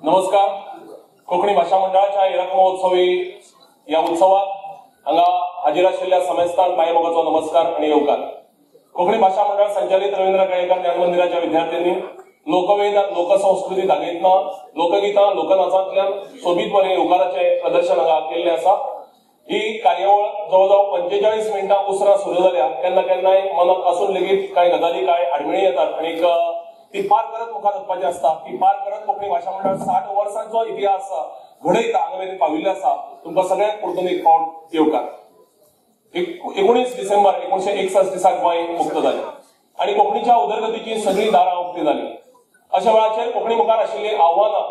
नमस्कार. कोकणी भाषा मंडळाच्या हिरक महोत्सवी या उत्सवात हांगा हाजीर आशिल्ल्या समेस्तांक पांय मोगाचो नमस्कार आणि येवकार. कोकणी भाषा मंडळ संचालित रवींद्र केळेकर ज्ञान मंदिराच्या विद्यार्थ्यांनी लोकवेद लोकसंस्कृती दाखयतना लोकगीतां लोकनाचांतल्यान सोबीतपणे येवकाराचे प्रदर्शन हांगा केल्लें आसा. ही कार्यावळ जवळजवळ 45 मिनिटां उसरां सुरू जाल्या. केन्ना केन्नाय मनाक आसून लेगीत कांय गजाली कांय आडमेळी येतात आणि ती पार करत मुखार वचपाची आसता, ती पार करत कोंकणी भाशा मंडळ 60 वर्सांचो इतिहास घडयता हांगा मेरेन पाविल्ले आसा. तुमकां सगळ्यांक परतून एक फावट येवकार. 19 डिसेंबर 1961 दिसाक गोंय मुक्त जालें आणि कोंकणीच्या उदरगतीची सगळी दारां उक्ती जाली. अशा वेळाचेर कोंकणी मुखार आशिल्ली आव्हानां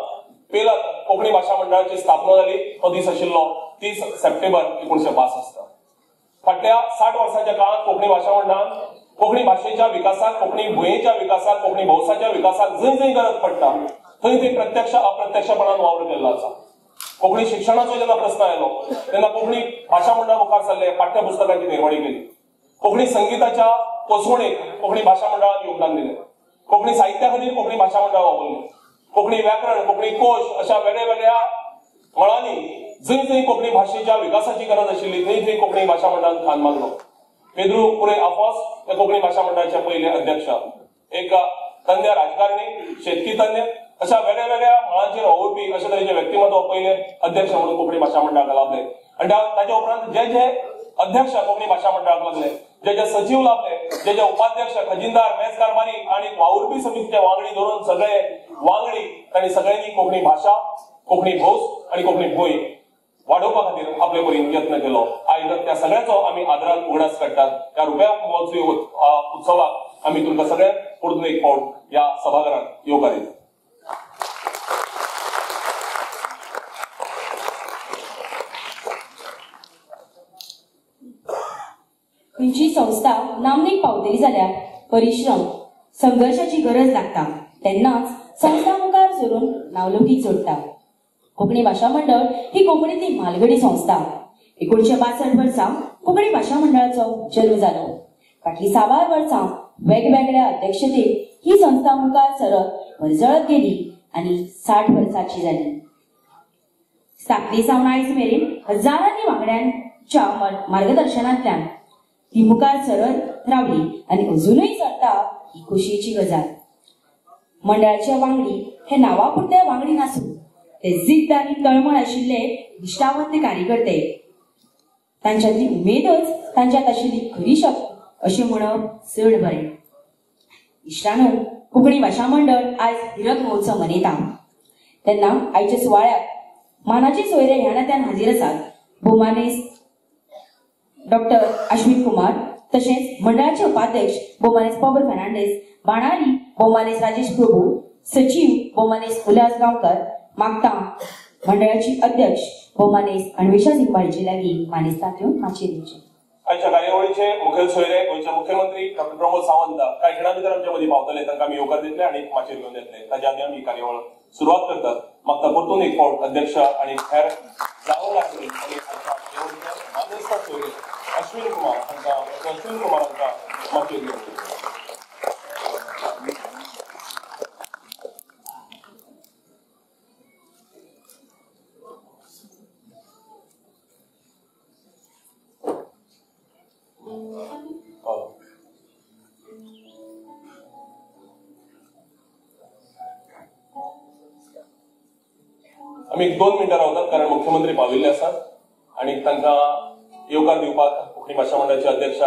पेलत कोंकणी भाशा मंडळाची स्थापना जाली. तो दीस आशिल्लो 30 सप्टेंबर 1962. फाटल्या 60 वर्सांच्या काळात कोंकणी भाशा मंडळान कोंकणी भाषेच्या विकासाक, कोंकणी भुंयेच्या विकासाक, कोंकणी भौसाच्या विकासाक जंय जंय गरज पडटा थंय ते प्रत्यक्ष अप्रत्यक्षपणान वावर केल्लो आसा. कोंकणी शिक्षणाचो जेन्ना प्रश्न आयलो तेन्ना कोंकणी भाशा मंडळ मुखार सरले, पाठ्यपुस्तकांची निर्माणी केली. कोंकणी संगीताच्या पोसवणेक कोंकणी भाशा मंडळान योगदान दिलें. कोंकणी साहित्या खातीर कोंकणी भाशा मंडळ वावरलें. कोंकणी व्याकरण, कोंकणी कोश अशा वेगळ्या मळांनी जंय जंय कोंकणी भाशेच्या विकासाची गरज आशिल्ली थंय थंय कोंकणी भाशा मंडळान खान मारलो. पेद्रू पुरे आफोस हे कोंकणी भाशा मंडळाचे पहिले अध्यक्ष. एक तज्ञ राजकारणी, शेतकी तज्ञ अशा वेगळ्या मळांचेर वावुरपी अशा तरेचे व्यक्तिमत्व पहिले अध्यक्ष म्हणून कोंकणी भाशा मंडळाक लाभले. आणि ताच्या उपरांत जे अध्यक्ष कोंकणी भाशा मंडळाक लागले, जे सचिव लाभले, जे उपाध्यक्ष, खजिनदार, मेज कारभारी आणि वावुरपी समितीचे वांगडी धरून सगळे वांगडी तांणी सगळ्यांनी कोंकणी भाशा, कोंकणी भौस आणि कोंकणी भूंय वाडोवपा खातीर आपले परीन यत्न केलो. आयज त्या सगळ्याचो आमी आदरान उगडास काडटात. त्या रुपया महोत्सवी उत्सवाक आमी तुमकां सगळ्यांक परतून एक फावट ह्या सभाघरांत येवकार दिता. खंयची संस्था नामनेक पावतली जाल्यार परिश्रम, संघर्षाची गरज लागता. तेन्नाच संस्था मुखार सरून नावलौकीक जोडटा. कोंकणी भाशा मंडळ ही कोंकणीतली म्हालगडी संस्था. 1962 वर्सा कोंकणी भाशा मंडळाचो जल्म जालो. फाटली 6 वर्सां वेगवेगळ्या अध्यक्षतेक ही संस्था मुखार सरत वरजळत गेली आनी 60 वर्सांची जाली. स्थापने सावन आयज मेरेन हजारांनी वांगड्यांच्या मार्गदर्शनांतल्यान ही मुखार सरत रावली आनी अजूनय सरता ही खोशयेची गजाल. मंडळाचे वांगडी हे नांवापुरते वांगडी नासून ते जिद्द आनी तळमळ आशिल्ले निश्ठावंत कार्यकर्ते. तांच्यातली उमेदच तांच्यात आशिल्ली खरी शक्त अशें म्हणप चड बरें. इश्टानो, कोंकणी भाशा मंडळ आयज हिरक महोत्सव मनयता. तेन्ना आयच्या सुवाळ्याक मानाचे सोयरे ह्या नात्यान हाजीर आसात भोवमानेस्त डॉक्टर अश्विन कुमार, तशेंच मंडळाचे उपाध्यक्ष भोवमानेस्त पॉवर फर्नांडीस, बाणारी भोवमानेस्त राजेश प्रभू, सचिव भोवमानेस्त उल्हास गांवकर, मागता मंडळाची अध्यक्ष भोवमानेस्त अन्वेषा सिंबाळचे लागीं मानेस्तांत येवन माचयेर दिवचे. आयच्या कार्यावळीचे मुखेल सोयरे गोंयचे मुख्यमंत्री डॉ. प्रमोद सावंत कांय खिणा भितर आमचे मदीं पावतले. तांकां आमी येवकार दितले आनी माचयेर घेवन येतले. ताच्या आदी आमी कार्यावळ सुरवात करतात. मागता परतून एक फावट अध्यक्ष आणि हेर जावं लागले आनी मानेस्तां सोयरे अश्विन कुमार हांकां माचयेर घेवन आमी 2 मिनटां रावतात कारण मुख्यमंत्री पाविल्ले आसात आणि तांकां येवकार दिवपाक कोंकणी भाशा मंडळाचे अध्यक्ष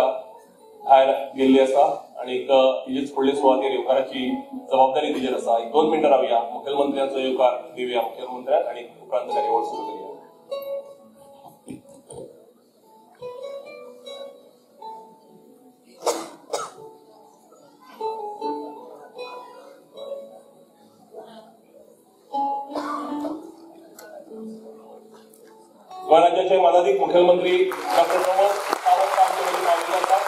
भायर गेल्ली आसा आणि तिजेच फुडले सुवातेर येवकाराची जबाबदारी तिजेर आसा. 2 मिनटां रावया, मुखेलमंत्र्यांचो येवकार दिवया मुखेलमंत्र्याक आणि उपरांत कार्यावळ सुरू करूया. गोंय राज्याचे मानाधिक मुख्यमंत्री डॉ. प्रमोद सावंत आमचे मदीं पाविल्ले आसात.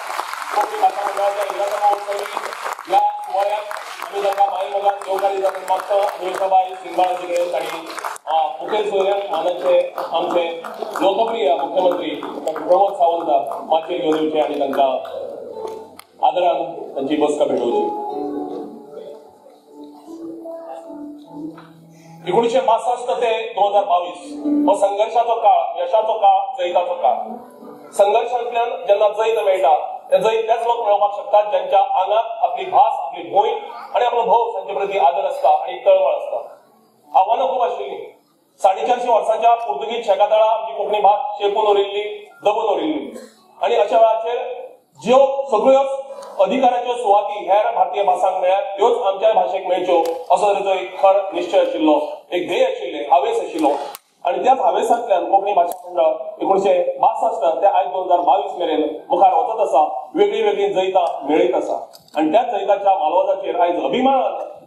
कोंकणी भाशा मंडळाच्या हिरक महोत्सवी या सुवाळ्याक आमी तांकां मायेमोगान येवकार दितात. मागता निळसभाई सिंबाळजी कडेन आनी मुखेल सोयऱ्याक मानाचे आमचे लोकप्रिय मुख्यमंत्री डॉ. प्रमोद सावंत माचयेर घेवन येवचे आनी तांकां आदरान तांची बसका भेटोवची. 1962 ते 2022 हो संघर्षाचो काळ, यशाचो काळ, जैताचो काळ. संघर्षांतल्यान जेन्ना जैत मेळटा ते जैत तेच लोक मेळपाक शकतात ज्यांच्या आंगात आपली भास, आपली भूंय आणि आपलो भोव तांचे प्रती आदर आसता आणि तळमळ आसता. आव्हानां खूब आशिल्लीं. 450 वर्सांच्या पुर्तुगीज शेकातळा आमची कोंकणी भास शेपून उरिल्ली, दबून उरिल्ली आणि अशा वेळाचेर ज्यो सगळ्यो अधिकाराच्यो सुवाती हेर भारतीय भासांक मेळ्ळ्यात त्योच आमच्या भाशेक मेळच्यो असो ताचो एक खर निश्चय आशिल्लो, एक ध्येय आशिल्ले, हावेस आशिल्लो. आणि त्याच हावेसांतल्यान कोंकणी भाशा मंडळ 1962 ते आज 2022 मेरेन मुखार वचत आसा, वेगळी वेगळी जैतां मेळयत आसा. आणि त्याच जैताच्या मालवजाचेर आयज अभिमान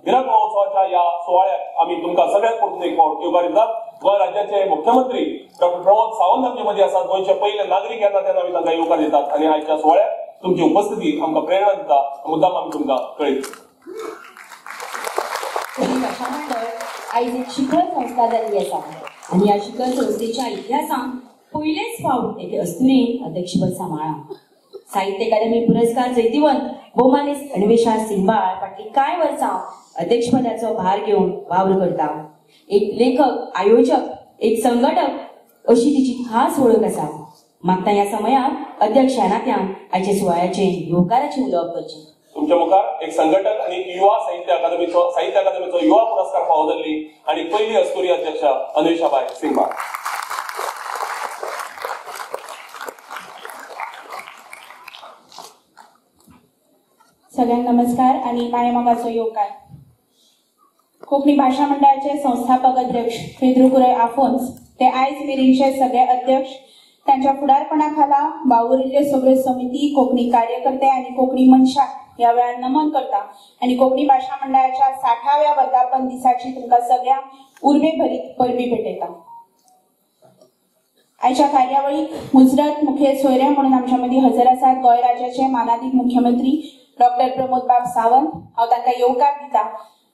हिरक महोत्सवाच्या या सुवाळ्याक आमी तुमकां सगळ्यात परतून एक फावट येवकार दितात. गोंय राज्याचे मुख्यमंत्री डॉक्टर प्रमोद सावंत आमचे मदीं आसात. गोंयचे पयले नागरीक येता तेन्ना आमी तांकां येवकार दितात आणि आयच्या सुवाळ्याक तुमची उपस्थिती आमकां प्रेरणा दिता, मुद्दाम आमी तुमकां कळयता. कोंकणी भाशा मंडळ आयज एक शिखर संस्था जाल्ली आसा आणि या शिखर संस्थेच्या इतिहासांत पयलेच फावट एके अस्तुरेन अध्यक्षपद सांबाळ्ळां. साहित्य अकादमी पुरस्कार जैतिवंत भौमानेस्त अन्वेषा सिंबाळ फाटलीं कांय वर्सां अध्यक्षपदाचो भार घेवन वावर करता. एक लेखक, आयोजक, एक संघटक अशी तिची खास वळख आसा. मागता ह्या समयात अध्यक्ष ह्या नात्यान आयचे सुवाळ्याचे येवकाराचे उलोवप करचें. तुमच्या मुखार एक संघटक आणि युवा साहित्य अकादमीचो युवा पुरस्कार फावो जाल्ली आणि पहिली अस्तुरी अध्यक्ष अन्वेषाबाई सिंबाळ. सगळ्यांना नमस्कार आणि मायेमोगाचो येवकार. कोंकणी भाशा मंडळाचे संस्थापक अध्यक्ष फेद्रुकुरय आफोन्स ते आयज मेरेनचे सगळे अध्यक्ष, त्यांच्या फुडारपणाखाला वावुरिल्ल्यो सगळ्यो समिती, कोंकणी कार्यकर्ते आणि कोंकणी मनशाक ह्या वेळार नमन करता आणि कोंकणी भाशा मंडळाच्या 60व्या वर्धापन दिसाची तुमकां सगळ्यांक उर्बे भरीत परबी भेटयता. आयच्या कार्यावळीक मुजरत मुखेल सोयरे म्हणून आमच्या मदीं हजर आसात गोंय राज्याचे मानाधीन मुख्यमंत्री डॉक्टर प्रमोद बाब सावंत. हांव तांकां येवकार दिता.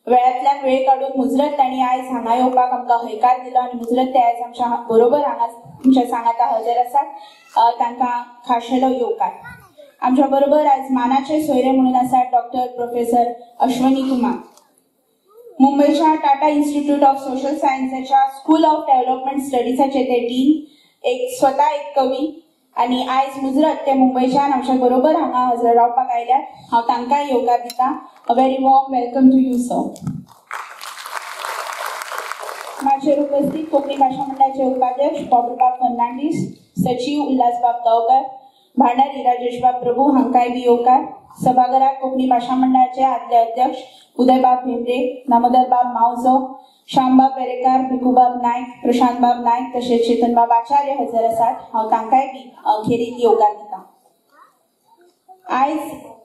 वेळांतल्यान वेळ काडून मुजरत तांणी आयज हांगा येवपाक आमकां हयकार दिलो आणि मुजरत ते आयज आमच्या बरोबर हांगा तुमच्या सांगाता हजर आसात. तांकां खाशेलो येवकार. आमच्या बरोबर आयज मानाचे सोयरे म्हणून आसात डॉक्टर प्रोफेसर अश्वनी कुमार. मुंबईच्या टाटा इन्स्टिट्यूट ऑफ सोशल सायन्सच्या स्कूल ऑफ डेव्हलपमेंट स्टडीजचे ते डीन, स्वतः एक कवी आणि आयज मुजरत ते मुंबईच्यान आमच्या बरोबर हांगा हजर रावपाक आयल्यात. हांव तांकां येवकार दिता. A very warm welcome to you sir. माचेर उपस्थित कोंकणी भाशा मंडळाचे उपाध्यक्ष बाबूबाब फर्नांडीस, सचिव उल्हासबाब गांवकर, भांडारी राजेशबाब प्रभू हांकांय बी येवकार. सभाघरात कोंकणी भाशा मंडळाचे आदले अध्यक्ष उदयबाब भेंब्रे, दामोदरबाब मावजो, श्यामबाब पेरेकार, भिकूबाब नायक, प्रशांतबाब नायक तसेच चेतनबाब आचार्य हजर आसात. हांव तांकांय बी खेरीत येवकार दिता. आयज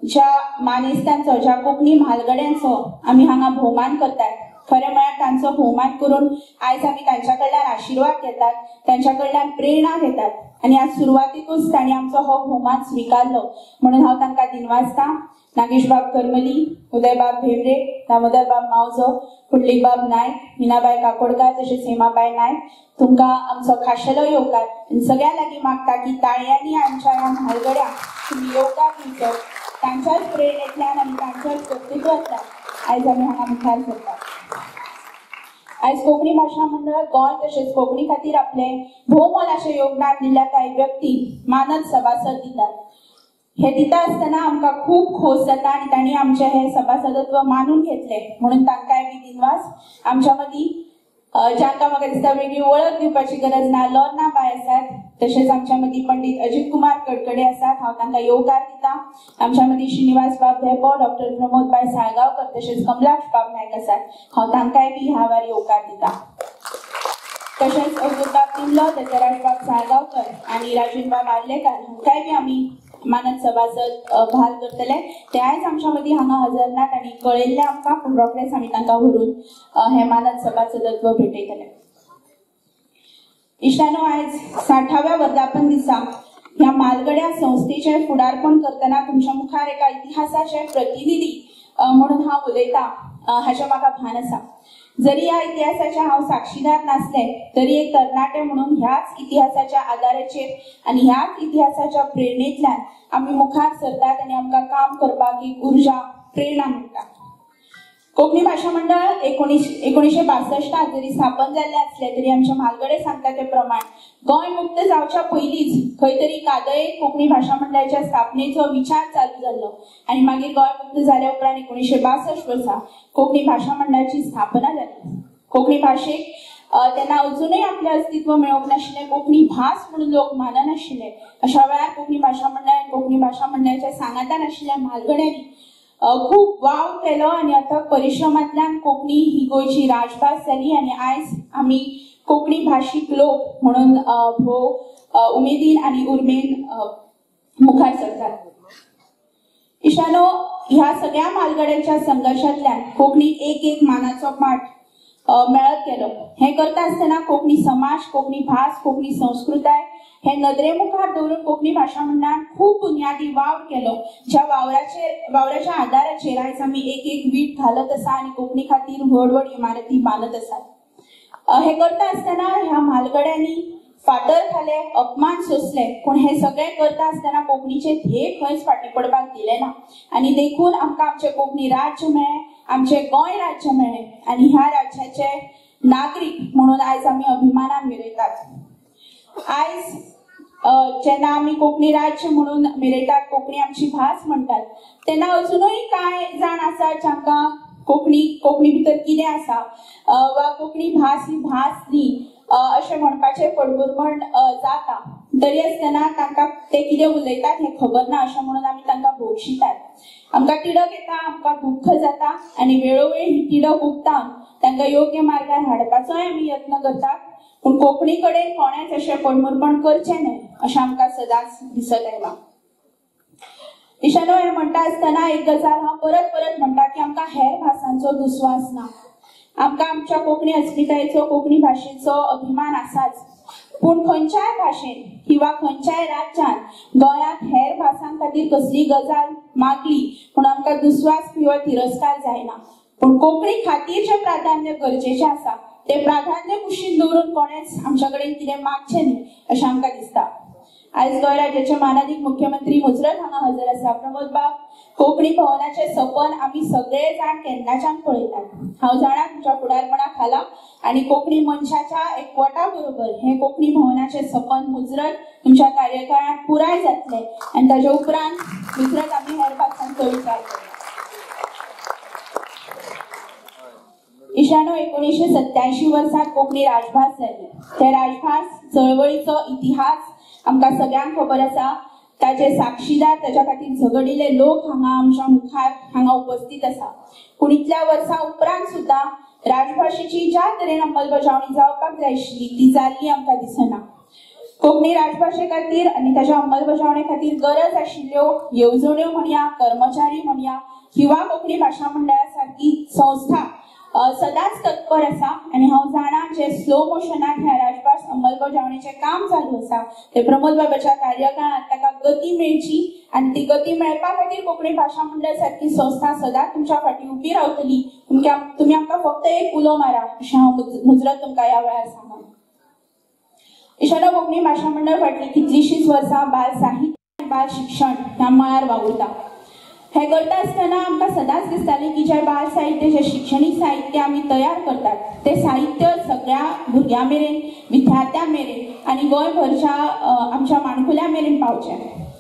ज्या मानेस्तांचो, ज्या कोंकणी म्हालगड्यांचो आमी हांगा भोवमान करतात, खरें म्हळ्यार तांचो भोवमान करून आयज आमी तांच्या कडल्यान आशिर्वाद घेतात, तांच्या कडल्यान प्रेरणा घेतात आणि आज सुरवातीकूच तांणी आमचो हो भोवमान स्विकारलो म्हणून हांव तांकां दिनवाजता. नागेशबाब करमली, उदयबाब भेंब्रे, दामोदरबाब मावजो, पुंडलीकबाब नायक, मिनाबाई काकोडकार तशेंच हेमाबाई नायक, तुमकां आमचो खाशेलो येवकार. सगळ्या लागीं मागता की ताळयांनी आमच्या ह्या म्हालगड्यांक तुम्ही येवकार दिवचो. तांच्याच प्रेरणेंतल्यान आनी तांच्याच कर्तृत्वांतल्यान आयज आमी हांगा मुखार सरतात. आयज कोंकणी भाशा मंडळ गोंय तशेंच कोंकणी खातीर आपले भोवमोल अशें योगदान दिल्ल्या कांय व्यक्ती मानद सभासद दितात. हे दिता आसतना आमकां खूब खोस जाता आणि तांणी आमचे हे सभासदत्व मानून घेतले म्हणून तांकांय बी दिनवास. आमच्या मदीं जांकां म्हाका दिसता वेगळी वळख दिवपाची गरज ना, लॉर्ना बाय आसात, तशेंच आमच्या मदीं पंडित अजित कुमार कडकडे आसात. हांव तांकां येवकार दिता. आमच्या मदीं श्रीनिवास बाब धेपो, डॉक्टर प्रमोद बाय साळगांवकर तशेंच कमलाक्ष बाब नायक आसात. हांव तांकांय बी ह्या वेळार येवकार दिता. तशेंच अब्दुलबाब तिल्लो, दत्तराज बाब साळगांवकर आणि राजेंद्रबाब आर्लेकर हांकांय बी आमी मानद सभासद भार करतले. ते आयज आमच्या मदीं हांगा हजर नात आणि कळयल्ले आमकां, पूण रोखडेच आमी तांकां व्हरून हे मानद सभासदत्व भेटयतले. इश्टानो, आयज 60व्या वर्धापन दिसा ह्या म्हालगड्या संस्थेचे फुडारपण करतना तुमच्या मुखार एका इतिहासाचे प्रतिनिधी म्हणून हांव उलयतां हाचें म्हाका भान आसा. जरी ह्या इतिहासाचे हांव साक्षीदार नासले तरी एक तरणाटे म्हणून ह्याच इतिहासाच्या आदाराचेर आणि ह्याच इतिहासाच्या प्रेरणेंतल्यान आमी मुखार सरतात आणि आमकां काम करपाक एक उर्जा, प्रेरणा मेळटा. कोंकणी भाशा मंडळ 1962 जरी स्थापन जाल्ले असले तरी आमचे म्हालगडे सांगता ते प्रमाण गोंय मुक्त जावच्या पयलींच खंय तरी कादयेक कोंकणी भाशा मंडळाच्या स्थापनेचो विचार चालू जाल्लो आणि मागीर गोंय मुक्त जाल्या उपरांत 1962 वर्सा कोंकणी भाशा मंडळाची स्थापना जाली. कोंकणी भाशेक त्यांना अजूनही आपले अस्तित्व मेळोवंक नाशिल्लें, कोंकणी भास म्हणून लोक माननाशिल्ले. अशा वेळार कोंकणी भाशा मंडळान कोंकणी भाशा मंडळाच्या सांगातान आशिल्ल्या म्हालगड्यांनी खूब वाव केलो आनी अथक परिश्रमांतल्यान कोंकणी ही गोंयची राजभास जाली आनी आयज आमी कोंकणी भाशीक लोक म्हणून भोव उमेदीन आनी उर्मेन मुखार सरतात. इशानो, ह्या सगळ्या म्हालगड्यांच्या संघर्शांतल्यान कोंकणीक एक मानाचो पाठ मेळत गेलो. हे करता आसतना कोंकणी समाज, कोंकणी भास, कोंकणी संस्कृताय हे नदरे मुखार दवरून कोंकणी भाशा मंडळान खूब बुन्यादी वावर केलो. ज्या वावराच्या आदाराचेर आयज आमी एक वीट घालत आसा आनी कोंकणी खातीर व्हड इमारती बांदत आसात. हे करता आसतना ह्या म्हालगड्यांनी फातर खाले, अपमान सोंसले, पूण हे सगळें करता आसतना कोंकणीचे ध्येय खंयच फाटीं पडपाक दिले ना. आनी देखून आमकां आमचें कोंकणी राज्य मेळ्ळें, आमचें गोंय राज्य मेळ्ळें आनी ह्या राज्याचे नागरीक म्हणून आयज आमी अभिमानान मिरयतात. आयज जेन्ना आमी कोंकणी राज्य म्हणून मिरयतात, कोंकणी आमची भास म्हणटात, तेन्ना अजुनूय कांय जाण आसात जांकां कोंकणी भितर कितें आसा वा कोंकणी भास ही भास न्ही अशें म्हणपाचें पडगुरमण जाता. तरी आसतना तांकां ते कितें उलयतात हें खबर ना अशें म्हणून आमी तांकां भोगशितात. आमकां तिडक येता, आमकां दुख्ख जाता आनी वेळोवेळी ही तिडक उक्तावन तांकां योग्य मार्गार हाडपाचोय आमी यत्न करतात. पूण कोंकणी कडेन कोणेच अशें पडमुरपण करचें न्हय अशें आमकां सदांच दिसत आयलां. इशानो, हें म्हणटा आसतना एक गजाल हांव परत म्हणटा की आमकां हेर भासांचो दुस्वास ना. आमकां आमच्या कोंकणी अस्मितायेचो, कोंकणी भाशेचो अभिमान आसाच. पूण खंयच्याय भाशेन किंवा खंयच्याय राज्यान गोंयांत हेर भासां खातीर कसली गजाल मागली पूण आमकां दुस्वास किंवा तिरस्कार जायना. पूण कोंकणी खातीर जें प्राधान्य गरजेचें आसा ते प्राधान्य कुशीन दवरून कोणेच आमच्या कडेन कितें मागचें न्ही अशें आमकां दिसता. आयज गोंय राज्याचे माननीय मुख्यमंत्री मुजरत हांगा हजर आसा. प्रमोद बाब, कोंकणी भवनाचें सपन आमी सगळे जाण केन्नाच्यान पळयतात. हांव जाणा तुमच्या फुडारपणा खाला आनी कोंकणी मनशाच्या एकवटा बरोबर हे कोंकणी भवनाचें सपन मुजरत तुमच्या कार्यकाळांत पुराय जातलें आनी ताचे उपरांत मुजरत आमी हेर भासांचो विचार करया. इशानो, 1987 वर्सात कोंकणी राजभास जाली. ते राजभास चळवळीचो इतिहास आमकां सगळ्यांक खबर आसा. ताचे साक्षीदार, ताच्या खातीर झगडिल्ले लोक आमच्या मुखार हांगा उपस्थित आसा. पूण इतल्या वर्सां उपरांत सुद्दां राजभाशेची ज्या तरेन अंमलबजावणी जावपाक जाय आशिल्ली ती जाल्ली आमकां दिसना. कोंकणी राजभाशे खातीर आनी ताच्या अंमलबजावणे खातीर गरज आशिल्ल्यो येवजण्यो म्हणया, कर्मचारी म्हणया किंवा कोंकणी भाशा मंडळा सारकी संस्था सदांच तत्पर आसा. आनी हांव जाणा जे स्लो मोशनान ह्या राजभास अंमलबजावणेचें काम चालू आसा ते प्रमोद बाबाच्या कार्यकाळांत ताका गती मेळची आनी ती गती मेळपा खातीर कोंकणी भाशा मंडळ सारकी संस्था सदांच तुमच्या फाटीं उबी रावतली. तुमी आमकां फक्त एक उलो मारा अशें हांव मुजरत तुमकां ह्या वेळार सांगन. इशानो, कोंकणी भाशा मंडळ फाटलीं कितलींशींच वर्सां बाल साहित्य आनी बाल शिक्षण ह्या मळार वावुरता. हे करता आसतना आमकां सदांच दिसतालें की जे बाल साहित्य, जे शिक्षणीक साहित्य आमी तयार करतात ते साहित्य सगळ्या भुरग्यां मेरेन, विद्यार्थ्यां मेरेन आनी गोंयभरच्या आमच्या माणकुल्या मेरेन पावचें.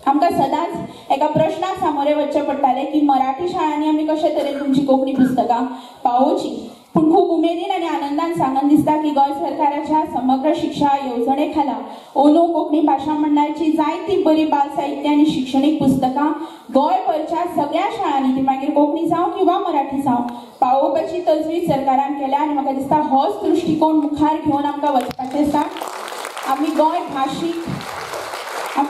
आमकां सदांच एका प्रश्नाक सामोरे वचचें पडटालें की मराठी शाळांनी आमी कशे तरेन तुमची कोंकणी पुस्तकां पावोवची. पूण खूब उमेदीन आनी आनंदान सांगन दिसता की गोंय सरकाराच्या समग्र शिक्षा येवजणे खाला अंदू कोंकणी भाशा मंडळाची जायती बरी बाल साहित्य आनी शिक्षणीक पुस्तकां गोंयभरच्या सगळ्या शाळांनी, ती मागीर कोंकणी जावं किंवा मराठी जावं, पावोवपाची तजवीज सरकारान केल्या. आनी म्हाका दिसता होच दृश्टिकोन मुखार घेवन आमकां वचपाचें आसा. आमी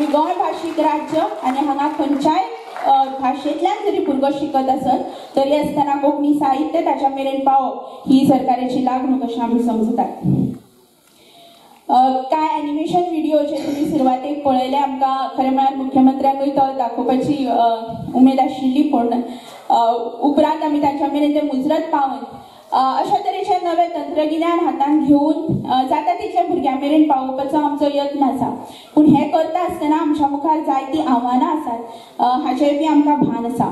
गोंय भाशीक राज्य आनी हांगा खंयच्याय भाशेंतल्यान जरी भुरगो शिकत आसत तरी आसतना कोंकणी साहित्य ताच्या मेरेन पावप ही सरकाराची लागणूक अशें आमी समजतात. कांय एनिमेशन व्हिडिओ जे तुमी सुरवातेक पळयले, आमकां खरें म्हळ्यार मुख्यमंत्र्याकूय तो दाखोवपाची उमेद आशिल्ली पूण उपरांत आमी तांच्या मेरेन ते मुजरत पावन अशा तरेचे नवे तंत्रगिन्यान हातान घेवन जाता तितल्या भुरग्यां मेरेन पावोवपाचो आमचो यत्न आसा. पूण हें करता आसतना आमच्या मुखार जायतीं आव्हानां आसात हाचेर बी आमकां भान आसा.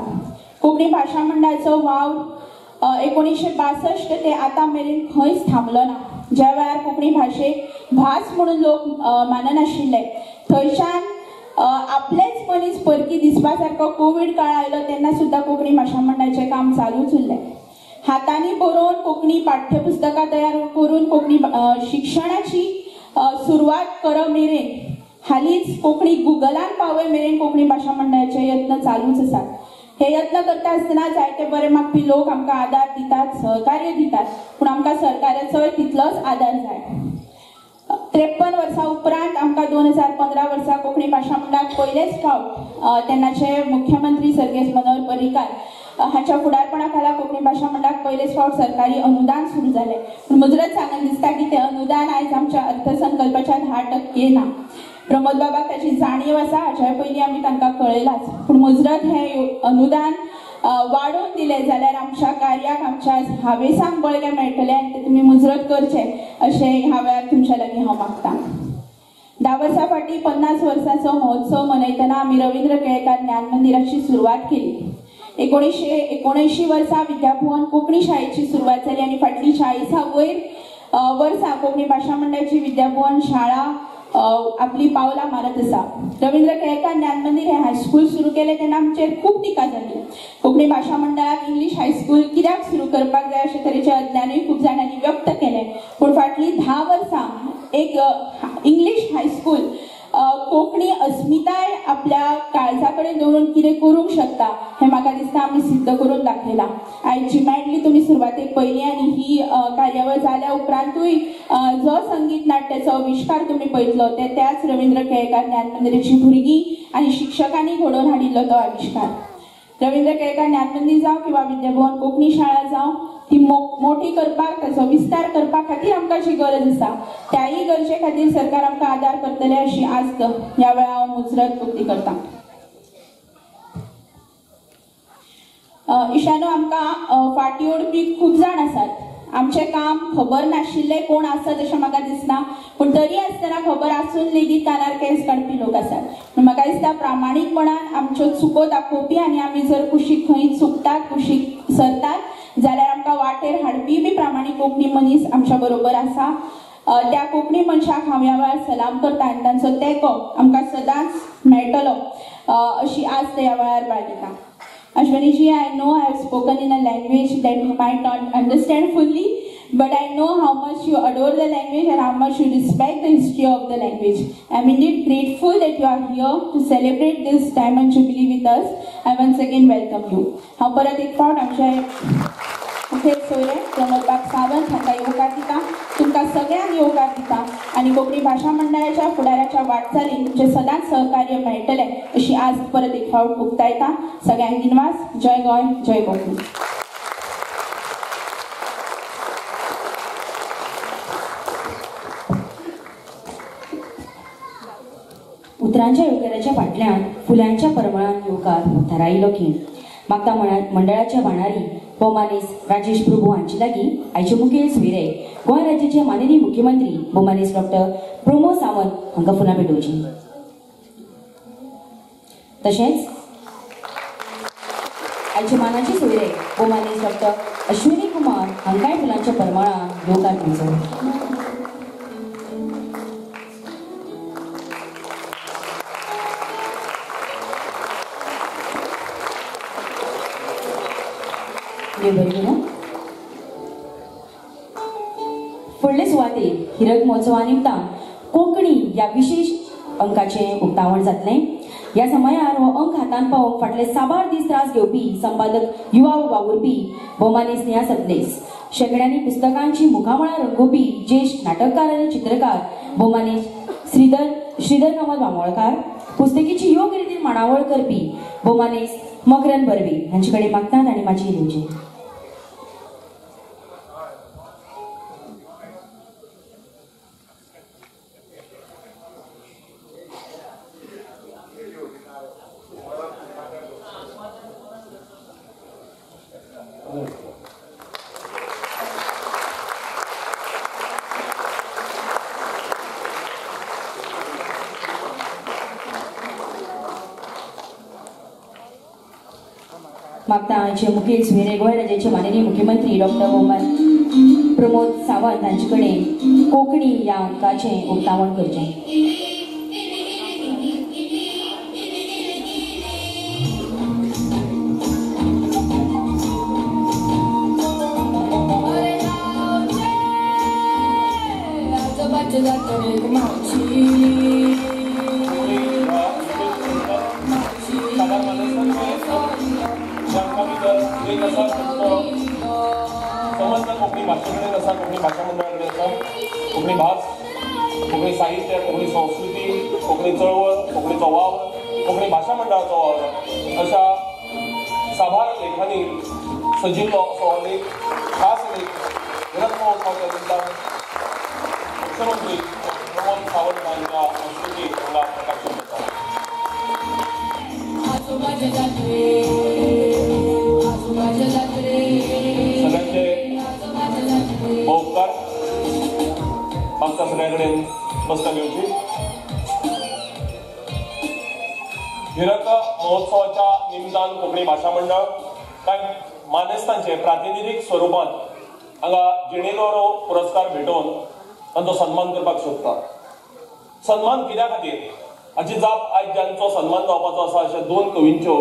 कोंकणी भाशा मंडळाचो वावर 1962 ते आतां मेरेन खंयच थांबलो ना. ज्या वेळार कोंकणी भाशेक भास म्हणून लोक माननाशिल्ले थंयच्यान आपलेच मनीस परकी दिसपा सारको कोवीड काळ आयलो तेन्ना सुद्दां कोंकणी भाशा मंडळाचें काम चालूच उरलें. हातांनी बरोवन कोंकणी पाठ्यपुस्तकां तयार करून कोंकणी शिक्षणाची सुरवात करप मेरेन हालींच कोंकणी गुगलान पावय मेरेन कोंकणी भाशा मंडळाचे यत्न चालूच आसात। हे यत्न करता आसतना जायते बरे मागपी लोक आमकां आदार दितात, सहकार्य दितात, पूण आमकां सरकाराचो तितलोच आदार जाय। 53 वर्सां उपरांत आमकां 2015 वर्सा कोंकणी भाशा मंडळाक पयलेच फावट तेन्नाचे मुख्यमंत्री सर्गेस्त मनोहर पर्रीकार हाच्या फुडारपणा खाला कोंकणी भाशा मंडळाक पयलेच फावट सरकारी अनुदान सुरू जालें। पूण मुजरत सांगन दिसता की तें अनुदान आयज आमच्या अर्थसंकल्पाच्या 10% ना। प्रमोद बाबाक ताची जाणीव आसा, हाच्या पयलीं आमी तांकां कळयलाच, पूण मुजरत हें अनुदान वाडोवन दिलें जाल्यार आमच्या कार्याक आमच्या हावेसांक बळगें मेळटलें आनी तें तुमी मुजरत करचें अशें ह्या वेळार तुमच्या लागीं हांव मागतां। 10 वर्सां फाटीं 50 वर्सांचो महोत्सव मनयतना आमी रवींद्र केळकार ज्ञान मंदिराची सुरवात केली। 1979 वर्सा विद्याभवन कोंकणी शाळेची सुरवात जाली आनी फाटलीं 40 वयर वर्सां कोंकणी भाशा मंडळाची विद्याभवन शाळा आपली पावलां मारत आसा। रवींद्र केळकार ज्ञान मंदिर हे हायस्कूल सुरू केलें तेन्ना आमचेर खूब टिका जाली। कोंकणी भाशा मंडळाक इंग्लीश हायस्कूल कित्याक सुरू करपाक जाय अशें तरेचें अज्ञानूय खूब जाणांनी व्यक्त केलें, पूण फाटलीं 10 वर्सां एक इंग्लीश हायस्कूल कोंकणी अस्मिताय आपल्या काळजा कडेन दवरून कितें करूंक शकता हें म्हाका दिसता आमी सिद्ध करून दाखयलां। आयज जिमॅटली तुमी सुरवातेक पयली आनी ही कार्यावळ जाल्या उपरांतूय जो संगीत नाट्याचो आविश्कार तुमी पळयतलो ते त्याच रवींद्र केळकार ज्ञान मंदिराची भुरगीं आनी शिक्षकांनी घडोवन हाडिल्लो तो आविश्कार। रवींद्र केळकार ज्ञान मंदिर जावं किंवा विद्याभवन कोंकणी शाळा जावं ती मोठी करपाक ताचो विस्तार करपा खातीर आमकां जी गरज आसा त्याही गरजे खातीर सरकार आमकां आदार करतले अशी आस्त ह्या वेळा हांव मुजरत उक्ती करतां। इशानो आमकां फाटीं ओडपी खूब जाण आसात। आमचें काम खबर नाशिल्ले कोण आसत अशें म्हाका दिसना, पूण तरी आसतना खबर आसून लेगीत कानार केंस काडपी लोक आसात। म्हाका दिसता प्रामाणीकपणान आमच्यो चुको दाखोवपी आनी आमी जर कुशीक खंय चुकतात कुशीक सरतात जाल्यार आमकां वाटेर हाडपी बी प्रामाणीक कोंकणी मनीस आमच्या बरोबर आसा। त्या कोंकणी मनशाक हांव ह्या वेळार सलाम करतां आनी तांचो तेंको आमकां सदांच मेळटलो अशी आस्त ह्या वेळार बाळगितां। Ashwani ji, I know I have spoken in a language that you might not understand fully, but I know how much you adore the language and how much you respect the history of the language. I am indeed grateful that you are here to celebrate this Diamond Jubilee with us. I once again welcome you. हांव परत एक फावट आमचे मुखेल सोयरे प्रमोद बाब सावंत हांकां येवकार दितां, तुमकां सगळ्यांक येवकार दितां आनी कोंकणी भाशा मंडळाच्या फुडाराच्या वाटचालीन तुमचें सदांच सहकार्य मेळटलें अशी आज परत एक फावट उक्तायतां। सगळ्यांक दिनवास। जय गोंय, जय कोंकणी। उतरांच्या येवकाराच्या फाटल्यान फुलांच्या परमळान येवकार थारायिल्लो खीण मागता मंडळाच्या वाणारी भोवमानेस राजेश प्रभू हांचे लागीं आयचे मुखेल सोयरे गोंय राज्याचे माननीय मुख्यमंत्री भोवमानेस डॉक्टर प्रमोद सावंत हांकां फुलां भेटोवचीं। तशेंच आयचे मानाचे सोयरे भोवमानेस डॉक्टर अश्विनी कुमार हांकांय फुलांच्या परमळान येवकार दिवचो। फुडले सुवातेर हिरक महोत्सवा निमतान कोंकणी ह्या विशेष अंकाचें उक्तावण जातलें। ह्या समयार हो अंक हातान पावोवंक फाटले साबार दीस त्रास घेवपी संपादक युवा वावुरपी भोवमानेस स्नेहा सतलेस, शेकड्यांनी पुस्तकांची मुखामळां रंगोवपी ज्येश्ठ नाटककार आनी चित्रकार भोवमानेस श्रीधर कामत बांबोळकार, पुस्तकेची योग्य रितीन मांडावळ करपी भोवमानेस मकरंद बर्वे हांचे कडेन मागतात आनी माची दिवची। मागता आमचे मुखेल सोयरे गोंय राज्याचे माननीय मुख्यमंत्री डॉक्टर प्रमोद सावंत हांचे कडेन कोंकणी ह्या अंकाचें उक्तावण करचें। समजलं कोकणी भाषेकडे कसा, कोकणी भाषा मंडळाकडे कसा, कोकणी भास, कोकणी साहित्य, कोकणी संस्कृती, कोकणी चळवळ, कोकणीचो वावर, कोकणी भाषा मंडळाचो वावर अशा साबार लेखांनी सजिल्लो असो हो लेख, खास लेख हिरक महोत्सवाच्या निमतान मुख्यमंत्री प्रमोद सावंत हांच्या हस्तुकी हांगा प्रकाशन जाता. सगळ्यांचे उपकार आमच्या सगळ्या कडेन बसका घेवची. हिरक महोत्सवाच्या निमतान कोंकणी भाषा मंडळ कांय मानेस्तांचे प्रातिनिधीक स्वरुपांत हांगा जिणेगौरव पुरस्कार भेटोवन तांचो सन्मान करपाक सोदता. सन्मान कित्या खातीर हाची जाप आयज ज्यांचो सन्मान जावपाचो आसा अशा दोन कवींच्यो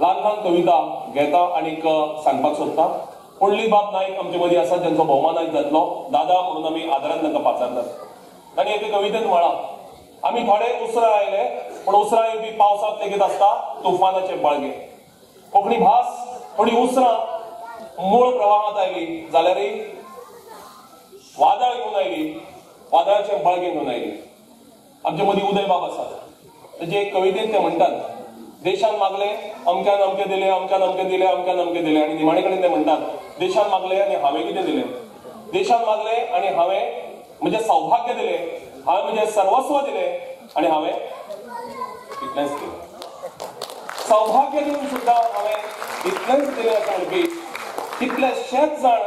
ल्हान ल्हान कविता घेता आनीक सांगपाक सोदता. पुंडली बाब नायक आमचे मदीं आसा ज्यांचो भोवमान आयज जातलो. दादा म्हणून आमी आदरान तांकां पाचारतात. तांणी एके कवितेंत म्हळां, आमी थोडे उसरां आयले पूण उसरां येवपी पावसांत लेगीत आसता तुफानाचे बळगे. कोंकणी भास थोडी उसरां मूळ प्रवाहांत आयली जाल्यारय वादळ घेवन आयली, वादळाचे बळगे घेवन आयली. आमचे मदीं उदय बाब आसात. तेजे एक कवितेंत ते म्हणटात, देशान मागले अमक्यान अमके दिले, अमक्यान अमके दिले, अमक्यान अमके दिले. आनी निमाणे कडेन ते म्हणटात, देशान मागले आनी हांवें कितें दिलें. देशान मागले आनी हांवें म्हणजे सौभाग्य दिलें, हांवें म्हणजे सर्वस्व दिलें आनी हांवें इतलेंच दिलें. सौभाग्य दिवन सुद्दां हांवें इतलेंच दिलें अशें म्हणपी कितलेशेच जाण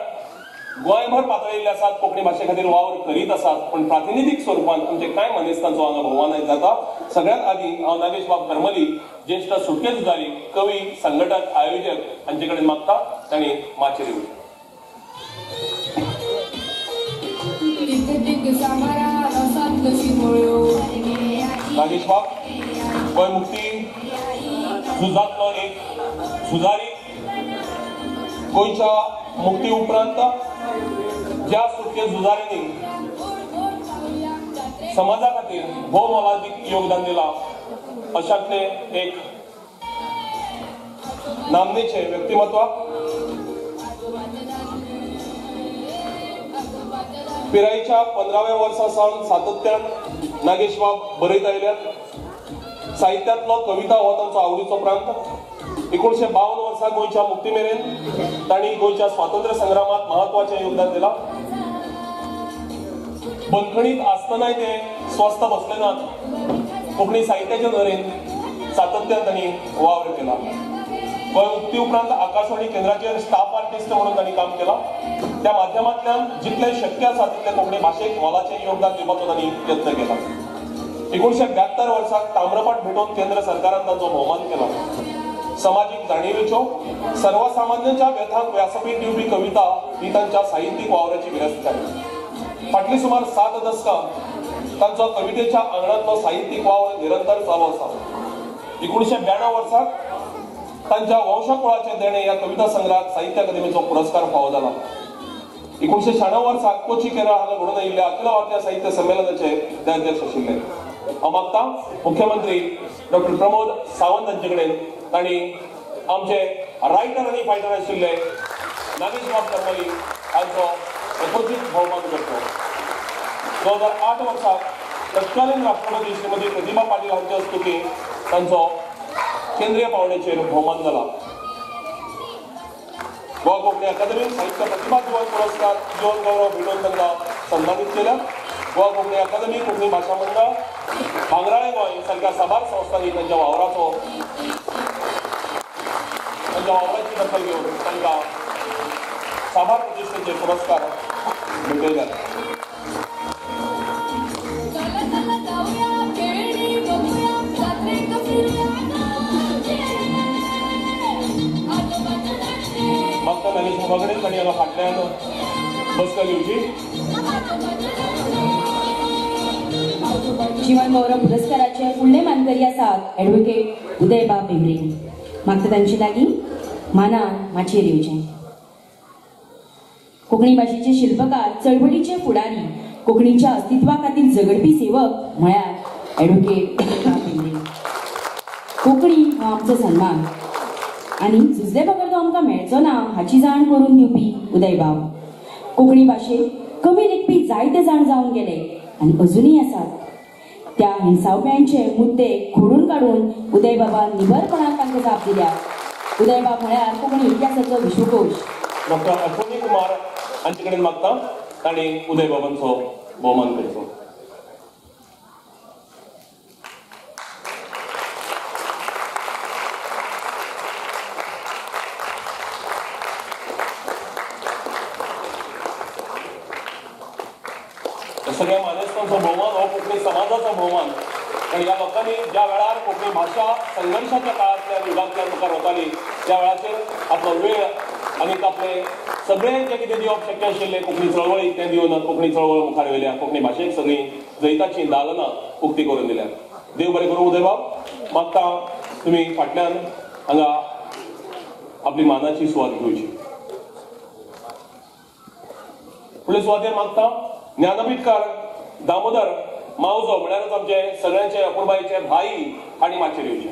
गोंयभर पातळिल्ले आसात, कोंकणी भाशे खातीर वावर करीत आसात. पण प्रातिनिधीक स्वरुपांत आमचे कांय मानेस्तांचो हांगा भोवमान आयज जाता. सगळ्यांत आदीं हांव नागेश बाब करमली, ज्येष्ठ सुटके झुजारी, कवी, संघटक, आयोजक हांचे कडेन मागता तांणी माचयेर येवचें. नागेश बाब गोंय मुक्ती झुजांतलो एक झुजारी. गोंयच्या मुक्ती उपरांत ज्या सुटके झुजाऱ्यांनी समाजा खातीर भोव मोलादीक योगदान दिलां अशांतले एक नामनेचे व्यक्तिमत्व. पिरायेच्या 15व्या वर्सा सावन सातत्यान नागेश बाब बरयत आयल्यात. साहित्यांतलो कविता हो तांचो आवडीचो प्रांत. 1952 वर्सा गोंयच्या मुक्ती मेरेन तांणी गोंयच्या स्वातंत्र्य संग्रामात महत्वाचें योगदान दिलां. बंदखणीत आसतनाय ते स्वस्थ बसले नात. कोंकणी साहित्याच्या दरेन सातत्यान तांणी वावर केला. गोंय मुक्ती उपरांत आकाशवाणी केंद्राचेर स्टाफ आर्टिस्ट म्हणून तांणी काम केलां. त्या माध्यमांतल्यान जितलें शक्य आसा तितलें कोंकणी भाशेक मोलाचें योगदान दिवपाचो तांणी यत्न केला. 1972 वर्साक ताम्रपट भेटोवन केंद्र सरकारान तांचो भोवमान केलो. समाजीक जाणीवेच्यो सर्वसामान्यांच्या व्यथांक व्यासपीठ दिवपी कविता ही तांच्या साहित्यीक वावराची गिरेस्तकाय. फाटली सुमार 7 दशकां तांचो कवितेच्या आंगणांतलो साहित्यीक वावर निरंतर चालू आसा. 1992 वर्साक तांच्या वंशकुळाचे देणे ह्या कविता संग्रहाक साहित्य अकादमीचो पुरस्कार फावो जाला. 1996 वर्साक कोची केरळ हांगा घडून आयिल्ल्या अखिल भारतीय साहित्य संमेलनाचे ते अध्यक्ष आशिल्ले. हांव मागतां मुख्यमंत्री डॉक्टर प्रमोद सावंत हांचे कडेन तांणी आमचे रायटर आनी फायटर आशिल्ले नागेश बाब करमली हांचो यथोचित भोवमान करतो. 2008 वर्साक तत्कालीन राष्ट्रपती श्रीमती प्रतिभा पाटील हांचे हस्तुकी तांचो केंद्रीय पावणेचेर भोवमान जाला. गोवा कोंकणी अकादमी साहित्य प्रतिभा जीवन पुरस्कार जीवन गौरव भेटोवन तांकां सन्मानीत केल्या. गोवा कोंकणी अकादमी, कोंकणी भाशा मंडळ, भांगराळे गोंय सारख्या साबार संस्थांनी तांच्या वावराची दखल घेवन तांकां साबार प्रतिश्ठेचे पुरस्कार भेटयल्यात. मागता नागेश बाबा कडेन तांणी हांगा फाटल्यान बसका घेवची. जीवन गौरव पुरस्काराचे फुडले मानकरी आसात ॲडव्होकेट उदय बाब बेंबरे. मागता तांचे लागीं मानान माचयेर येवचें. कोंकणी भाशेचे शिल्पकार, चळवळीचे फुडारी, कोंकणीच्या अस्तित्वा खातीर झगडपी सेवक म्हळ्यार ॲडव्होकेट कोंकणी हो आमचो सन्मान आनी झुजले बगर तो आमकां मेळचो ना हाची जाण करून दिवपी उदयबाब. कोंकणी भाशेक कमी लेखपी जायते जाण जावन गेले आनी अजुनूय आसात. त्या हिंसावप्यांचे मुद्दे खोडून काडून उदयबाबान निबरपणान तांकां जाप दिल्या. उदयबाब म्हळ्यार कोंकणी इतिहासाचो विश्वकोश. डॉक्टर अश्विनी कुमार हांचे कडेन मागता तांणी उदयबाबांचो भोवमान करचो. सगळ्या मानेस्तांचो भोवमान हो कोंकणी समाजाचो भोवमान. पण ह्या लोकांनी ज्या वेळार कोंकणी भाशा संघर्शाच्या काळांतल्यान युगांतल्यान मुखार वताली त्या वेळाचेर आपलो वेळ आनी आपले सगळें जें कितें दिवप शक्य आशिल्लें कोंकणी चळवळीक तें दिवन कोंकणी चळवळ मुखार व्हेल्या. कोंकणी भाशेक सगळी जैताची दालनां उक्ती करून दिल्यात. देव बरें करूं उदयबाब. मागता तुमी फाटल्यान हांगा आपली मानाची सुवात घेवची. फुडले सुवातेर मागता ज्ञानपीठकार दामोदर मावजो म्हळ्यारच आमचे सगळ्यांचे अपुरबाईचे भाई हांणी माचयेर येवचे.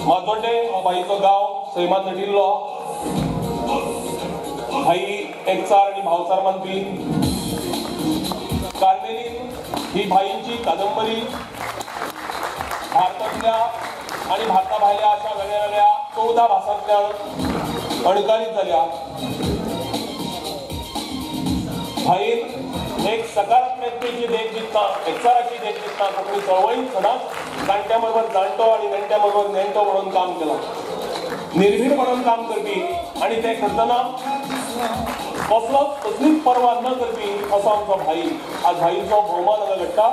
मातोड्डे हो भाईचो गांव सैमात नटिल्लो. भाई एकचार आनी भावचार मानपी. कार्मेलीन ही भाईंची कादंबरी भारतातल्या आणि भारता भायल्या अशा वेगळ्या वेगळ्या 14 भासांतल्यान अणकारीत जाल्या. भाईन एक सकारात्मकतेची देख दितना एकचाराची देख दितना कोंकणी चळवळीत सदांच जाणट्या बरोबर जाणटो आणि नेणट्या बरोबर नेणटो म्हणून काम केलां. निर्भीडपणान काम करपी आणि ते करतना कसलीच पर्वा न करपी असो आमचो भाई. आज भाईचो भोवमान हांगा घडटा.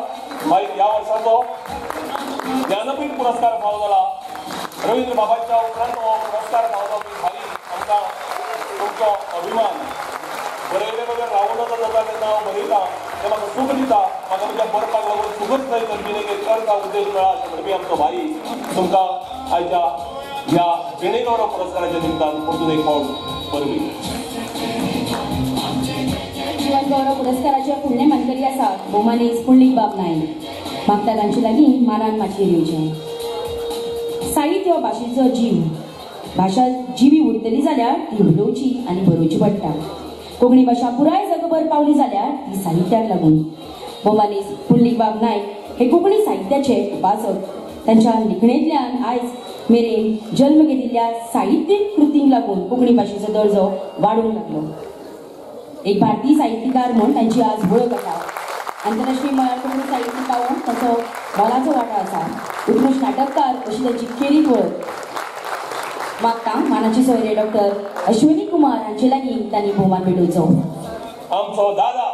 भाईक ह्या वर्साचो ज्ञानपीठ पुरस्कार फावो जाला. रवींद्र बाबाच्या उपरांत हो पुरस्कार फावो जावपी भाई आमकां तुमचो अभिमान. बरयले बगर रावणाचो जाता तेन्ना हांव बरयतां तें म्हाका सूख दिता. म्हाका म्हज्या बरपाक लागून सुखच न्हय तर कितें एक अर्थ उद्देश मेळ्ळा अशें म्हणपी आमचो भाई तुमकां आयच्या ह्या जिणेगौरव पुरस्काराच्या निमतान परतून एक फावट परबी. जीवन गौरव पुरस्काराचे फुडले मानकरी आसात भोवमानेस पुंडलीक बाब नायक. मागता तांचे लागीं मानान माचयेर येवचें. साहित्य हो भाशेचो जीव. भाशा जिवी उरतली जाल्यार ती उलोवची आनी बरोवची पडटा. कोंकणी भाशा पुराय जगभर पावली जाल्यार ती साहित्याक लागून. भोवमानेस पुंडलीक बाब नायक हे कोंकणी साहित्याचे उपासक. तांच्या लिखणेंतल्यान आयज मेरेन जल्म घेतिल्ल्या साहित्यीक कृतींक लागून कोंकणी भाशेचो दर्जो वाडूंक लागलो. एक भारतीय साहित्यकार म्हूण तांची आज वळख आसा. आंतरराष्ट्रीय मळार कोंकणी साहित्य पावोवन ताचो मोलाचो वांटो आसा. उत्कृश्ट नाटककार अशी तांची खेरीत वळख. मागता मानाची सोयरे डॉक्टर अश्विनी कुमार हांचे लागीं तांणी भोवमान भेटोवचो. आमचो दादा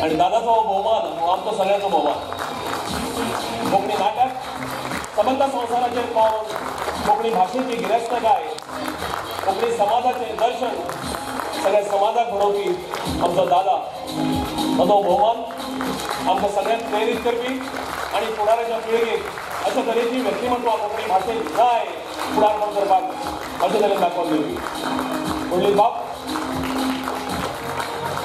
आणि दादाचो भोवमान हो आमचो सगळ्यांचो भोवमान. कोंकणी नाटक समग्र संवसाराचेर पावून कोंकणी भाशेची गिरेस्तकाय कोंकणी समाजाचें दर्शन सगळ्या समाजाक घडोवपी आमचो दादा. ताचो भोवमान आमकां सगळ्यांक प्रेरीत करपी आनी फुडाराच्या पिळगेक अशा तरेची व्यक्तिमत्वां कोंकणी भाशेक जाय फुडारपण करपाक अशे तरेन दाखोवन दिवपी. पुंडलीक बाब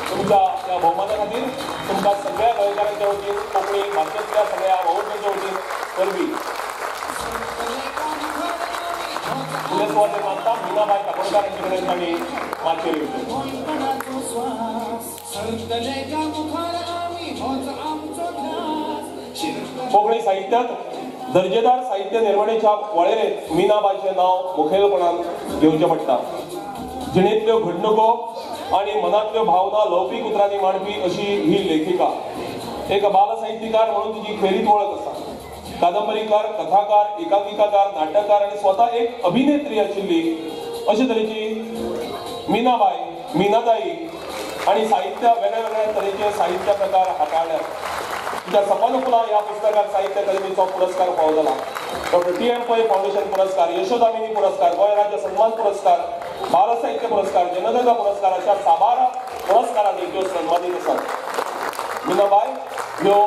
तुमच्या ह्या भोवमाना खातीर तुमकां सगळ्या गोंयकारांच्या वतीन कोंकणी भाशेंतल्या सगळ्या वावुरप्यांच्या वतीन परबी. फुडले सुवातेर मागता मिनाबाई काकोडकार हांचे कडेन तांणी माचयेर येवचें. कोंकणी साहित्यांत दर्जेदार साहित्य निर्वणेच्या वळेरेंत मीनाबाईचें नांव मुखेलपणान घेवचें पडटा. जिणेंतल्यो घडणुको आनी मनांतल्यो भावना लौकीक उतरांनी मांडपी अशी ही लेखिका. एक बाल साहित्यकार म्हणून तिची खेरीत वळख आसा. कादंबरीकार, कथाकार, एकांकिकाकार, नाटककार आनी स्वता एक अभिनेत्री आशिल्ली अशे तरेची मीनाबाई, मीनाताई आनी साहित्य वेगळ्या वेगळ्या तरेचे साहित्य प्रकार हाताळ्यात. तिच्या सपनफुला ह्या पुस्तकाक साहित्य अकादमीचो पुरस्कार फावो जाला. Doctor TM. पै फाउंडेशन पुरस्कार, यशोदामिनी पुरस्कार, गोंय राज्य सन्मान पुरस्कार, बाल साहित्य पुरस्कार, जनगंगा पुरस्कार अशा साबार पुरस्कारांनी ज्यो सन्मानीत आसात. मीनाबाई ह्यो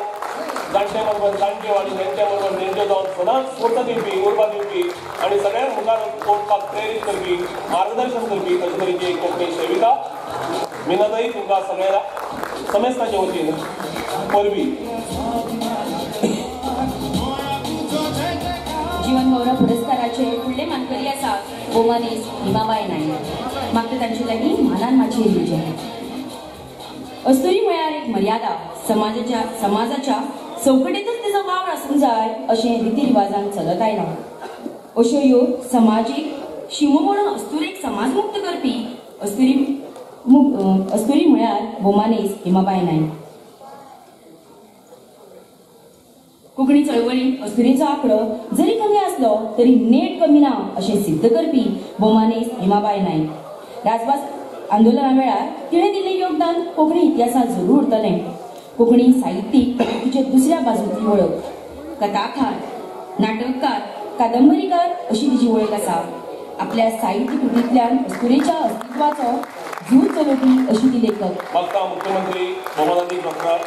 जाणटे बरोबर जाणट्यो आनी नेणट्या बरोबर नेणट्यो जावन सदांच स्फूर्त दिवपी उर्बा दिवपी आनी सगळ्यांक मुखार वचपाक प्रेरीत करपी मार्गदर्शन करपी तशे तरेची एक कोंकणी सेविका मिनताई तुमकां सगळ्यांक समेस्ताचे वतीन परबी. जीवन गौरव पुरस्काराचे फुडले मानकरी आसात बोमानीस हिमाबाई नाईक. मागता तांचे लागीं मानान माचयेर दिवचें. अस्तुरी म्हळ्यार एक मर्यादा. समाजाच्या चौकटेतच तिचो वावर आसूंक जाय अशें रितीरिवाजान चलत आयलां. अश्यो ह्यो समाजीक शिमो म्हणून अस्तुरेक समाजमुक्त करपी अस्तुरी म्हळ्यार बोमानीस हिमाबाई नाईक. कोंकणी चळवळींत अस्तुरीचो आंकडो जरी कमी आसलो तरी नेट कमी ना अशें सिद्ध करपी बोमानीस हिमाबाई नाईक. राजभास आंदोलना वेळार तिणें दिल्लें योगदान कोंकणी इतिहासांत जरूर उरतलें. कोंकणी साहित्यीक तिचे दुसऱ्या बाजूंतली वळख. कथाकार, नाटककार, कादंबरीकार अशी तिची वळख आसा. आपल्या साहित्य कृतींतल्यान अस्तुरेच्या अस्तित्वाचो झूज चलोवपी अशी ती लेखक. मागता मुख्यमंत्री भौमानादी डॉक्टर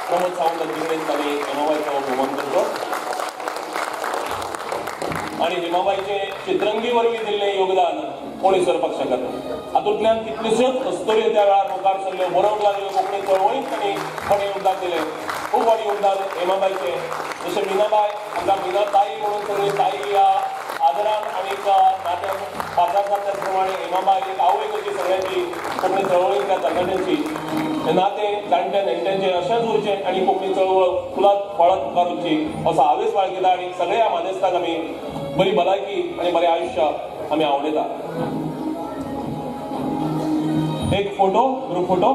प्रमोद सावंत हांचे कडेन तांणी हिमाबाईचो भोवमान करचो आनी हिमाबाईचे चित्रंगी वरवीं दिल्लें योगदान कोण विसरपाक शकना. हातूंतल्यान कितल्योश्योच अस्तुऱ्यो त्या वेळार मुखार सरल्यो, बरोवंक लागल्यो. कोंकणी चळवळींत तांणी व्हड योगदान दिलें. खूब व्हड योगदान हिमाबाईचें. जशें मिनाबाई हांकां मिनाताई म्हणून सगळी ताई या आदरान आनीक नात्यान पात्रां त्याच प्रमाणे हिमाबाई एक आवय कशी सगळ्यांची कोंकणी चळवळींतल्या तरणाट्यांची नातें जाणट्या नेणट्यांचें अशेंच उरचें आनी कोंकणी चळवळ फुलात फळात मुखार वचची असो हावेस बाळगिता आनी सगळ्या मानेस्तांक आमी बरी भलायकी आनी बरें आयुश्य आमी आवडयता. एक फोटो, ग्रुप फोटो.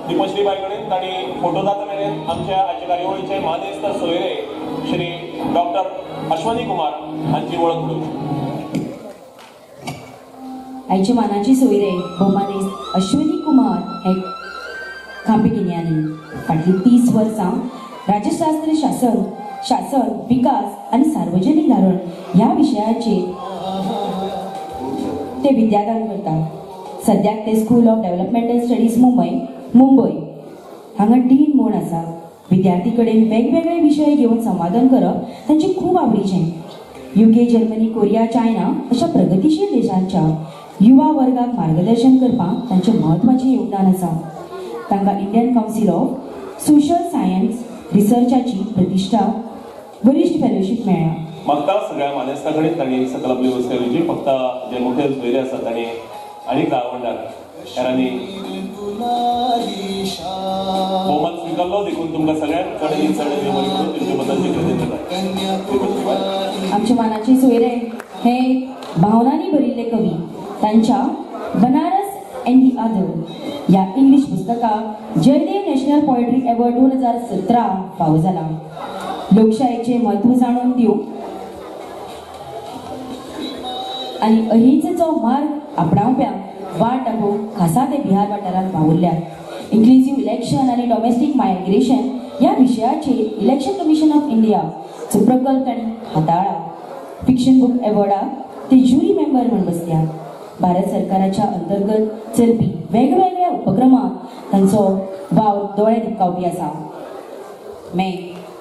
दिपश्रीबाई कडेन तांणी फोटो जाता मेरेन आमच्या आजच्या कार्यावळीचे मानेस्त सोयरे श्री डॉक्टर अश्वनी कुमार हांची वळख करूं. आयचे मानाची सोयरे भौमानीस अश्वनी कुमार हे खांबेगिन्यांनी फाटली 30 वर्सां राज्यशास्त्र शासन विकास आनी सार्वजनीक धोरण ह्या विशयाचेर ते विद्यादान करतात. सद्याक ते school of developmental studies Mumbai हांगा डीन म्हूण आसा. विद्यार्थी कडेन वेगवेगळे विशय घेवन संवादन करप तांचे खूब आवडीचें. UK, जर्मनी, कोरिया, चायना अशा प्रगतीशील देशांच्या युवा वर्गाक मार्गदर्शन करपाक तांचे म्हत्वाचें योगदान आसा. तांकां Indian council of social science रिसर्चाची प्रतिश्ठा वरिष्ठ फेलोशीप मेळ्ळा. मागता सगळ्या मानेस्तां कडेन तांणी सकल आपली वस्ती दिवची. फक्त जे मुखेल सोयरे आसात तांणी आनीक आवडटात हेरांनी भोवमान स्विकारलो देखून तुमकां सगळ्यांक चड तुमचे बद्दलची कृतज्ञता. आमचे मानाचे सोयरे हे भावनांनी भरिल्ले कवी. तांच्या बनारस एंड दी अदर या इंग्लिश पुस्तकाक जयदेव नॅशनल पोएट्री अवॉर्ड 2017 फावो जाला. लोकशायेचे म्हत्व जाणून दिवंक आनी अहिंसेचो मार्ग आपणावप्यांक वाट दाखोवंक खासा ते बिहार वाठारांत वावुरल्यात. इन्क्लुझिव्ह इलेक्शन आनी डॉमेस्टीक मायग्रेशन ह्या विशयाचेर इलेक्शन कमिशन ऑफ इंडियाचो प्रकल्प तांणी हाताळ्ळा. फिक्शन बुक अवॉर्डाक ते ज्युरी मेंबर म्हूण बसल्यात. भारत सरकाराच्या अंतर्गत चलपी वेगवेगळ्या उपक्रमांत तांचो वावर दोळे दिपकावपी आसा. मैं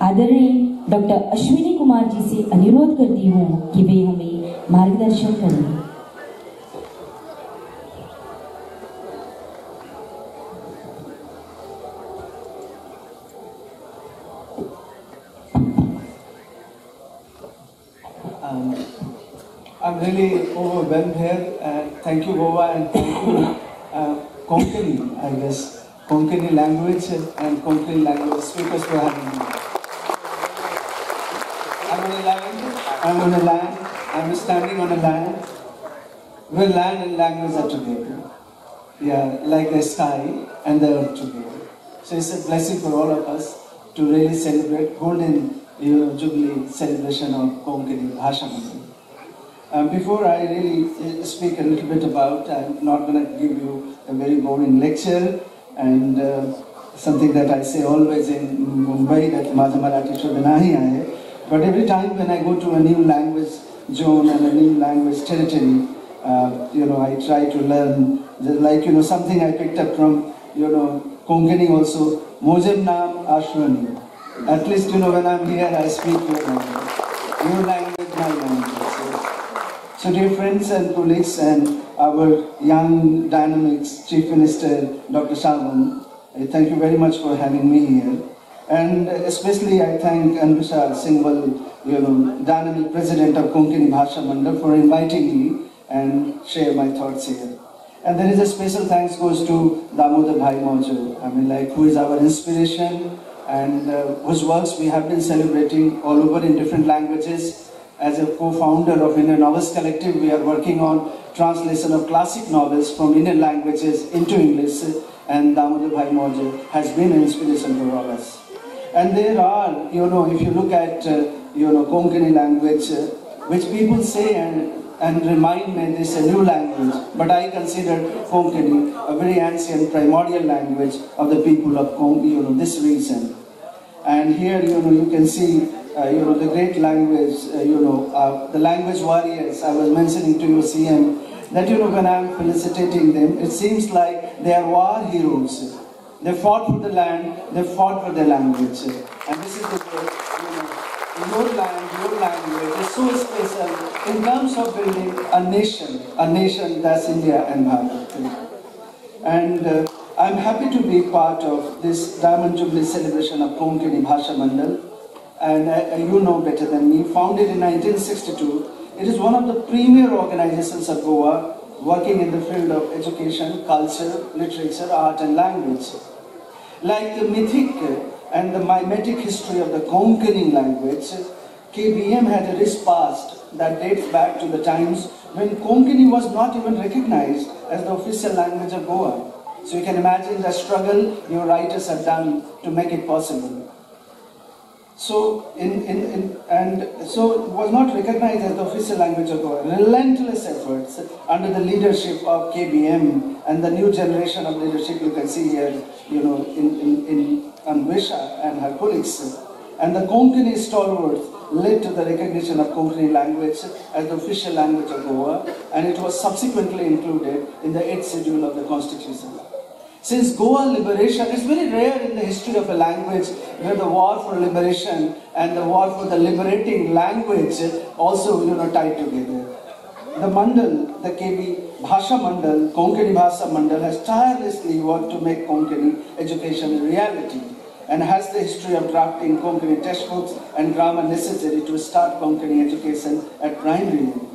आदरणीय डॉक्टर अश्विनी कुमार जी से अनुरोध करती हूँ कि वे हमें मार्गदर्शन करें. I'm really overwhelmed here, and thank you, Goa, and thank you, Konkani, I guess, Konkani language and Konkani language speakers for having me. I'm on a land, I'm standing on a land where land and language are together. Yeah, like the sky and the earth together. So it's a blessing for all of us to really celebrate Golden Jubilee celebration of Konkani Bhasha Mandir. Before I really speak a little bit about, I'm not going to give you a very boring lecture and something that I say always in Mumbai that Maza Marathi Shobh nahi aaye. But every time when I go to a new language zone and a new language territory, I try to learn, something I picked up from, Konkani also, Mojam Naam Ashwani. At least, when I'm here, I speak your language. Your language, my language. So dear friends and colleagues and our young dynamics Chief Minister, Dr. Sawan, I thank you very much for having me here. And especially I thank Anvishal Singhwal, dynamic president of Konkani Bhasha Mandal, for inviting me and share my thoughts here. And there is a special thanks goes to Damodar Bhai Maujo, who is our inspiration and whose works we have been celebrating all over in different languages. As a co-founder of Indian Novels Collective, we are working on translation of classic novels from Indian languages into English, and Damodar Bhai Maujo has been an inspiration for all of us. And there are, if you look at, Konkani language, which people say and remind me this is a new language, but I consider Konkani a very ancient primordial language of the people of this region. And here, you can see, the great language, the language warriors. I was mentioning to you, CM, that, when I'm felicitating them, it seems like they are war heroes. They fought for the land, they fought for their language. And this is the way, your land, your language is so special in terms of building a nation that's India and Bharat. And I'm happy to be part of this Diamond Jubilee celebration of Konkani Bhasha Mandal. And you know better than me, founded in 1962, it is one of the premier organizations of Goa working in the field of education, culture, literature, art and language. Like the mythic and the mimetic history of the Konkani language, KBM had a rich past that dates back to the times when Konkani was not even recognized as the official language of Goa. So you can imagine the struggle your writers have done to make it possible. So, so it was not recognized as the official language of Goa. Relentless efforts under the leadership of KBM and the new generation of leadership you can see here, in Anvisha and her colleagues. And the Konkani stalwarts led to the recognition of Konkani language as the official language of Goa, and it was subsequently included in the 8th schedule of the Constitution. Since Goa liberation, it's very rare in the history of a language where the war for liberation and the war for the liberating language also, tied together. The Mandal, the KB Bhasha Mandal, Konkani Bhasha Mandal has tirelessly worked to make Konkani education a reality and has the history of drafting Konkani textbooks and grammar necessary to start Konkani education at primary level.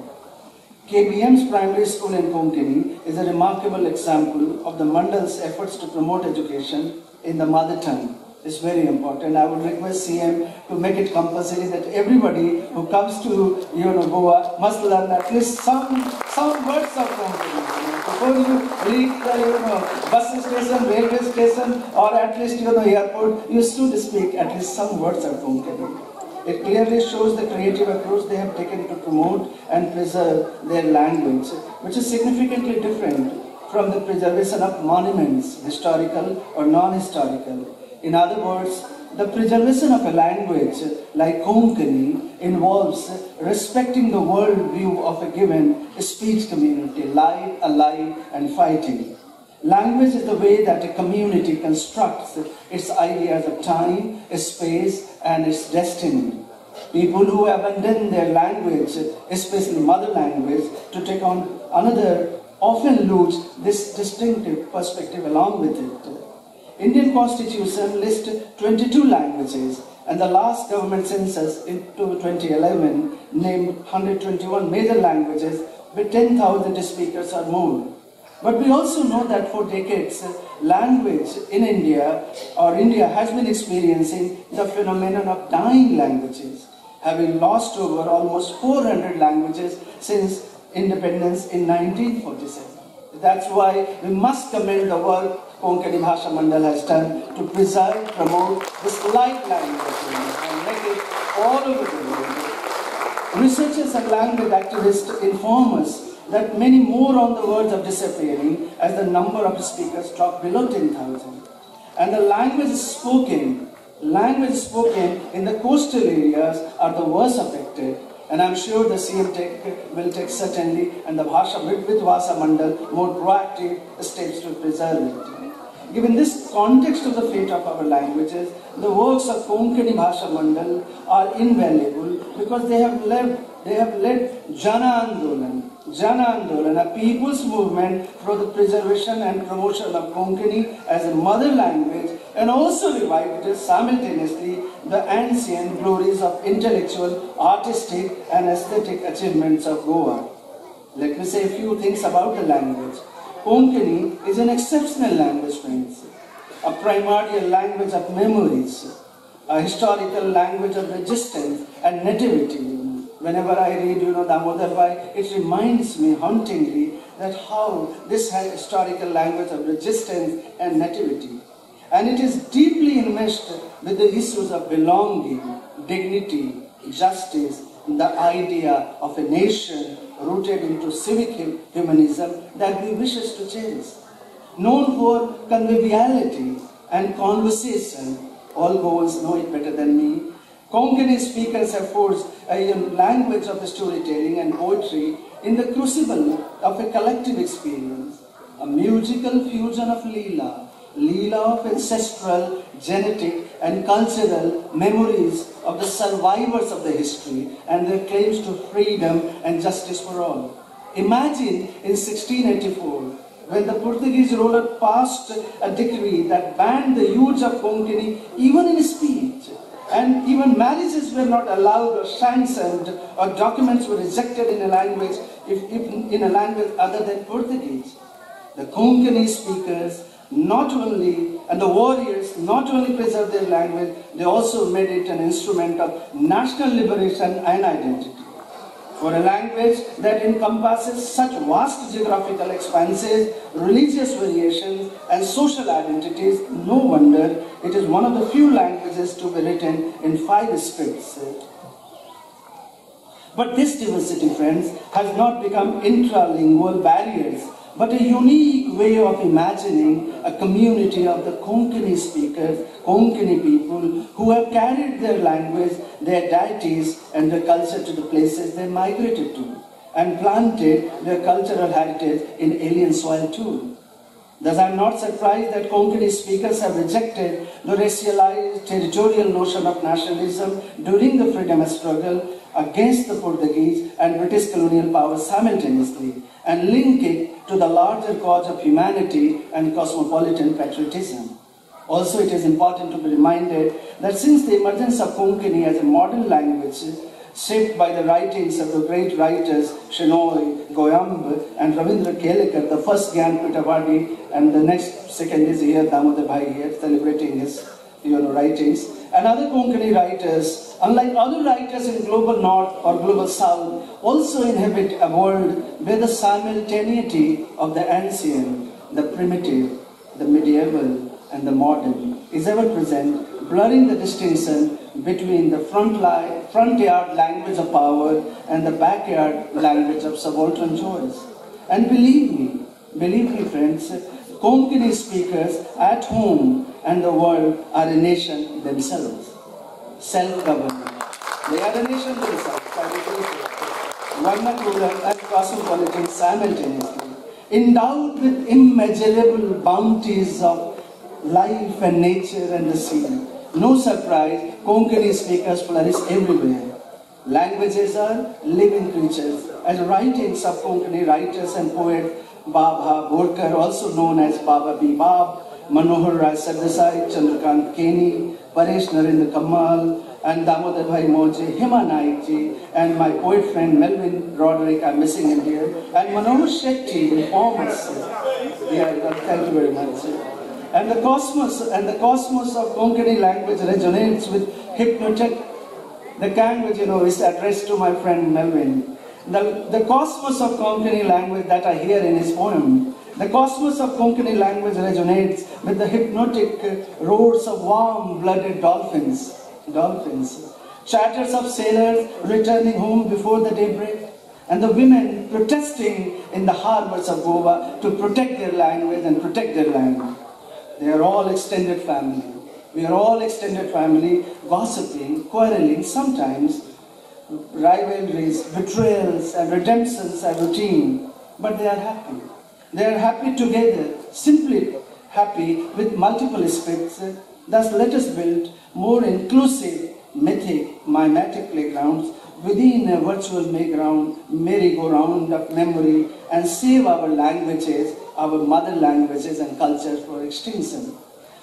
KBM's primary school in Konkani is a remarkable example of the Mandal's efforts to promote education in the mother tongue. It's very important. I would request CM to make it compulsory that everybody who comes to Goa must learn at least some words of Konkani. Before you leave the bus station, railway station, or at least airport, you should speak at least some words of Konkani. It clearly shows the creative approach they have taken to promote and preserve their language, which is significantly different from the preservation of monuments, historical or non-historical. In other words, the preservation of a language like Konkani involves respecting the world view of a given speech community, live, alive, and fighting. Language is the way that a community constructs its ideas of time, space, and its destiny. People who abandon their language, especially mother language, to take on another often lose this distinctive perspective along with it. Indian Constitution lists 22 languages, and the last government census in 2011 named 121 major languages with 10,000 speakers or more. But we also know that for decades, language in India has been experiencing the phenomenon of dying languages, having lost over almost 400 languages since independence in 1947. That's why we must commend the work Konkani Bhasha Mandal has done to preserve, promote this light language and make it all over the world. Researchers and language activists inform us that many more on the verge of disappearing as the number of speakers drop below 10,000. And the language spoken in the coastal areas are the worst affected. And I'm sure the CM will take certainly, and the Bhasha with Vasa Mandal, more proactive steps to preserve it. Given this context of the fate of our languages, the works of Konkani Bhasha Mandal are invaluable because they have led Jana Andolan, a people's movement for the preservation and promotion of Konkani as a mother language, and also revived simultaneously the ancient glories of intellectual, artistic, and aesthetic achievements of Goa. Let me say a few things about the language. Konkani is an exceptional language, friends, a primordial language of memories, a historical language of resistance and nativity. Whenever I read, Damodar Bhai, it reminds me hauntingly that how this historical language of resistance and nativity. And it is deeply enmeshed with the issues of belonging, dignity, justice, the idea of a nation rooted into civic humanism that we wish to cherish. Known for conviviality and conversation, all Goans know it better than me, Konkani speakers have forged a language of storytelling and poetry in the crucible of a collective experience, a musical fusion of Leela of ancestral, genetic and cultural memories of the survivors of the history and their claims to freedom and justice for all. Imagine in 1684, when the Portuguese ruler passed a decree that banned the use of Konkani even in speech, and even marriages were not allowed or sanctioned, or documents were rejected in a language, in a language other than Portuguese. The Konkani speakers and the warriors not only preserved their language, they also made it an instrument of national liberation and identity. For a language that encompasses such vast geographical expanses, religious variations, and social identities, no wonder it is one of the few languages to be written in 5 scripts. But this diversity, friends, has not become intralingual barriers, but a unique way of imagining a community of the Konkani speakers, Konkani people, who have carried their language, their deities, and their culture to the places they migrated to, and planted their cultural heritage in alien soil too. Thus, I am not surprised that Konkani speakers have rejected the racialized territorial notion of nationalism during the freedom struggle against the Portuguese and British colonial power simultaneously, and link it to the larger cause of humanity and cosmopolitan patriotism. Also, it is important to be reminded that since the emergence of Konkani as a modern language, shaped by the writings of the great writers Shenoy, Goyamb, and Ravindra Kelekar, the first Gyan Pitawadi, and the second is here, Damodar Bhai here, celebrating his writings, and other Konkani writers, unlike other writers in global north or global south, also inhabit a world where the simultaneity of the ancient, the primitive, the medieval, and the modern is ever present, blurring the distinction between the front-yard language of power and the backyard language of subaltern joys. And believe me friends, Konkani speakers at home and the world are a nation themselves, self-governed. They are a nation themselves, vernacular and cosmopolitan simultaneously, endowed with immeasurable bounties of life and nature and the sea. No surprise, Konkani speakers flourish everywhere. Languages are living creatures, as writings of Konkani writers and poet Baba Borkar, also known as Baba B. Bab, Manohar Rai Sardesai, Chandrakant Keni, Paresh Narendra Kamal, and Damodar Bhai Moje, Hima Naik ji, and my poet friend Melvin Roderick, I'm missing him here, and Manohar Shetty inform us. Yeah, thank you very much. And the cosmos of Konkani language resonates with hypnotic. The language, is addressed to my friend Melvin. The cosmos of Konkani language that I hear in his poem, the cosmos of Konkani language resonates with the hypnotic roars of warm-blooded dolphins, chatters of sailors returning home before the daybreak, and the women protesting in the harbors of Goa to protect their language and protect their land. They are all extended family. We are all extended family, gossiping, quarreling, sometimes rivalries, betrayals, and redemptions are routine, but they are happy. They are happy together, simply happy with multiple aspects. Thus, let us build more inclusive, mythic, mimetic playgrounds within a virtual merry-go-round of memory, and save our languages, our mother languages and cultures for extinction.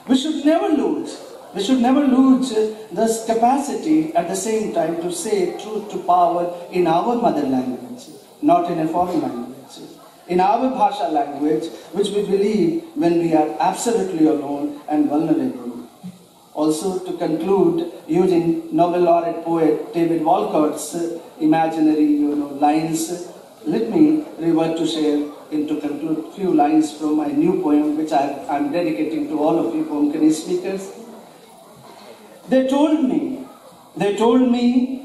We should never lose this capacity at the same time to say truth to power in our mother language, not in a foreign language. In our Bhasha language, which we believe when we are absolutely alone and vulnerable. Also, to conclude, using Nobel laureate poet David Walcott's imaginary lines, let me revert to share and to conclude few lines from my new poem, which I'm dedicating to all of you Konkani speakers. They told me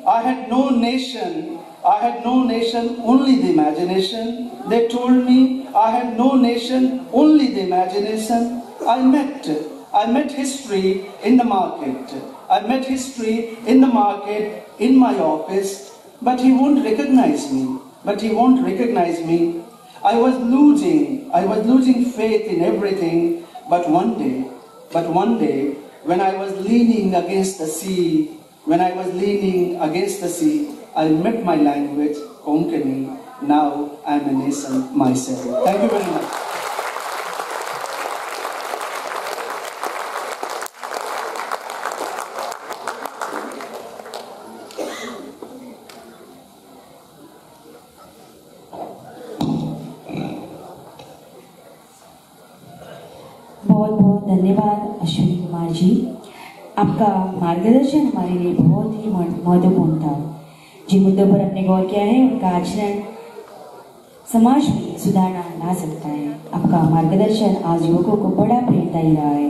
I had no nation, only the imagination. They told me I had no nation, only the imagination. I met history in the market. In my office, but he won't recognize me. I was losing faith in everything. But one day, when I was leaning against the sea, I met my language, Konkani. Now I am a nation myself. Thank you very much. बहुत बहुत धन्यवाद अश्विनी कुमार जी। आपका मार्गदर्शन हमारे लिए बहुत ही महत्वपूर्ण था। जिन मुद्दों पर आपने गौर किया है उनका आचरण समाज में सुधारना ला सकता है। आपका मार्गदर्शन आज युवकों को बड़ा प्रेरणादायी रहा है।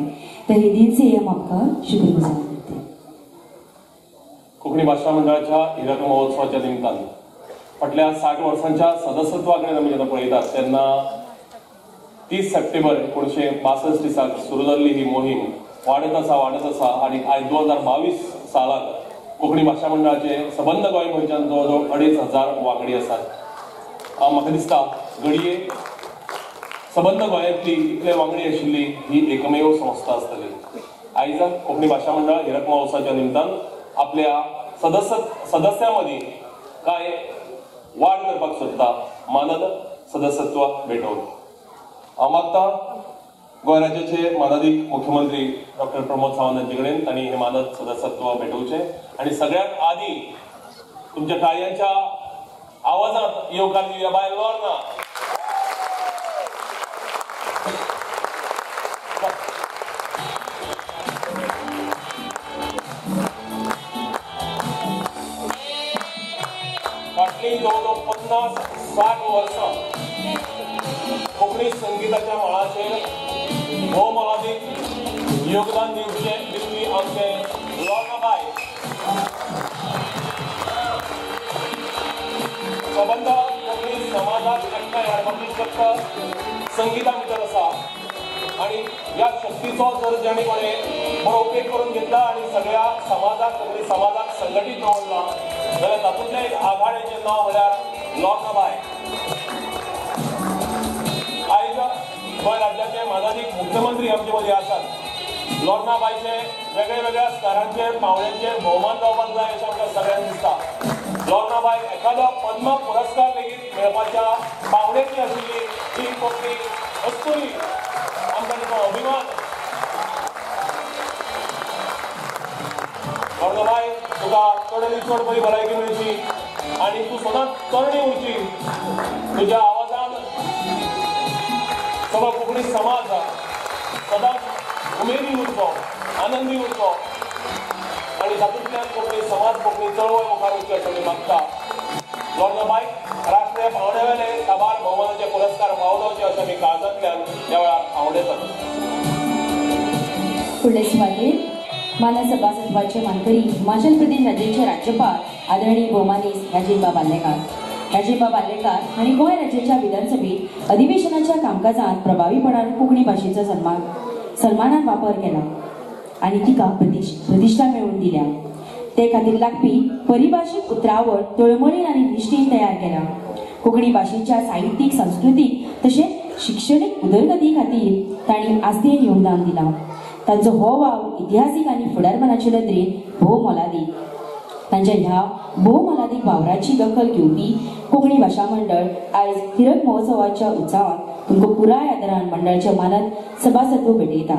तरी दिल से हम आपका शुक्रगुजार करते हैं। कोकणी भाषा मंडळाच्या हिरक महोत्सवाच्या निमित्तान फाटल्या 60 वर्षांच्या सदस्यत्वाकडे आमी जेन्ना पळयतात तेन्ना 30 सप्टेंबर 1962 दिसाक सुरू जाल्ली ही मोहीम वाडत आसा आणि आज 2022 सालाक कोकणी भाषा मंडळाचे सबंद गोंयभरच्यान जवळजवळ 2500 वांगडी आसात। म्हाका दिसता घडये सबंद गोंयांतली इतले वांगडी आशिल्ली ही एकमेव संस्था आसतली। आयज कोकणी भाषा मंडळ हिरक महोत्सवाच्या निमित्तान आपल्या सदस्यां मदीं कांय वाड करपाक सोदता मानद सदस्यत्व भेटोवन। हांव मागता गोंय राज्याचे माननीय मुख्यमंत्री डॉक्टर प्रमोद सावंत हांचे कडेन तांणी हे मानद सदस्यत्व भेटोवचें आणि सगळ्यात आदी तुमच्या टाळयांच्या आवाजात येवकार दिवया बायल लॉर्ना। फाटली जवळजवळ 50-60 वर्सां कोंकणी संगीताच्या मळाचेर भोवमोलादीक योगदान दिवपी आमचे लॉर्नाबाई सबंद कोंकणी समाजाक एकठांय हाडपाची शक्त संगीता भितर आसा आणि ह्या शक्तीचो जर जेणे कोणें बरो उपेग करून घेतला आणि सगळ्या समाजाक कोंकणी समाजाक संघटीत दवरला जाल्यार तातूंतलें एक आघाडीचें नांव म्हळ्यार लॉर्नाबाई। आयज गोंय राज्याचे माननीय मुख्यमंत्री आमचे मदीं आसात। लॉर्नाबाईचे वेगळ्या स्तरांचेर पावंड्यांचेर भोवमान जावपाक जाय अशें आमकां सगळ्यांक दिसता। लॉर्नाबाई एखादो पद्म पुरस्कार लेगीत मेळपाच्या पावंड्याची आशिल्ली ही कोंकणी अस्तुरी आमकां तिचो अभिमान। लॉर्नाबाई तुका चड चड बरी भलायकी मेळची आनी तूं सदांच तरणी उरची। तुज्या आवाजान सगळो कोंकणी समाज सदांच उमेदी उरचो, आनंदी उरचो आणि तातूंतल्यान कोंकणी समाज कोंकणी चळवळ मुखार वचची अशें मी मागता। लॉर्नाबाईक राष्ट्रीय पावंड्यावेले साबार भोवमानाचे पुरस्कार फावो अशें मी काळजांतल्यान ह्या वेळार आवडयतात। फुडले सुवातेर मानस सभासत्वाचे मानकरी हिमाचल प्रदेश राज्याचे राज्यपाल आदरणीय भौमानेस राजेंद्र बालेकार हांणी गोंय राज्याच्या विधानसभेत अधिवेशनाच्या कामकाजात प्रभावीपणान कोंकणी भाषेचो सन्मानान वापर केला आणि तिका प्रतिष्ठा मेळवून दिल्या. ते खातीर लागपी परिभाषिक उतरावळ तळमळीन आनी निश्ठेन तयार केला. कोंकणी भाशेच्या साहित्यीक सांस्कृतीक तशेंच शिक्षणीक उदरगती खातीर तांणी आस्तेन योगदान दिलां. तांचो हो वावर इतिहासीक आनी फुडारपणाचे नदरेन भोव मोलादीक. तांच्या ह्या भोव मोलादीक वावराची दखल घेवपी कोंकणी भाशा मंडळ आयज हिरक महोत्सवाच्या उत्सवात तुमकां पुराय आदरान मंडळाच्या मानद सभासत्व भेटयता.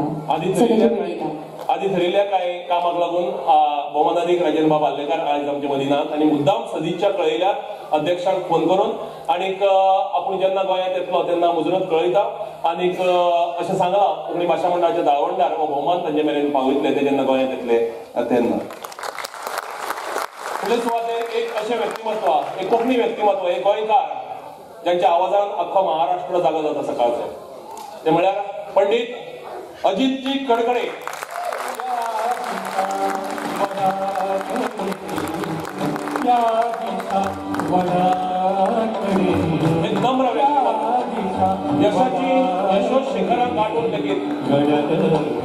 आदी ठरिल्ल्या कांय कामाक लागून भौमानाधिक राजेंद्र बालेकार आज आमचे मदीं नात आनी मुद्दाम सदिच्छा कळयल्या अध्यक्षांक फोन करून आनीक आपूण जेन्ना गोंयांत येतलो तेन्ना मुजरत कळयता आनीक अशें सांगलां कोंकणी भाशा मंडळाचे दावणदार व भौमान तांचे मेरेन पावयतले ते जेन्ना गोंयांत येतले तेन्ना. फुडले सुवातेर एक अशें व्यक्तिमत्व एक कोंकणी व्यक्तिमत्व एक गोंयकार जांच्या आवाजान अख्खो महाराष्ट्र जागो जाता सकाळचो ते म्हळ्यार पंडीत अजितजी कडकडे. एक नम्र व्यक्तिमत्व यशोच शिखराक गाठून लेगीत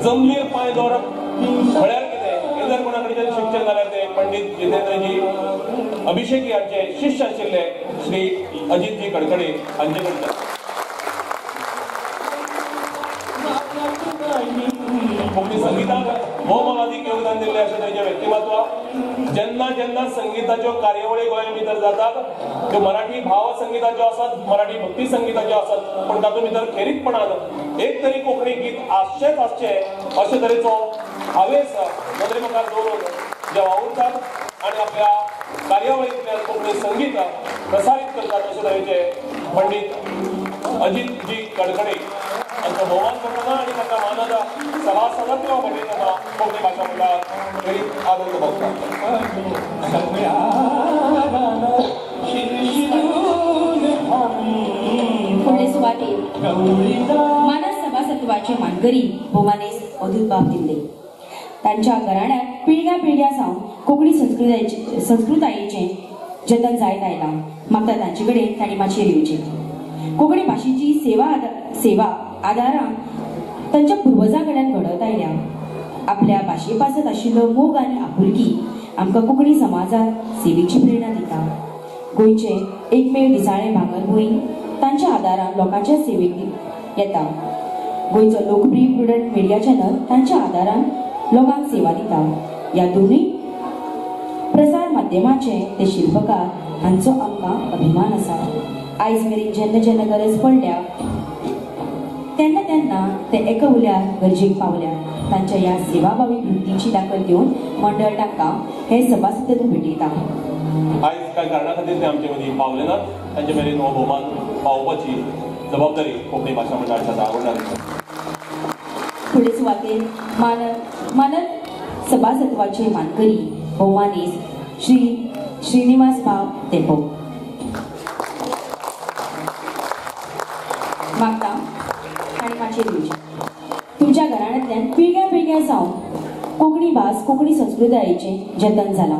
जमनीर पांय दवरप म्हळ्यार कितें हे जर कोणा कडच्यान शिकचें जाल्यार ते पंडीत जितेंद्रजी अभिषेकी हांचे शिश्य आशिल्ले श्री अजितजी कडकडे हांचे कडच्यान. कोंकणी संगीताक भोव मोलादीक योगदान दिल्ले अशें तरेचें व्यक्तिमत्व. जेन्ना जेन्ना संगीताच्यो कार्यावळी गोंया भितर जातात त्यो मराठी भाव संगीताच्यो आसात मराठी भक्ती संगीताच्यो आसात पूण तातूंत भितर खेरीतपणान एक तरी कोंकणी गीत आसचेंच आसचें अशे तरेचो हावेस नदरे मुखार दवरून जे वावुरतात आनी आपल्या कार्यावळींतल्यान कोंकणी संगीत प्रसारीत करतात अशे तरेचे पंडीत अजितजी कडकडे हांचो भोवमान करतना आनी ताका मानद सभासदत्व भेटयतना कोंकणी भाशा मंडळाक वेळीच आनंद भोगता. फुडले सुवातेर मानस सभासत्वाचे मानकरी भौमानेस अदूत बाब दिल्ले. तांच्या घराण्यात पिळग्या सावन कोंकणी संस्कृतायेचें जतन जायत आयलां. मागता तांचे कडेन तांणी मातशें येवचें. कोंकणी भाशेची सेवा आदारान तांच्या पुर्वजां कडल्यान घडत आयल्या. आपल्या भाशे पासत आशिल्लो मोग आनी आपुलकी आमकां कोंकणी समाजात सेवेची प्रेरणा दिता. गोंयचे एकमेव दिसाळें भांगरभूंय तांच्या आदारान लोकांच्या सेवेक येता. गोंयचो लोकप्रिय प्रुडंट मिडिया चॅनल तांच्या आदारान लोकांक सेवा दिता. ह्या दोनूय प्रसार माध्यमाचे ते शिल्पकार हांचो आमकां अभिमान आसा. आयज मेरेन जेन्ना जेन्ना गरज पडल्या तेन्ना तेन्ना ते एका उल्यार गरजेक पावल्या. तांच्या ह्या सेवाभावी वृत्तीची दाखल घेवन मंडळ तांकां हे सभासदत्व भेटयता. आयज कांय कारणां खातीर ते आमचे मदीं पावले नात. तांचे मेरेन हो भोवमान पावोवपाची जबाबदारी कोंकणी भाशा मंडळाच्या दावणदारांची. फुडले सुवातेर मानद सभासत्वाचे मानकरी भौमानेस श्री श्रीनिवास बाब देपो. मागता आनी मातशें दिवचें. तुमच्या घराण्यांतल्यान पिळग्या सावन कोंकणी भास कोंकणी संस्कृतायेचें जतन जालां.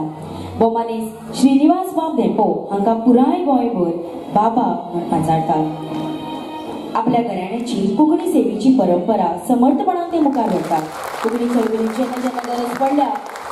भौमानेस श्रीनिवास बाब देपो हांकां पुराय गोंयभर बाबा म्हूण पाचारतात. आपल्या घराण्याची कोंकणी सेवेची परंपरा समर्थपणान ते मुखार व्हरतात. कोंकणी चळवळीत जेन्ना जेन्ना गरज पडल्या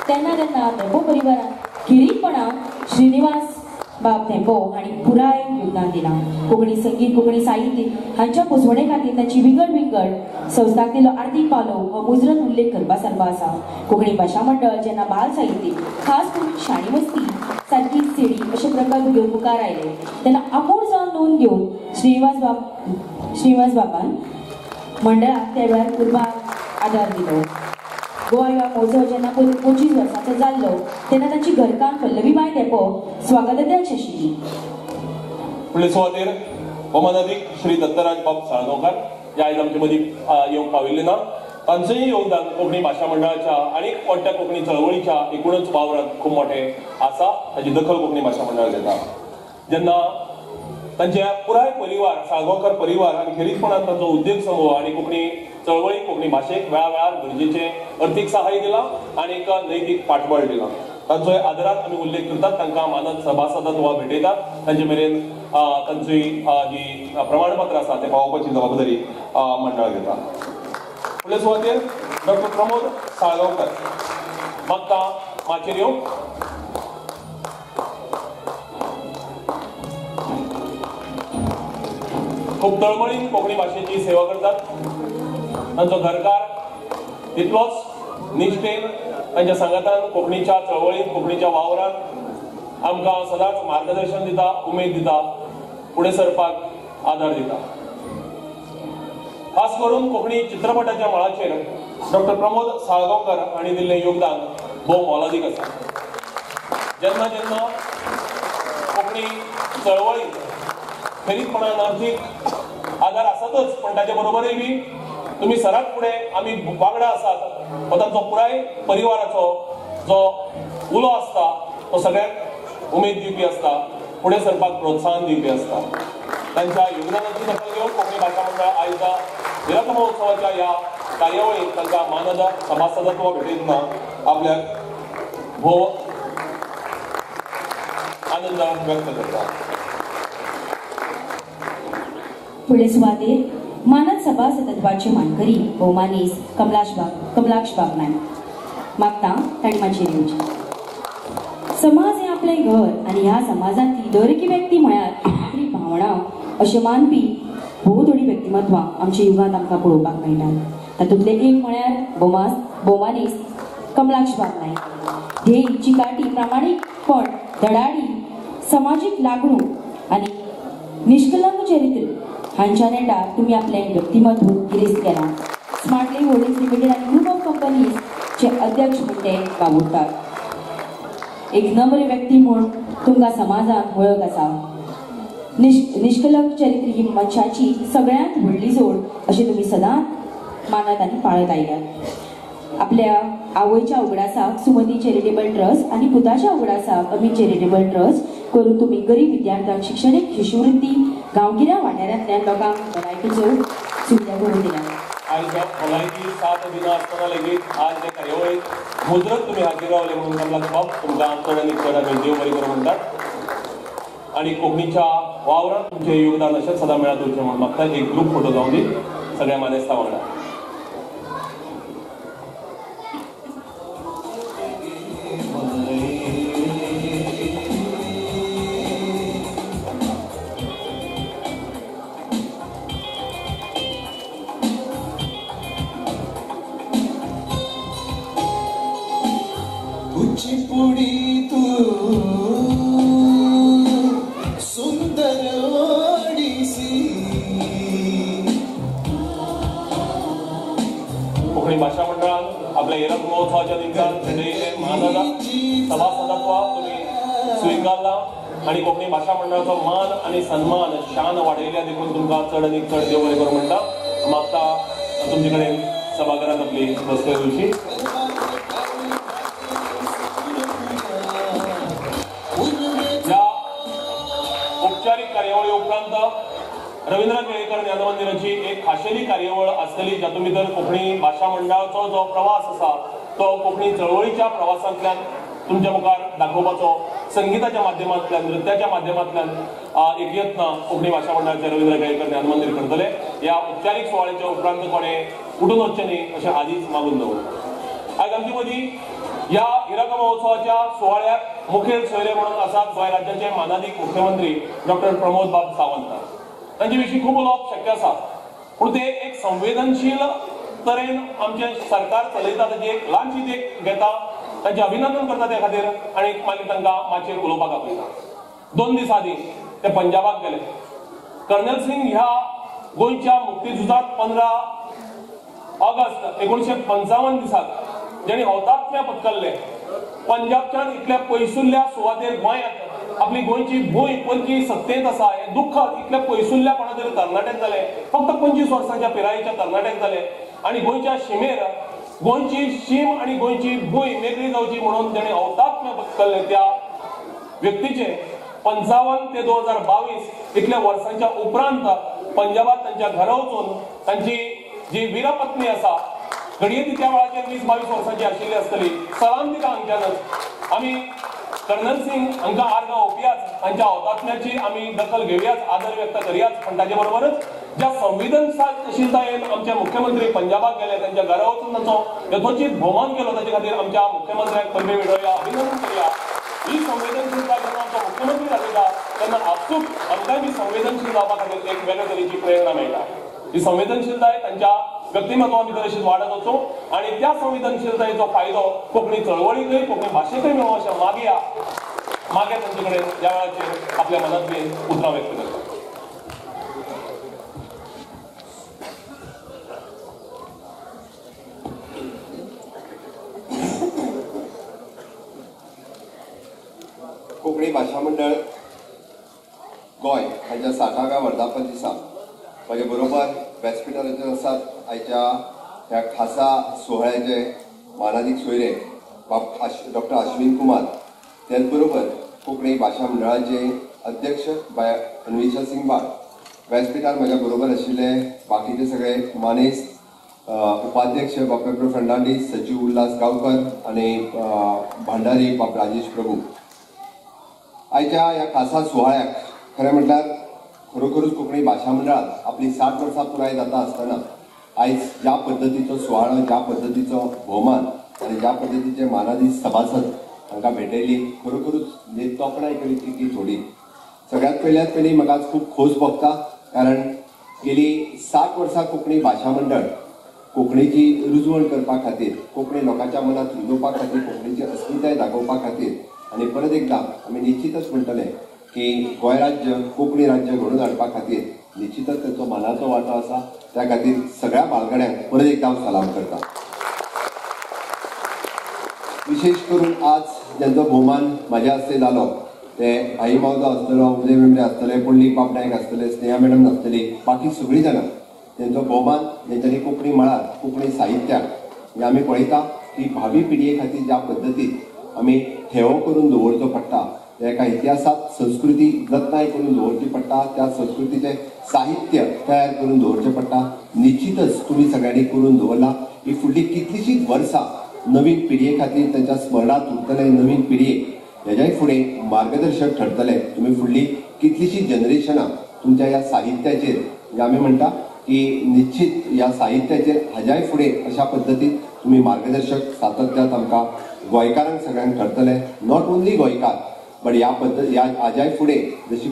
तेन्ना तेन्ना देपो परिवारान खिरीतपणान श्रीनिवास बाब देपो हांणी पुराय योगदान दिलां. कोंकणी संगीत कोंकणी साहित्य हांच्या पोसवणे खातीर तांची विंगड संस्थाक दिलो आर्थीक पावलो हो मुजरत उल्लेख करपा सारको आसा. कोंकणी भाशा मंडळ जेन्ना बाल साहित्य खास करून शाणी मस्ती सारकी सेडी अशे प्रकार घेवन मुखार आयले तेन्ना आपूण जावन नोंद घेवन श्रीनिवास बाबान मंडळाक त्या वेळार कुर्बाक आदार दिलो. गोवा युवा महोत्सव जेन्ना 25 वर्सांचो जाल्लो तेन्ना तांची घरकान्न पल्लवीबाई देपो स्वागताध्यक्ष आशिल्ली. फुडले सुवातेर भौमानाधिक श्री दत्तराज बाब साळगांवकार जे आयज आमचे मदीं येवंक पाविल्ले ना. तांचेंय योगदान कोंकणी भाशा मंडळाच्या आनी व्हडल्या कोंकणी चळवळीच्या एकूणच वावरांत खूब मोठें आसा. ताची दखल कोंकणी भाशा मंडळ घेता. जेन्ना तांचे पुराय परिवार साळगांवकर परिवार आनी खेरीतपणान तांचो उद्देग समूह आनी कोंकणी चळवळी कोंकणी भाशेक वेळावेळार गरजेचे अर्थीक सहाय्य दिला आणि एक नैतीक पाठबळ दिला. तांचो आदरात आमी उल्लेख करतात, तांकां मानद सभासदत्व भेटयतात, तांचे मेरेन तांची जी प्रमाणपत्र आसा ते पावोवपाची जबाबदारी मंडळ घेता. फुडले सुवातेर डॉक्टर प्रमोद साळगांवकर मागता माचेर येवंक. खूब तळमळीन कोंकणी भाशेची सेवा करतात. तांचो घरकार तितलोच निश्ठेन तांच्या सांगातान कोंकणीच्या चळवळींत कोंकणीच्या वावरांत आमकां सदांच मार्गदर्शन दिता, उमेद दिता, फुडें सरपाक आदार दिता. खास करून कोंकणी चित्रपटाच्या मळाचेर डॉक्टर प्रमोद साळगांवकर हांणी दिल्लें योगदान भोव मोलादीक आसा. जेन्ना जेन्ना कोंकणी चळवळींत खेरीतपणान अर्थीक आदार आसातच, पण ताचे बरोबरय बी तुमी सराक फुडें आमी वांगडा आसात हो तांचो पुराय परिवाराचो जो उलो आसता तो सगळ्याक उमेद दिवपी आसता, फुडें सरपाक प्रोत्साहन दिवपी आसता. तांच्या योगदानाची दखल घेवन कोंकणी भाशा मंडळ आयज हिरक महोत्सवाच्या ह्या कार्यावळीक तांकां मानद सभासदत्व भेटयतना आपल्याक भोव आनंद व्यक्त करता. फुडले सुवातेर मानद सभासदत्वाचे मानकरी भौमानीस कमलाक्ष बाब नायक मागता ताणी माचयेर येवचें. समाज हें आपलें घर आनी ह्या समाजांतली दर एकी व्यक्ती म्हळ्यार आपली भावना अशें मानपी भोव थोडी व्यक्तिमत्वां आमच्या युगांत आमकां पळोवपाक मेळटात. तातूंतले एक म्हळ्यार भौमानीस कमलाक्ष बाब नायक. ध्येय, चिकाटी, प्रामाणीकपण, धडाडी, समाजीक लागणूक आनी निष्कलंक चरित्र हांच्या नेटार तुमी आपलें व्यक्तिमत्व गिरेस्त केलां. स्मार्टली होल्डिंग्स लिमिटेड आनी ग्रुप ऑफ कंपनीजचे अध्यक्ष म्हणटे वावुरतात. एक नम्र व्यक्ती म्हूण तुमकां समाजांत वळख आसा. निष्कलंक चरित्र ही मनशाची सगळ्यांत व्हडली जोड अशें तुमी सदांच मानत आनी पाळत आयल्यात. आपल्या आवयच्या उगडासाक सुमती चॅरिटेबल ट्रस्ट आनी पुताच्या उगडासाक अमीत चॅरिटेबल ट्रस्ट करून तुमी गरीब विद्यार्थ्यांक शिक्षणीक शिश्यवृत्ती गांवगिऱ्या वाठारांतल्या लोकांक भलायकेच्यो सुविधा करून दिल्यात. आयज भलायकी साथ दिना आसतना लेगीत आज हे कार्यावळीक मुजरत तुमी हाजीर रावले म्हणून कमलाक्ष बाब तुमकां चड आनी चड आमी देव बरें करूं म्हणटात आनी कोंकणीच्या वावरांत तुमचें योगदान अशेंच सदां मेळत उरचें म्हणून मागता. एक ग्रूप फोटो जावं दी सगळ्या मानेस्तां वांगडा. कुचिपुडी तू सुंदर ओडिसी. कोंकणी भाशा मंडळान आपल्या हिरक महोत्सवाच्या निमतान भेटयिल्लें मानद सभासदत्व तुमी स्विकारलां आनी कोंकणी भाशा मंडळाचो मान आनी सन्मान शान वाडयल्या देखून तुमकां चड आनी चड देव बरें करूं म्हणटा. मागता तुमचे कडेन सभाघरांत आपली बसके दिवची. ह्या औपचारीक कार्यावळी उपरांत रवींद्र केळेकर ज्ञान मंदिराची एक खाशेली कार्यावळ आसतली जातूंत भितर कोंकणी भाशा मंडळाचो जो प्रवास आसा तो कोंकणी चळवळीच्या प्रवासांतल्यान तुमच्या मुखार दाखोवपाचो संगीताच्या माध्यमांतल्यान नृत्याच्या माध्यमांतल्यान एक यत्न कोंकणी भाशा मंडळाचे रवींद्र केळेकर ज्ञान मंदिर करतले. ह्या औपचारीक सुवाळ्याच्या उपरांत कोणें उठून वचचें न्ही अशें आदींच मागून दवरता. आयज आमचे मदीं ह्या हिरक महोत्सवाच्या सुवाळ्याक मुखेल सोयरे म्हणून आसात गोंय राज्याचे मानाधीक मुख्यमंत्री डॉक्टर प्रमोद बाब सावंत. तांचे विशीं खूब उलोवप शक्य आसा पूण ते एक संवेदनशील तरेन आमचें सरकार चलयता ताची एक ल्हानशी देख घेता. तांचें अभिनंदन करता त्या खातीर आनी मागीर तांकां माचयेर उलोवपाक आपयता. 2 दीस आदीं ते पंजाबाक गेले. कर्नल सिंग ह्या गोंयच्या मुक्तीझुजांत 15 ऑगस्ट 1955 दिसाक जेणे हौतात्म्य पत्करले. पंजाबच्यान इतल्या पयसुल्ल्या सुवातेर गोंयांत आपली गोंयची भूंय परकी सत्तेंत आसा हें दुख्ख इतल्या पयसुल्ल्या कोणा तरी तरणाट्याक जालें. फक्त 25 वर्सांच्या पिरायेच्या तरणाट्याक जालें आनी गोंयच्या शिमेर गोंयची शीम आनी गोंयची भूंय मेकळी जावची म्हणून जेणे हौतात्म्य पत्करले त्या व्यक्तीचे 55 ते 2022 इतल्या वर्सांच्या उपरांत पंजाबात तांच्या घरा वचून तांची जी वीरपत्नी आसा घडये ती त्या वेळाचेर 20-22 वर्सांची आशिल्ली आसतली सलाम दिता हांगच्यानच आमी कर्नल सिंग हांकां आर्गां ओंपयाच हांच्या हौतात्म्याची आमी दखल घेवयाच आदर व्यक्त करयाच पण ताचे बरोबरच ज्या संवेदनशीलतायेन आमचे मुख्यमंत्री पंजाबाक गेले त्यांच्या घरा वचून तांचो यथोचित भोवमान केलो ताचे खातीर आमच्या मुख्यमंत्र्याक परबे विडोवया अभिनंदन करया ही संवेदनशीलता जेन्ना आमचो मुख्यमंत्री दाखयता तेन्ना आपसूक आमकांय बी संवेदनशील जावपा खातीर एक वेगळे तरेची प्रेरणा मेळटा ही संवेदनशीलताय तांच्या व्यक्तिमत्वा भितर अशीच वाडत वचो आणि त्या संवेदनशीलतायेचो फायदो कोंकणी चळवळीकय कोंकणी भाशेकय मेळो अशें मागे तांचे कडेन ज्या वेळाचेर आपल्या मनांतली उतरां व्यक्त करता कोंकणी भाशा मंडळ गोंय हाच्या 60व्या वर्धापन दिसा म्हजे बरोबर व्यासपीठाचेर आसात आयच्या ह्या खासा सोहळ्याचे मानादीक सोयरे डॉक्टर अश्विन कुमार त्याच बरोबर कोंकणी भाशा मंडळाचे अध्यक्ष बाय अन्वेषा सिंग बाळ व्यासपीठार म्हज्या बरोबर आशिल्ले बाकीचे सगळे मानेस्त उपाध्यक्ष बाब डॉक्टर फर्नांडीस सचिव उल्हास गांवकर आणि भांडारी बाब राजेश प्रभू आयच्या ह्या खासा सुवाळ्याक खरें म्हटल्यार खरोखरूच कोंकणी भाशा मंडळात आपली 60 वर्सां पुराय जाता आसतना आयज ज्या पद्दतीचो सुवाळो ज्या पद्दतीचो भोवमान आनी ज्या पद्दतीचे मानादीस सभासद हांकां भेटयली खरोखरूच तोखणाय केली ती थोडी सगळ्यात पयली म्हाका आज खूब खोस भोगता कारण गेली 60 वर्सां कोंकणी भाशा मंडळ कोंकणीची रुजवण करपा खातीर कोंकणी लोकांच्या मनात रुजोवपा खातीर कोंकणीची अस्मिताय दाखोवपा खातीर आनी परत एकदां आमी निश्चितच म्हणटले की गोंय राज्य कोंकणी राज्य घडोवन हाडपा खातीर निश्चितच ताचो मानाचो वांटो आसा त्या खातीर सगळ्या बाळगड्यांक परत एकदां हांव सलाम करता विशेष करून आज ज्यांचो भोवमान म्हाज्या हस्ते जालो ते आई मावजो आसतलो उदय मेमरे आसतले पुंडलीक बाब नायक आसतले स्नेहा मॅडम आसतली बाकी सगळीं जाणां तेंचो भोवमान जेंच्यांनी कोंकणी मळार कोंकणी साहित्याक हें आमी पळयता की भावी पिडये खातीर ज्या पद्दतीन आमी ठेवो करून दवरचो पडटा एका इतिहासात संस्कृती जतनाय करून दवरची पडटा त्या संस्कृतीचे साहित्य तयार करून दवरचें पडटा निश्चितच तुमी सगळ्यांनी करून दवरला ही फुडली कितलीशींच वर्सां नवीन पिडये खातीर तांच्या स्मरणांत उरतले नवीन पिडयेक हेज्याय फुडें मार्गदर्शक ठरतले तुमी फुडली कितलीशींच जनरेशनां तुमच्या ह्या साहित्याचेर म्हणजे आमी म्हणटा की निश्चित ह्या साहित्याचेर हाज्याय फुडें अशा पद्दतीन तुमी मार्गदर्शक सातत्यात आमकां गोंयकारांक सगळ्यांक ठरतले नॉट ओन्ली गोंयकार बट ह्या पद्दत ह्या हाज्याय फुडें जशी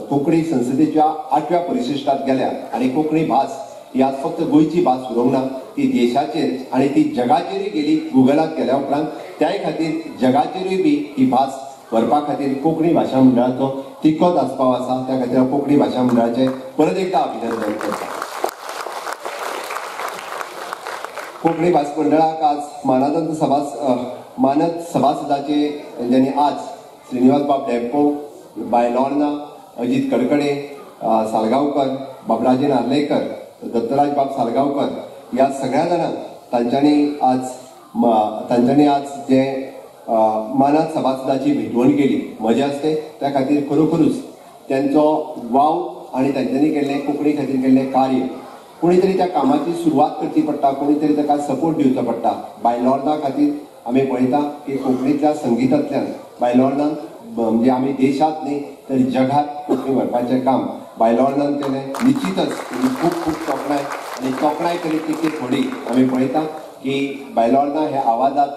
कोंकणी संसदेच्या 8व्या परिशिश्टांत गेल्या आनी कोंकणी भास ही आज फक्त गोंयची भास उरूंक ना ती देशाचेर आनी ती जगाचेरूय गेली गुगलाक गेल्या उपरांत त्याय खातीर जगाचेरूय बी ही भास व्हरपा खातीर कोंकणी भाशा मंडळाचो तितकोच आस्पाव आसा त्या खातीर कोंकणी भाशा मंडळाचें परत एकदां अभिनंदन करता कोंकणी भास मंडळाक आज मानद सभासदाचे ज्यांनी आज श्रीनिवास बाब डेंपो बाय लॉर्ना अजित कडकडे सालगांवकर बाबराजे नार्लेकर दत्तराज बाब सालगांवकर ह्या सगळ्या जाणांक तांच्यांनी आज जे मानद सभासदाची भेटवण केली म्हजे हस्ते त्या खातीर खरोखरूच त्यांचो वाव आनी तांच्यांनी केल्लें कोंकणी खातीर केल्लें कार्य कोणी तरी त्या कामाची सुरवात करची पडटा कोणी तरी ताका सपोर्ट दिवचो पडटा बाय लॉर्ना खातीर आमी पळयता की कोंकणीतल्या संगितांतल्यान बाय लॉर्नान म्हणजे आमी देशांत न्ही तर जगात कोंकणी व्हरपाचें काम बाय लॉर्नान केलें निश्चितच खूब खूब तोखणाय आनी तोखणाय केली तितकी थोडी आमी पळयता की बाय लॉर्ना हे आवाजात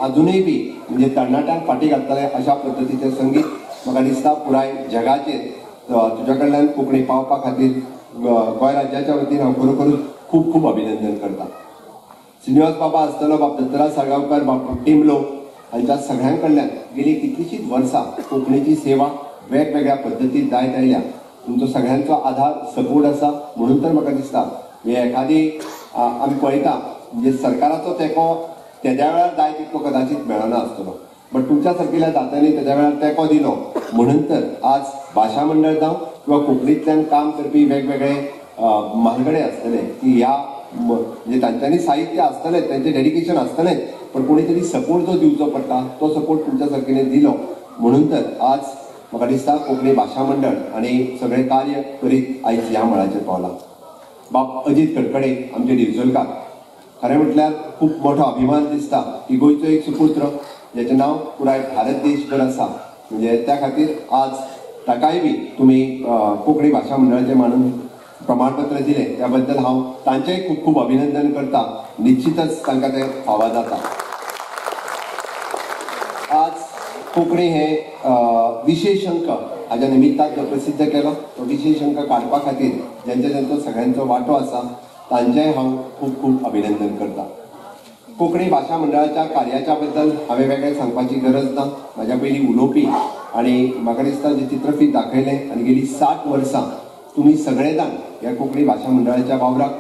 अजुनूय बी म्हणजे तरणाट्यांक फाटी घालतले अशा पद्दतीचें संगीत म्हाका दिसता पुराय जगाचेर तुज्या कडल्यान कोंकणी पावपा खातीर गोंय राज्याच्या वतीन हांव खरोखरूच खूब खूब अभिनंदन करता श्रीनिवास बाबा आसतलो बाब दत्तराज साळगांवकर बाब टिमलो हांच्या सगळ्यां कडल्यान गेली कितलीशींच वर्सां कोंकणीची सेवा वेगवेगळ्या पद्दतीन जायत आयल्या तुमचो सगळ्यांचो आधार सपोर्ट आसा म्हणून तर म्हाका दिसता एखादी आमी पळयता म्हणजे सरकाराचो तेंको तेद्या वेळार जाय तितको कदाचित मेळना आसतलो बट तुमच्या सारकिल्या दात्यांनी तेद्या वेळार तेंको दिलो म्हणून तर आज भाशा मंडळ जावं किंवा कोंकणींतल्यान काम करपी वेगवेगळे म्हालगडे आसतले की ह्या म्हणजे तांच्यांनी साहित्य आसतलें तेंचें डेडिकेशन आसतलेंच पण कोणी तरी सपोर्ट जो दिवचो पडटा तो सपोर्ट तुमच्या सारकेने दिलो म्हणून तर आज म्हाका दिसता कोंकणी भाशा मंडळ आनी सगळें कार्य करीत आयज ह्या मळाचेर पावला बाब अजीत कडकडे आमचे डिविजनकार. खरें म्हटल्यार खूब मोठो अभिमान दिसता की गोंयचो एक सुपुत्र जेचें नांव पुराय भारत देशभर आसा. म्हणजे त्या खातीर आज ताकाय बी तुमी कोंकणी भाशा मंडळाचें मानून प्रमाणपत्र दिलें त्या बद्दल हांव तांचेंय खूब खूब अभिनंदन करता. निश्चितच तांकां तें फावो जाता. आज कोंकणी हे विशेष अंक हाच्या निमित्तान जो प्रसिद्ध केलो तो विशेष अंक काडपा खातीर ज्यांचो सगळ्यांचो वांटो आसा तांचेंय हांव खूब खूब अभिनंदन करता. कोंकणी भाशा मंडळाच्या कार्याच्या बद्दल हांवें वेगळें सांगपाची गरज ना. म्हाज्या पयलीं उलोवपी आनी म्हाका दिसता जे चित्रफीत दाखयलें आनी गेलीं 60 वर्सां तुमी सगळे जाण ह्या कोंकणी भाशा मंडळाच्या वावराक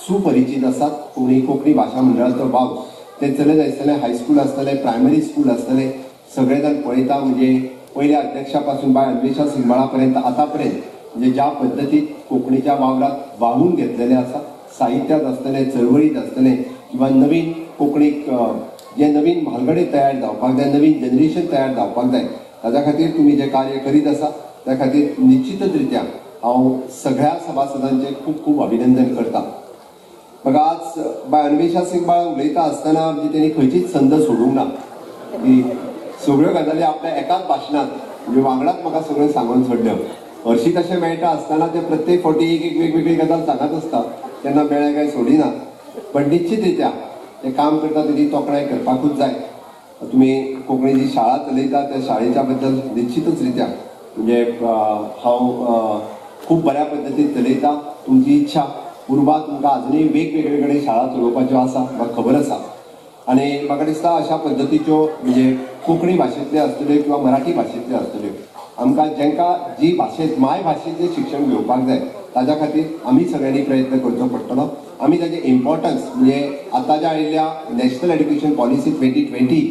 सुपरिचीत आसात. कोंकणी भाशा मंडळाचो वावर ते चलत आसतलें हायस्कूल आसतलें प्रायमरी स्कूल आसतलें सगळे जाण पळयता. म्हणजे पयल्या अध्यक्षा पासून बाय अन्वेषा सिंगमाळा पर्यंत आतां पर्यंत म्हणजे ज्या पद्दतीन कोंकणीच्या वावरात वाहून घेतलेले आसा साहित्यात आसतलें चळवळीत आसतलें किंवा नवीन कोंकणीक जे नवीन म्हालगडे तयार जावपाक जाय नवीन जनरेशन तयार जावपाक जाय ताच्या खातीर तुमी जे कार्य करीत आसा त्या खातीर निश्चितच रित्या हांव सगळ्या सभासदांचें खूब खूब अभिनंदन करता. म्हाका आज बाय अन्वेषा सिंगमाळा उलयता आसतना म्हणजे तेणी खंयचीच संद सोडूंक ना की सगळ्यो गजाली आपल्या एकाच भाशणांत म्हणजे वांगडाच म्हाका सगळें सांगून सोडल्यो. हरशीं तशें मेळटा आसतना ते प्रत्येक फावटी एक वेगवेगळी गजाल सांगत आसता केन्ना मेळ्ळें काय सोडिना. पण निश्चित रित्या तें काम करता तेची तोखणाय करपाकूच जाय. तुमी कोंकणी जी शाळा चलयता त्या शाळेच्या बद्दल निश्चितच रित्या म्हणजे हांव खूब बऱ्या पद्दतीन चलयता. तुमची इच्छा उर्बा तुमकां आजुनूय वेगवेगळे कडेन शाळा चलोवपाच्यो आसा म्हाका खबर आसा. आनी म्हाका दिसता अशा पद्दतीच्यो म्हणजे कोंकणी भाशेंतल्यो आसतल्यो किंवा मराठी भाशेंतल्यो आसतल्यो आमकां जेंकां जी भाशेंत माय भाशेंतलें शिक्षण घेवपाक जाय ताच्या खातीर आमी सगळ्यांनी प्रयत्न करचो पडटलो. आमी ताचें इम्पॉर्टन्स म्हणजे आतांच्या आयिल्ल्या नॅशनल एड्युकेशन पॉलिसी 2020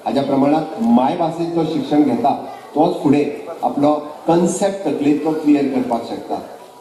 हाच्या प्रमाणात माय भाशेंतलो शिक्षण घेता तोच फुडें आपलो कन्सेप्ट तकलेंत तो क्लियर करपाक शकता.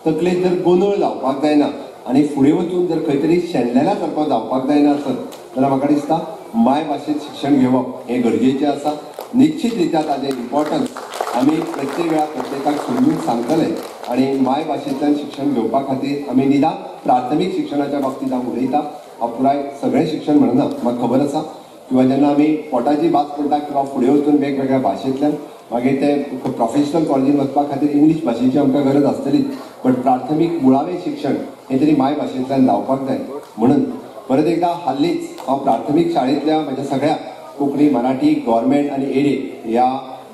तकलेंत जर गोंदळ जावपाक जायना आनी फुडें वचून जर खंय तरी शेणलेल्या सारको जावपाक जायना आसत जाल्यार म्हाका दिसता माय भाशेंत शिक्षण घेवप हें गरजेचें आसा. निश्चित रित्या ताचें इम्पॉर्टन्स आमी प्रत्येक वेळा प्रत्येकाक समजून सांगतले आनी माय भाशेंतल्यान शिक्षण घेवपा खातीर आमी निदान प्राथमीक शिक्षणाच्या बाबतींत हांव उलयता. हांव पुराय सगळें शिक्षण म्हणना म्हाका खबर आसा किंवा जेन्ना आमी पोटाची भास करता किंवा फुडें वचून वेगवेगळ्या भाशेंतल्यान मागीर ते प्रोफेशनल कॉलेजीन वचपा खातीर इंग्लीश भाशेची आमकां गरज आसतलीच. बट प्राथमीक मुळावें शिक्षण हें तरी माय भाशेंतल्यान जावपाक जाय. म्हणून परत एकदा हाल्लीच हांव प्राथमीक शाळेंतल्या म्हज्या सगळ्या कोंकणी मराठी गव्हर्मेंट आनी एडेड ह्या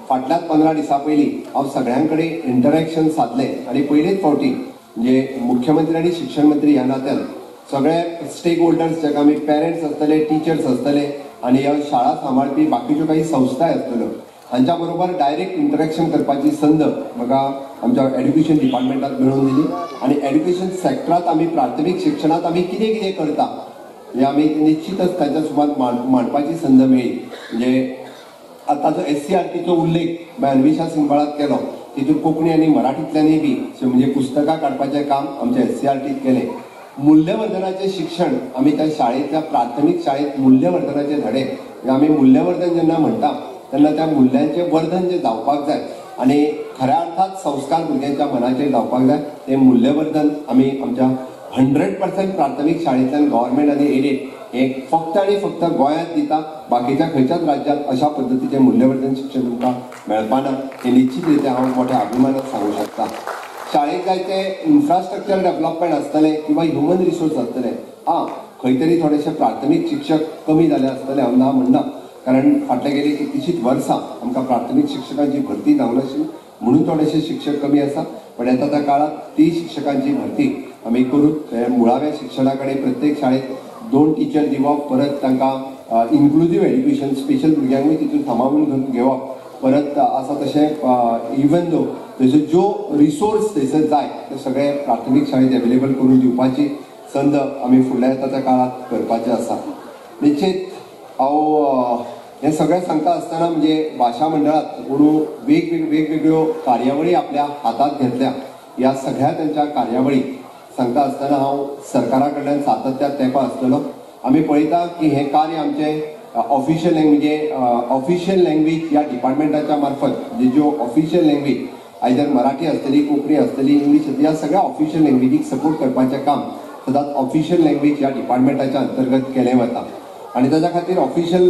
फाटल्याच 15 दिसां पयलीं हांव सगळ्यां कडेन इंटरॅक्शन सादलें आनी पयलेच फावटी म्हणजे मुख्यमंत्री आनी शिक्षण मंत्री ह्या नात्यान सगळे स्टेक होल्डर्स जाका आमी पेरंट्स आसतले टिचर्स आसतले आनी ह्या शाळा सांबाळपी बाकीच्यो काही संस्थाय आसतल्यो हांच्या बरोबर डायरेक्ट इंटरॅक्शन करपाची संद म्हाका आमच्या एड्युकेशन डिपार्टमेंटात मेळून दिली. आनी एड्युकेशन सेक्टरांत आमी प्राथमीक शिक्षणांत आमी कितें कितें करता हें आमी निश्चितच ताच्या सुमार मांडपाची संद मेळ्ळी. म्हणजे आतांचो SCRTचो उल्लेख बाय अन्वेषा सिंगमाळात केलो तितून कोंकणी आनी मराठींतल्यानय बी म्हणजे पुस्तकां काडपाचें काम आमच्या SCRTत केलें. मूल्यवर्धनाचें शिक्षण आमी त्या शाळेंतल्या प्राथमीक शाळेंत मूल्यवर्धनाचे धडे आमी मूल्यवर्धन जेन्ना म्हणटा तेन्ना त्या मुल्यांचें वर्धन जें जावपाक जाय आनी खऱ्या अर्थात संस्कार भुरग्यांच्या मनाचेर जावपाक जाय तें मूल्यवर्धन आमी आमच्या 100% प्राथमीक शाळेंतल्यान गव्हर्मेंट आनी एडेड हे फक्त आनी फक्त गोंयांत दिता. बाकीच्या खंयच्याच राज्यांत अशा पद्दतीचें मूल्यवर्धन शिक्षण तुमकां मेळपाना हें निश्चित रित्या हांव मोठ्या अभिमानान सांगूं शकता. शाळेंत जायते इन्फ्रास्ट्रक्चर डेव्हलपमेंट आसतलें किंवा ह्युमन रिसोर्स आसतले. खंय तरी थोडेशे प्राथमीक शिक्षक कमी जाले आसतले हांव ना म्हणना कारण फाटले गेली कितलींशींच वर्सां आमकां प्राथमीक शिक्षकांची भरती जावंक नाशिल्ली म्हणून थोडेशे शिक्षक कमी आसा. पण येता त्या काळात ती शिक्षकांची भरती आमी करून मुळाव्या शिक्षणा कडेन प्रत्येक शाळेंत 2 टिचर दिवप परत तांकां इन्क्लुझीव एड्युकेशन स्पेशल भुरग्यांकूय तितून सामावून घेवप परत आसा तशें इवन दो थंयसर ज्यो रिसोर्स थंयसर जाय ते सगळे प्राथमीक शाळेंत एवेलेबल करून दिवपाची संद आमी फुडल्या येता त्या काळात करपाचें आसा. निश्चित हांव हें सगळें सांगता आसतना म्हणजे भाशा मंडळात कोणू वेगवेगळ्यो कार्यावळी आपल्या हातांत घेतल्या. ह्या सगळ्या त्यांच्या कार्यावळी सांगता आसतना हांव सरकारा कडल्यान सातत्यान तेंको आसतलो. आमी पळयता की हें कार्य आमचें ऑफिशियल लँग्वेज ह्या डिपार्टमेंटाच्या मार्फत ज्यो ऑफिशियल लँग्वेज आयदर मराठी आसतली कोंकणी आसतली इंग्लीश आसतली ह्या सगळ्या ऑफिशियल लँग्वेजीक सपोर्ट करपाचें काम सदांच ऑफिशियल लँग्वेज ह्या डिपार्टमेंटाच्या अंतर्गत केलें वता आनी ताच्या खातीर ऑफिशियल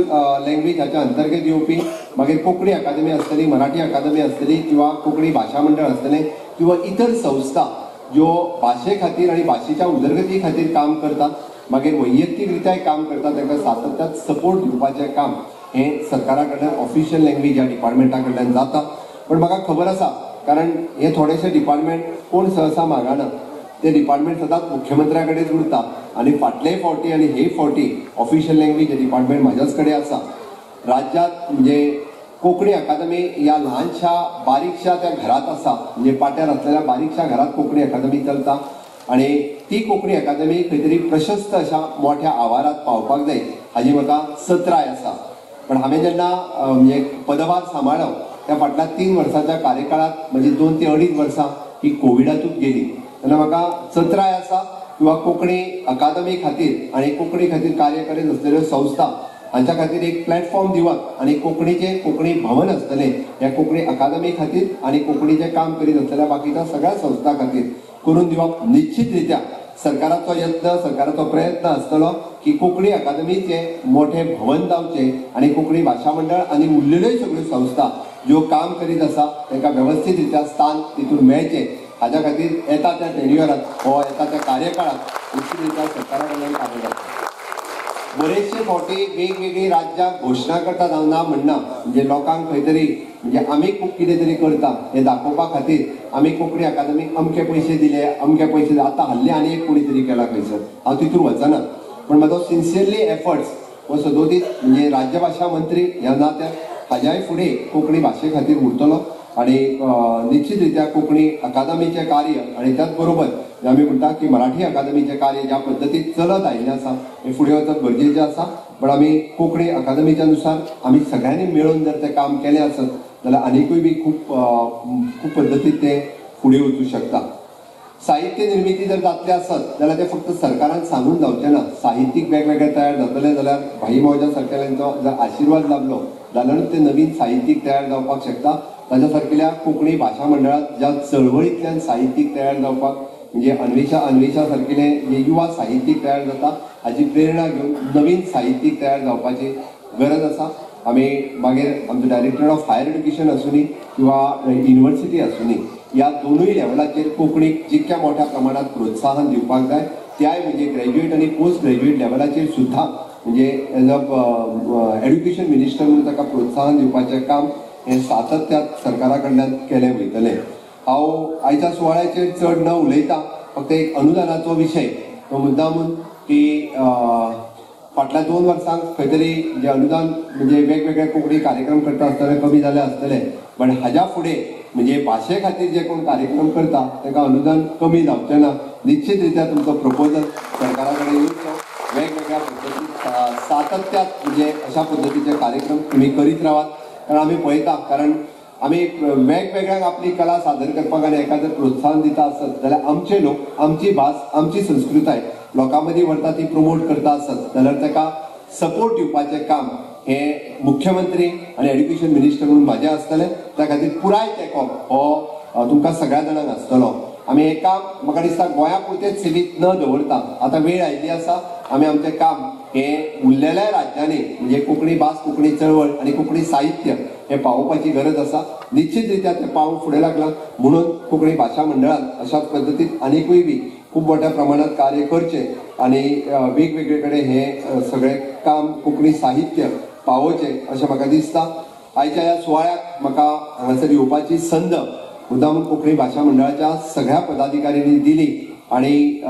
लँग्वेज हाच्या अंतर्गत येवपी मागीर कोंकणी अकादमी आसतली, मराठी अकादमी आसतली किंवा कोंकणी भाशा मंडळ आसतलें किंवा इतर संस्था ज्यो भाशे खातीर आनी भाशेच्या उदरगती खातीर काम करतात, मागीर वैयक्तीकरित्याय काम करतात, तांकां सातत्यान सपोर्ट दिवपाचें काम हें सरकारा कडल्यान ऑफिशियल लँग्वेज ह्या डिपार्टमेंटा कडल्यान जाता. पण म्हाका खबर आसा, कारण हे थोडेशे डिपार्टमेंट कोण सहसा मागाना, ते डिपार्टमेंट सदांच मुख्यमंत्र्या कडेन उरता आनी फाटलेय फावटी आनी हे फावटी ऑफिशियल लँग्वेज हे डिपार्टमेंट म्हाज्याच कडेन आसा. राज्यांत म्हणजे कोंकणी अकादमी ह्या ल्हानशा बारीकशा त्या घरात आसा, म्हणजे पाट्यार असलेल्या बारीकशा घरात कोंकणी अकादमी चलता आणि ती कोंकणी अकादमी खंय तरी प्रशस्त अशा मोठ्या आवारात पावपाक जाय हाजी म्हाका सत्राय आसा. पण हांवें जेन्ना म्हणजे पदभार सांबाळ्ळो त्या फाटल्या 3 वर्सांच्या कार्यकाळात म्हणजे 2 ते 2.5 वर्सां ही कोविडातूच गेली, तेन्ना म्हाका सत्राय आसा किंवा कोंकणी अकादमी खातीर आणि कोंकणी खातीर कार्य करीत असलेल्यो संस्था हांच्या खातीर एक प्लॅटफॉर्म दिवप आणि कोंकणी भवन आसतलें ह्या कोंकणी अकादमी खातीर आणि कोंकणीचें काम करीत असलेल्या बाकीच्या सगळ्या संस्था खातीर करून दिवप निश्चितरित्या सरकाराचो यत्न, सरकाराचो प्रयत्न आसतलो की कोंकणी अकादमीचे मोठे भवन जावचे आणि कोंकणी भाशा मंडळ आणि उरलेल्योय सगळ्यो संस्था ज्यो काम करीत आसा तांकां वेवस्थीत रित्या स्थान तितून मेळचें हाच्या खातीर येता त्या टेन्युअरांत हो येता त्या कार्यकाळात निश्चित रित्या सरकारा कडल्यान काम जाता. बरेचशे फावटी वेगवेगळी राज्यां घोशणा करतात, हांव ना म्हणना, म्हणजे लोकांक खंय तरी म्हणजे आमी खूब कितें तरी करता हें दाखोवपा खातीर आमी कोंकणी अकादमीक अमके पयशे दिले, अमके पयशे दिले, आतां हाल्ली आनी एक कोणी तरी केला खंयसर, हांव तितून वचना. पण म्हाजो सिन्सियरली एफर्ट्स हो सदोदीत म्हणजे राज्य भाशा मंत्री ह्या नात्यान हाज्याय फुडें कोंकणी भाशे खातीर उरतलो आणि निश्चित रित्या कोंकणी अकादमीचें कार्य आणि त्याच बरोबर आमी म्हणटा की मराठी अकादमीचें कार्य ज्या पद्दतीन चलत आयिल्लें आसा हें फुडें वचप गरजेचें आसा. पण आमी कोंकणी अकादमीच्या नुसार आमी सगळ्यांनी मेळून जर तें काम केलें आसत जाल्यार आनिकूय बी खूब पद्दतीन तें फुडें वचूंक शकता. साहित्य निर्मिती जर जातली आसत जाल्यार तें फक्त सरकारान सांगून जावचें ना. साहित्यीक वेगवेगळे तयार जातले जाल्यार भाई मौजा सारकेल्यांचो जर आशिर्वाद लाभलो जाल्यारूच ते नवीन साहित्यीक तयार जावपाक शकता. ताच्या सारकेल्या कोंकणी भाशा मंडळात ज्या चळवळींतल्यान साहित्यीक तयार जावपाक म्हणजे अन्वेषा सारकेले जे युवा साहित्यीक तयार जाता हाची प्रेरणा घेवन नवीन साहित्यीक तयार जावपाची गरज आसा. आमी मागीर आमचो डायरेक्टर ऑफ हायर एड्युकेशन आसूनी किंवा युनिव्हर्सिटी आसूनी ह्या दोनूय लेवलाचेर कोंकणीक जितक्या मोठ्या प्रमाणात प्रोत्साहन दिवपाक जाय, त्याय म्हणजे ग्रॅज्युएट आणि पोस्ट ग्रॅज्युएट लेवलाचेर सुद्धा म्हणजे एज अ एड्युकेशन मिनिस्टर म्हणून ताका प्रोत्साहन दिवपाचें काम हें सातत्यान सरकारा कडल्यान केलें वयतलें. हांव आयच्या सुवाळ्याचेर चड न उलयता, फक्त एक अनुदानाचो विशय तो मुद्दामून की फाटल्या 2 वर्सांक खंय तरी जे अनुदान म्हणजे वेगवेगळे कोंकणी कार्यक्रम करता आसतले कमी जाले आसतले, पण हाज्या फुडें म्हणजे भाशे खातीर जे कोण कार्यक्रम करता ताका अनुदान कमी जावचें ना. निश्चित रित्या तुमचो प्रपोजल सरकारा कडेन येवचो, वेगवेगळ्या पद्दतीन सातत्यात म्हणजे अशा पद्दतीचे कार्यक्रम तुमी करीत रावात. कारण आमी पळयता, कारण आमी वेगवेगळ्याक आपली कला सादर करपाक आनी एका जर प्रोत्साहन दिता आसत जाल्यार आमचे लोक आमची भास आमची संस्कृताय लोकां मदीं व्हरता ती प्रमोट करता आसत जाल्यार ताका सपोर्ट दिवपाचें काम हे मुख्यमंत्री आनी एड्युकेशन मिनिस्टर म्हणून म्हाजें आसतलें. त्या खातीर पुराय तेंको हो तुमकां सगळ्या जाणांक आसतलो. आमी हें काम म्हाका दिसता गोंया पुरतेंच सीमीत न दवरता, आतां वेळ आयिल्ली आसा आमी आमचें काम हें उरलेल्या राज्यांनी म्हणजे कोंकणी भास, कोंकणी चळवळ आनी कोंकणी साहित्य हें पावोवपाची गरज आसा. निश्चित रित्या तें पावूंक फुडें लागलां म्हणून कोंकणी भाशा मंडळान अशाच पद्दतीन आनिकूय बी खूब मोठ्या प्रमाणात कार्य करचें आनी वेगवेगळे कडेन हें सगळें काम कोंकणी साहित्य पावोवचें अशें म्हाका दिसता. आयच्या ह्या सुवाळ्याक म्हाका हांगासर येवपाची संद मुद्दामून कोंकणी भाशा मंडळाच्या सगळ्या पदाधिकाऱ्यांनी दिली आणि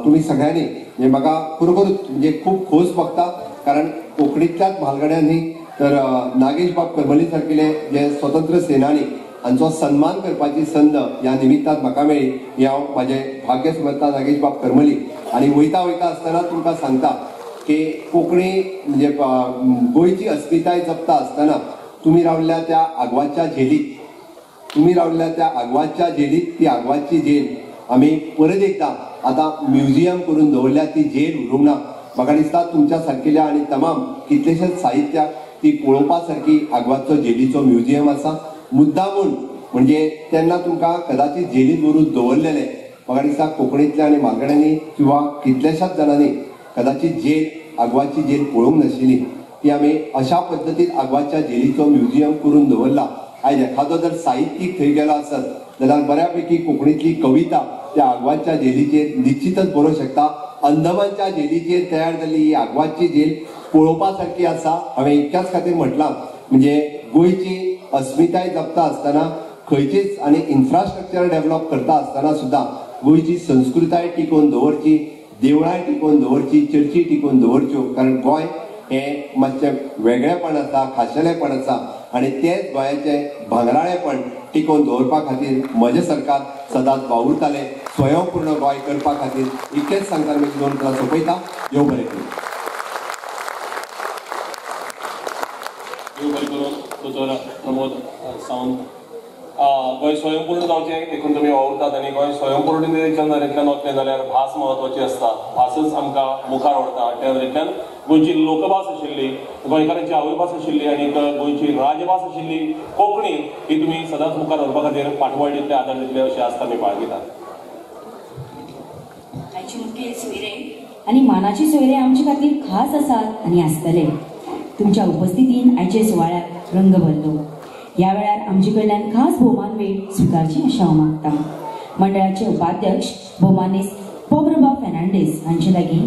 तुम्ही सगळ्यांनी म्हणजे म्हाका खरोखर म्हणजे खूब खोस भोगता. कारण कोंकणींतल्याच म्हालगड्यांनी तर नागेश बाब करमली सारकेले जे स्वतंत्र सेनानी हांचो सन्मान करपाची संद ह्या निमित्तान म्हाका मेळ्ळी. ही हांव म्हाजें भाग्य समजता नागेश बाब करमली. आनी वयता आसतना तुमकां सांगता की कोंकणी म्हणजे गोंयची अस्मिताय जपता आसतना तुमी रावल्ल्या त्या आग्वादच्या झेलीत ती आग्वादची जेल आमी परत एकदा आतां म्युझियम करून दवरल्या. ती जेल उरूंक ना. म्हाका दिसता तुमच्या सारकेल्या आनी तमाम कितलेशेच साहित्याक ती पळोवपा सारकी आग्वादचो जेलीचो म्युझियम आसा. मुद्दामून म्हणजे तेन्ना तुमकां कदाचित जेलींत व्हरून दवरलेले म्हाका दिसता कोंकणींतल्या आनी म्हालगड्यांनी किंवा कितल्याशाच जाणांनी कदाचित जेल आग्वादची जेल पळोवंक नाशिल्ली ती आमी अशा पद्दतीन आग्वादच्या जेलीचो म्युजियम करून दवरला. आयज एखादो जर साहित्यीक थंय गेलो आसत जाल्यार बऱ्यापैकी कोंकणीतली कविता त्या आग्वादच्या जेलीचेर निश्चितच बरोवंक शकता. अंदमानच्या जेलीचेर तयार जाल्ली ही आग्वादची जेल पळोवपा सारकी आसा. हांवें इतक्याच खातीर म्हटलां म्हणजे गोंयची अस्मिताय जपता आसतना खंयचीच आनी इन्फ्रास्ट्रक्चर डेव्हलप करता आसतना सुद्दां गोंयची संस्कृताय टिकोवन दवरची, देवळांय टिकोवन दवरची, चर्ची टिकोवन दवरच्यो. कारण गोंय हे मातशें वेगळेपण आसा, खाशेलेपण आसा आनी तेच गोंयाचें भांगराळेपण टिकोवन दवरपा खातीर म्हजें सरकार सदांच वावुरतालें. स्वयंपूर्ण गोंय करपा खातीर इतकेंच सांगता मी 2 उतरां सोंपयता. देव बरें करूं. देव बरें करून दोतोर प्रमोद सावंत. गोंय स्वयंपूर्ण जावचें देखून तुमी वावुरतात आनी गोंय स्वयंपूर्णतेच्या नदरेंतल्यान वतलें जाल्यार भास म्हत्वाची आसता. भासच आमकां मुखार व्हरता. त्या नदरेंतल्यान गोंयची लोकभास आशिल्ली, गोंयकारांची आवयभास आशिल्ली आनी गोंयची राजभास आशिल्ली कोंकणी ही तुमी सदांच मुखार व्हरपा खातीर फाटबळ दितले, आदार दितले अशें आसता मी बाळगिता. आयचे मुखेल सोयरे आनी मानाचे सोयरे आमचे खातीर खास आसात आनी आसतले. तुमच्या उपस्थितीन आयचे सुवाळ्याक रंग भरलो. ह्या वेळार आमचे कडल्यान खास भोवमान भेट स्विकारची अशें हांव मागतां. मंडळाचे उपाध्यक्ष भोवमानीस पोब्रबा फेर्नांडीस हांचे लागीं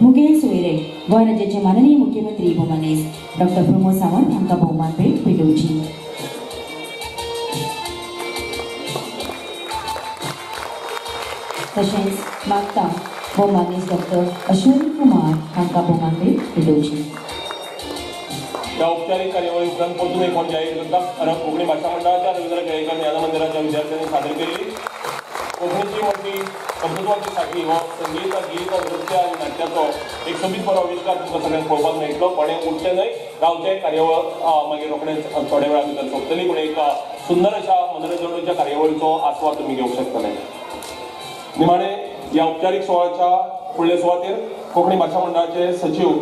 मुखेल सोयरे गोंय राज्याचे माननीय मुख्यमंत्री भोवमानीस डॉक्टर प्रमोद सावंत हांकां भोवमान भेट भेटोवची. तशेंच मागतां भोवमानीस डॉक्टर अश्विनी कुमार हांकां भोवमान भेट भेटोवची. या औपचारिक कार्यावळी उपरांत परतून एक फावट जाहीर करता. कोंकणी भाशा मंडळाच्या रवींद्र केळेकर ज्ञान मंदिराच्या विद्यार्थ्यांनी सादर केल्ली कोंकणीची मोठी कर्तृत्वाची साखळी हो संगीत, गीत, नृत्य आनी नाट्याचो एक सोबीत बरो आविश्कार तुमकां सगळ्यांक पळोवपाक मेळटलो. कोणें उरचें न्हय, गांवचें कार्यावळ मागीर रोखडेंच थोड्या वेळा भितर सोंपतली. पूण एक सुंदर अशा मनोरंजनाच्या कार्यावळीचो आस्वाद तुमी घेवंक शकतले. निमाणे या औपचारीक सुवाळ्याच्या फुडले सुवातेर कोंकणी भाशा मंडळाचे सचिव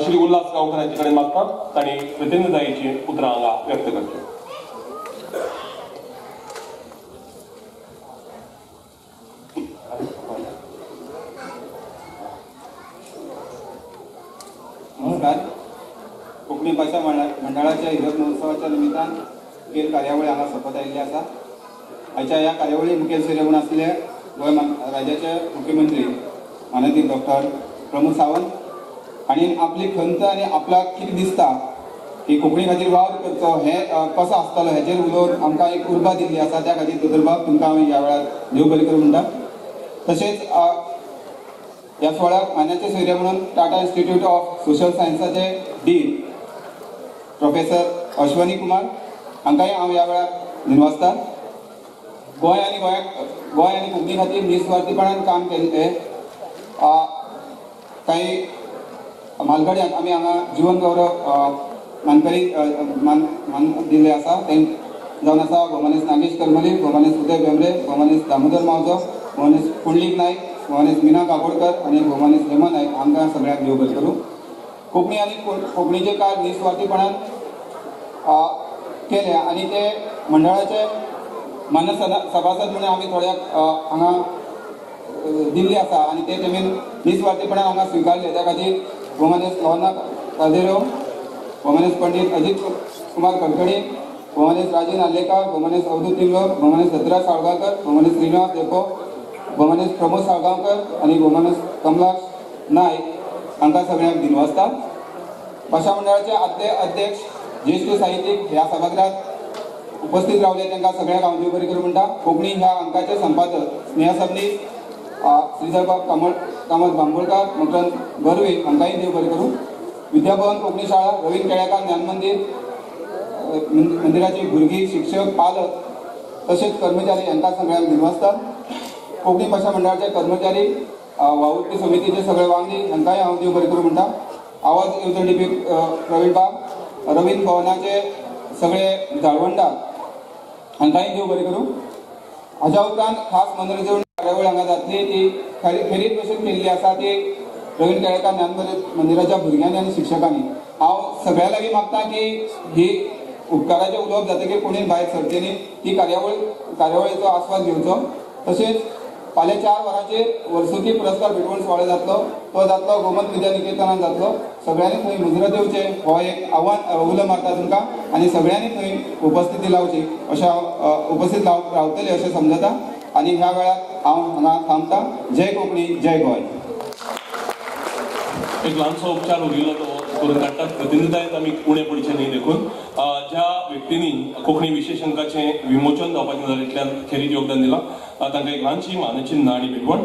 श्री उल्हास गांवकर हांचे कडेन मागता तांणी कृतज्ञतायेची उतरां हांगा व्यक्त करची. नमस्कार. कोंकणी भाशा मंडळाच्या हिरक महोत्सवाच्या निमित्तान मुखेल कार्यावळी हांगा सोंपत आयिल्ली आसा. आयच्या ह्या कार्यावळी मुखेल सोयरे म्हणून आसले गोंय राज्याचे मुख्यमंत्री माननीय डॉक्टर प्रमोद सावंत हांणी आपली खंत आनी आपल्याक कितें दिसता की कोंकणी खातीर वावर करचो हें कसो आसतलो हेचेर उलोवन आमकां एक उर्बा दिल्ली आसा. त्या खातीर दोतोरबाब तुमकां हांव ह्या वेळार देव बरें करूं म्हणटा. तशेंच ह्या सुवाळ्याक मानाचे सोयरे म्हणून टाटा इन्स्टिट्यूट ऑफ सोशल सायन्साचे डीन प्रोफेसर अश्विनी कुमार हांकांय हांव ह्या वेळार दिनवासता. गोंय आनी कोंकणी खातीर निस्वार्थीपणान काम केल्ले काही म्हालगड्यांक आमी हांगा जीवन गौरव मानकरी मान दिल्ले आसा. ते जावन आसा भोवमानीस नागेश करमली, भोवमानीस उदय बेंब्रे, भोवमानीस दामोदर मावजो, भोवमानीस पुंडलीक नायक, भोवमानीस मिना काकोडकर आनी भोवमानीस हेमा नायक हांकां सगळ्यांक देव बरें करूं. कोंकणी आनी कोंकणीचे कार्य निस्वार्थीपणान केले आनी ते मंडळाचे मानस सभासद म्हणून आमी थोड्याक हांगा दिल्ली आसा आनी ते तेमीन निस्वार्थीपणान हांगा स्विकारले. त्या खातीर भोवमानीस लोहना कादेरो, भोवमानीस पंडीत अजित कुमार कडकडी, भोवमानीस राजे नार्लेकर, भोवमानीस अवधूत तिंगलोर, भोवमानीस सतराज साळगांवकर, भोवमानीस श्रीनिवास देको, भोवमानीस प्रमोद साळगांवकर आनी भोवमानीस कमलाक्ष नायक हांकां सगळ्यांक दिनवासता. भाशा मंडळाचे आदले अध्यक्ष ज्येष्ठ साहित्यीक ह्या सभागृहात उपस्थित रावले तांकां सगळ्यांक हांव देव बरें करूं म्हणटा. कोंकणी ह्या अंकाचे संपादक स्नेहा सबनीस, श्रीधरबाब कामत बांबोळकार, मकरंद गरवे हांकांय देव बरें करूं. विद्याभवन कोंकणी शाळा, रवींद्र केळेकर ज्ञान मंदिराची भुरगीं, शिक्षक, पालक तशेंच कर्मचारी हांकां सगळ्यांक दिनवासता. कोंकणी भाशा मंडळाचे कर्मचारी, वावुरपी समितीचे सगळे वांगडी हांकांय हांव देव बरें करूं म्हणटा. आवाज येवजण प्रवीण बाब, रवींद्र भवनाचे सगळे जाळवणदार हांकांय देव बरें करूं. हाच्या उपरांत खास मनोरंजन कार्यावळ हांगा जातली ती फेरीत भशेन केल्ली आसा ती रवींद्र केळेकर ज्ञान मंदिराच्या भुरग्यांनी आनी शिक्षकांनी. हांव सगळ्या लागीं मागतां की ही उपकाराचें उलोवप जातकीर कोणी भायर सरचें न्ही, ती कार्यावळीचो आस्वाद घेवचो. तशेंच फाल्यां 4 वरांचेर वर्सुकी पुरस्कार भेटवण सुवाळो जातलो. तो जातलो गोमंत विद्या निकेतनान जातलो. सगळ्यांनी थंय मुजरत येवचें हो एक आव्हान उलो मारता तुमकां आनी सगळ्यांनी थंय उपस्थिती लावची अशें हांव उपस्थित रावतले अशें समजता. आनी ह्या वेळार हांव हांगा थांबता. जय कोंकणी जय गोंय. एक ल्हानसो उपचार उरिल्लो तो करून काडटात. प्रतिनिधायत आमी उणें पडचें न्ही देखून ज्या व्यक्तींनी कोंकणी विशेश अंकाचें विमोचन जावपाच्या नदरेंतल्यान खेरीत योगदान दिलां तांकां एक ल्हानशी मानचिन्ह आनी भेटवण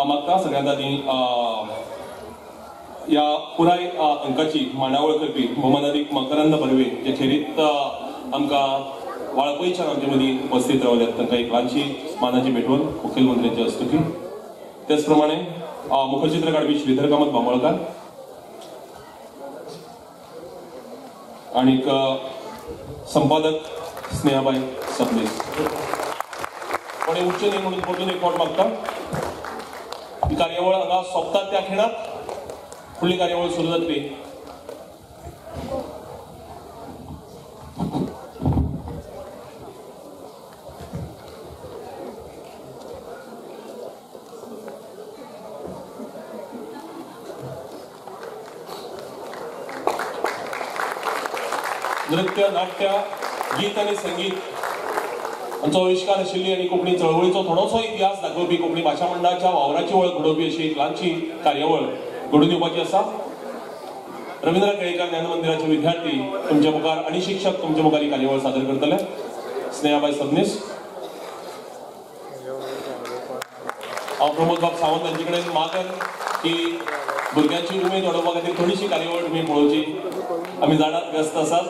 मागता. सगळ्यांत आदी ह्या पुराय अंकाची मांडावळ करपी भौमानाधिक मकरंद बर्वे जे खेरीत आमकां वाळपयच्यान आमचे मदीं उपस्थित रावल्यात तांकां एक ल्हानशी मानाची भेटवण मुखेलमंत्र्यांचे हस्तुकी. त्याच प्रमाणे मुखचित्र काडपी श्रीधर कामत बांबोळकार आणीक संपादक स्नेहाबाई सबनीस. कोणी उच्च न्ही म्हणून परतून एक फावट मागता. ही कार्यावळ हांगा सोंपता त्या खिणाक फुडली कार्यावळ सुरू जातली. नृत्य नाट्य गीत आणि संगीत हांचो आविष्कार आशिल्ली आनी कोंकणी चळवळीचो थोडोसो इतिहास दाखोवपी कोंकणी भाशा मंडळाच्या वावराची वळख घडोवपी अशी एक ल्हानशी कार्यावळ घडून येवपाची आसा. रवींद्र केळेकर ज्ञान मंदिराचे विद्यार्थी तुमच्या मुखार आनी शिक्षक तुमच्या मुखार ही कार्यावळ सादर करतले. स्नेहाबाई सबनीस, हांव प्रमोद बाब सावंत हांचे कडेन मागन की भुरग्यांची उमेद वाडोवपा खातीर थोडीशी कार्यावळ तुमी पळोवची. आमी जाणात व्यस्त आसात.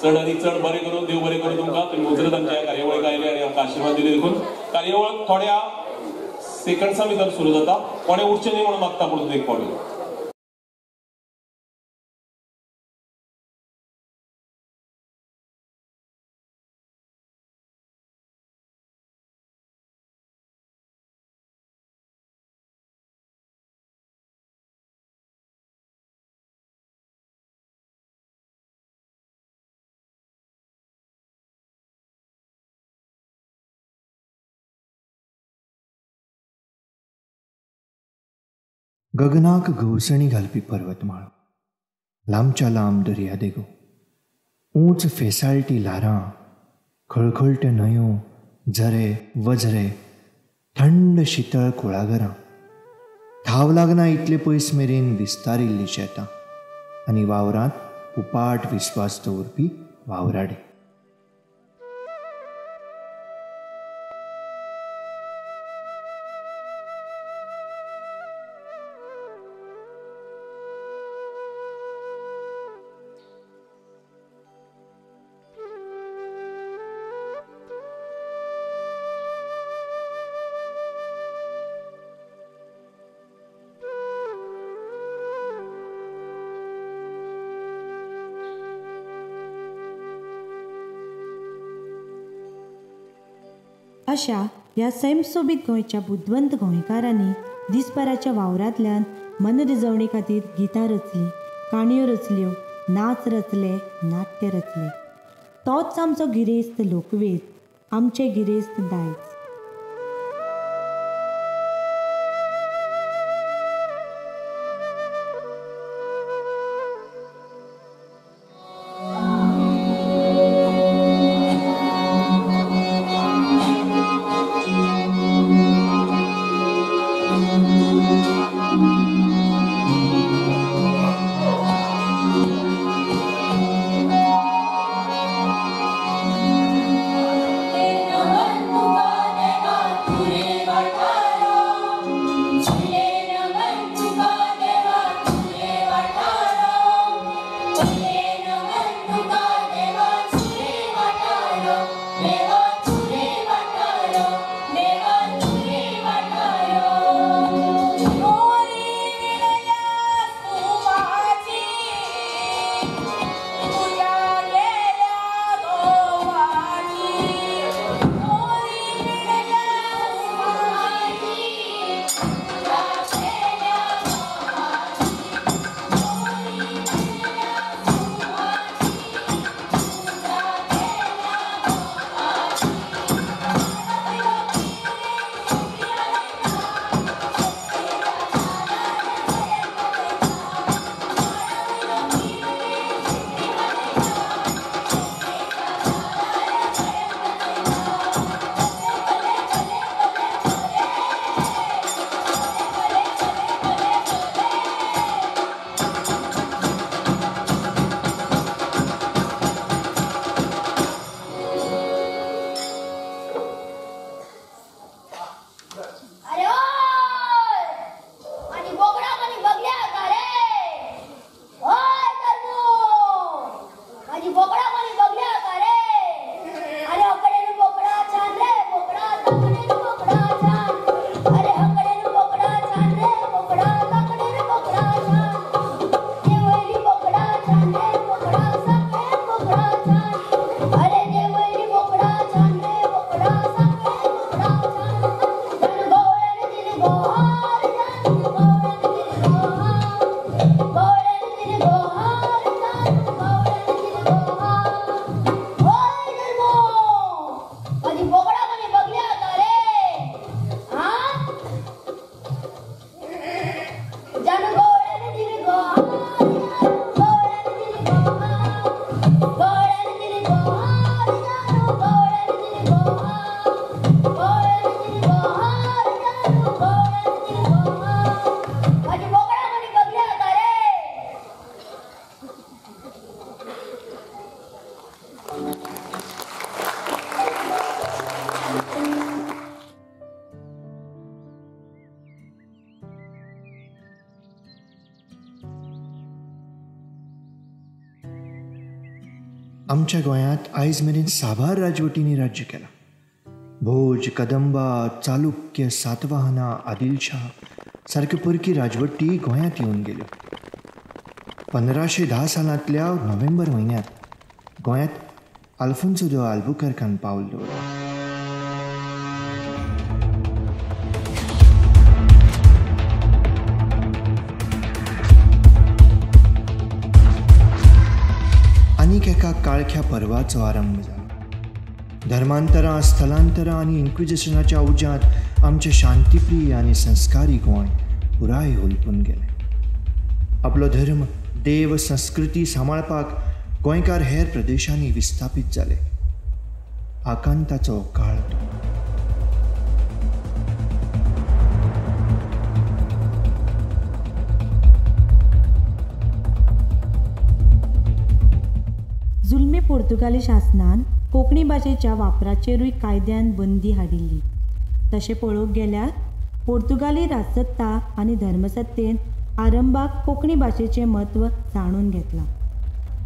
चड आनी चड बरें करून देव बरें करूं तुमकां. तुमी मुजरत आमच्या कार्यावळीक आयले आनी आमकां आशिर्वाद दिले देखून कार्यावळ थोड्या सेकंड्सां भितर सुरू जाता. कोणें उरचें न्ही म्हणून मागता परतून एक फावट. गगनाक घुवसणी घालपी पर्वतमाळ, लांबच्या लांब दर्या देगो, ऊंच फेसाळटी ल्हारां, खळखळट्यो न्हंयो, झरे वझरे, थंड शितळ कुळागरां, ठाव लागना इतले पयस मेरेन विस्तारिल्लीं शेतां आनी वावरांत उपाट विस्वास दवरपी वावराडे. अशा ह्या सैमसोबीत गोंयच्या बुदवंत गोंयकारांनी दिसभराच्या वावरांतल्यान मनरिजवणे खातीर गितां रचलीं, काणयो रचल्यो, नाच रचले, नाट्य रचले. तोच आमचो गिरेस्त लोकवेद, आमचें गिरेस्त दायज. नमन पुकार आमच्या गोंयांत आयज मेरेन साबार राजवटींनी राज्य केलां. भोज, कदंबा, चालुक्य, सातवाहना, आदिलशाह सारक्यो परकी राजवटी गोंयांत येवन गेल्यो. 1510 सालांतल्या नोव्हेंबर म्हयन्यांत गोंयांत आल्फोन्सो द आल्बुकर्कान पावल दवरलो. आनीक एका काळख्या पर्वाचो आरंभ जालो. धर्मांतरां, स्थलांतरां आनी इन्क्विजिशनाच्या उज्यांत आमचें शांतीप्रिय आनी संस्कारी गोंय पुराय होलपून गेलें. आपलो धर्म, देव, संस्कृती सांबाळपाक गोंयकार हेर प्रदेशांनी विस्थापीत जाले. आकांताचो काळ तो. जुलमी पोर्तुगाली शासनान कोंकणी भाशेच्या वापराचेरूय कायद्यान बंदी हाडिल्ली. तशें पळोवंक गेल्यार पोर्तुगाली राजसत्ता आनी धर्मसत्तेन आरंभाक कोंकणी भाशेचें म्हत्व जाणून घेतलां.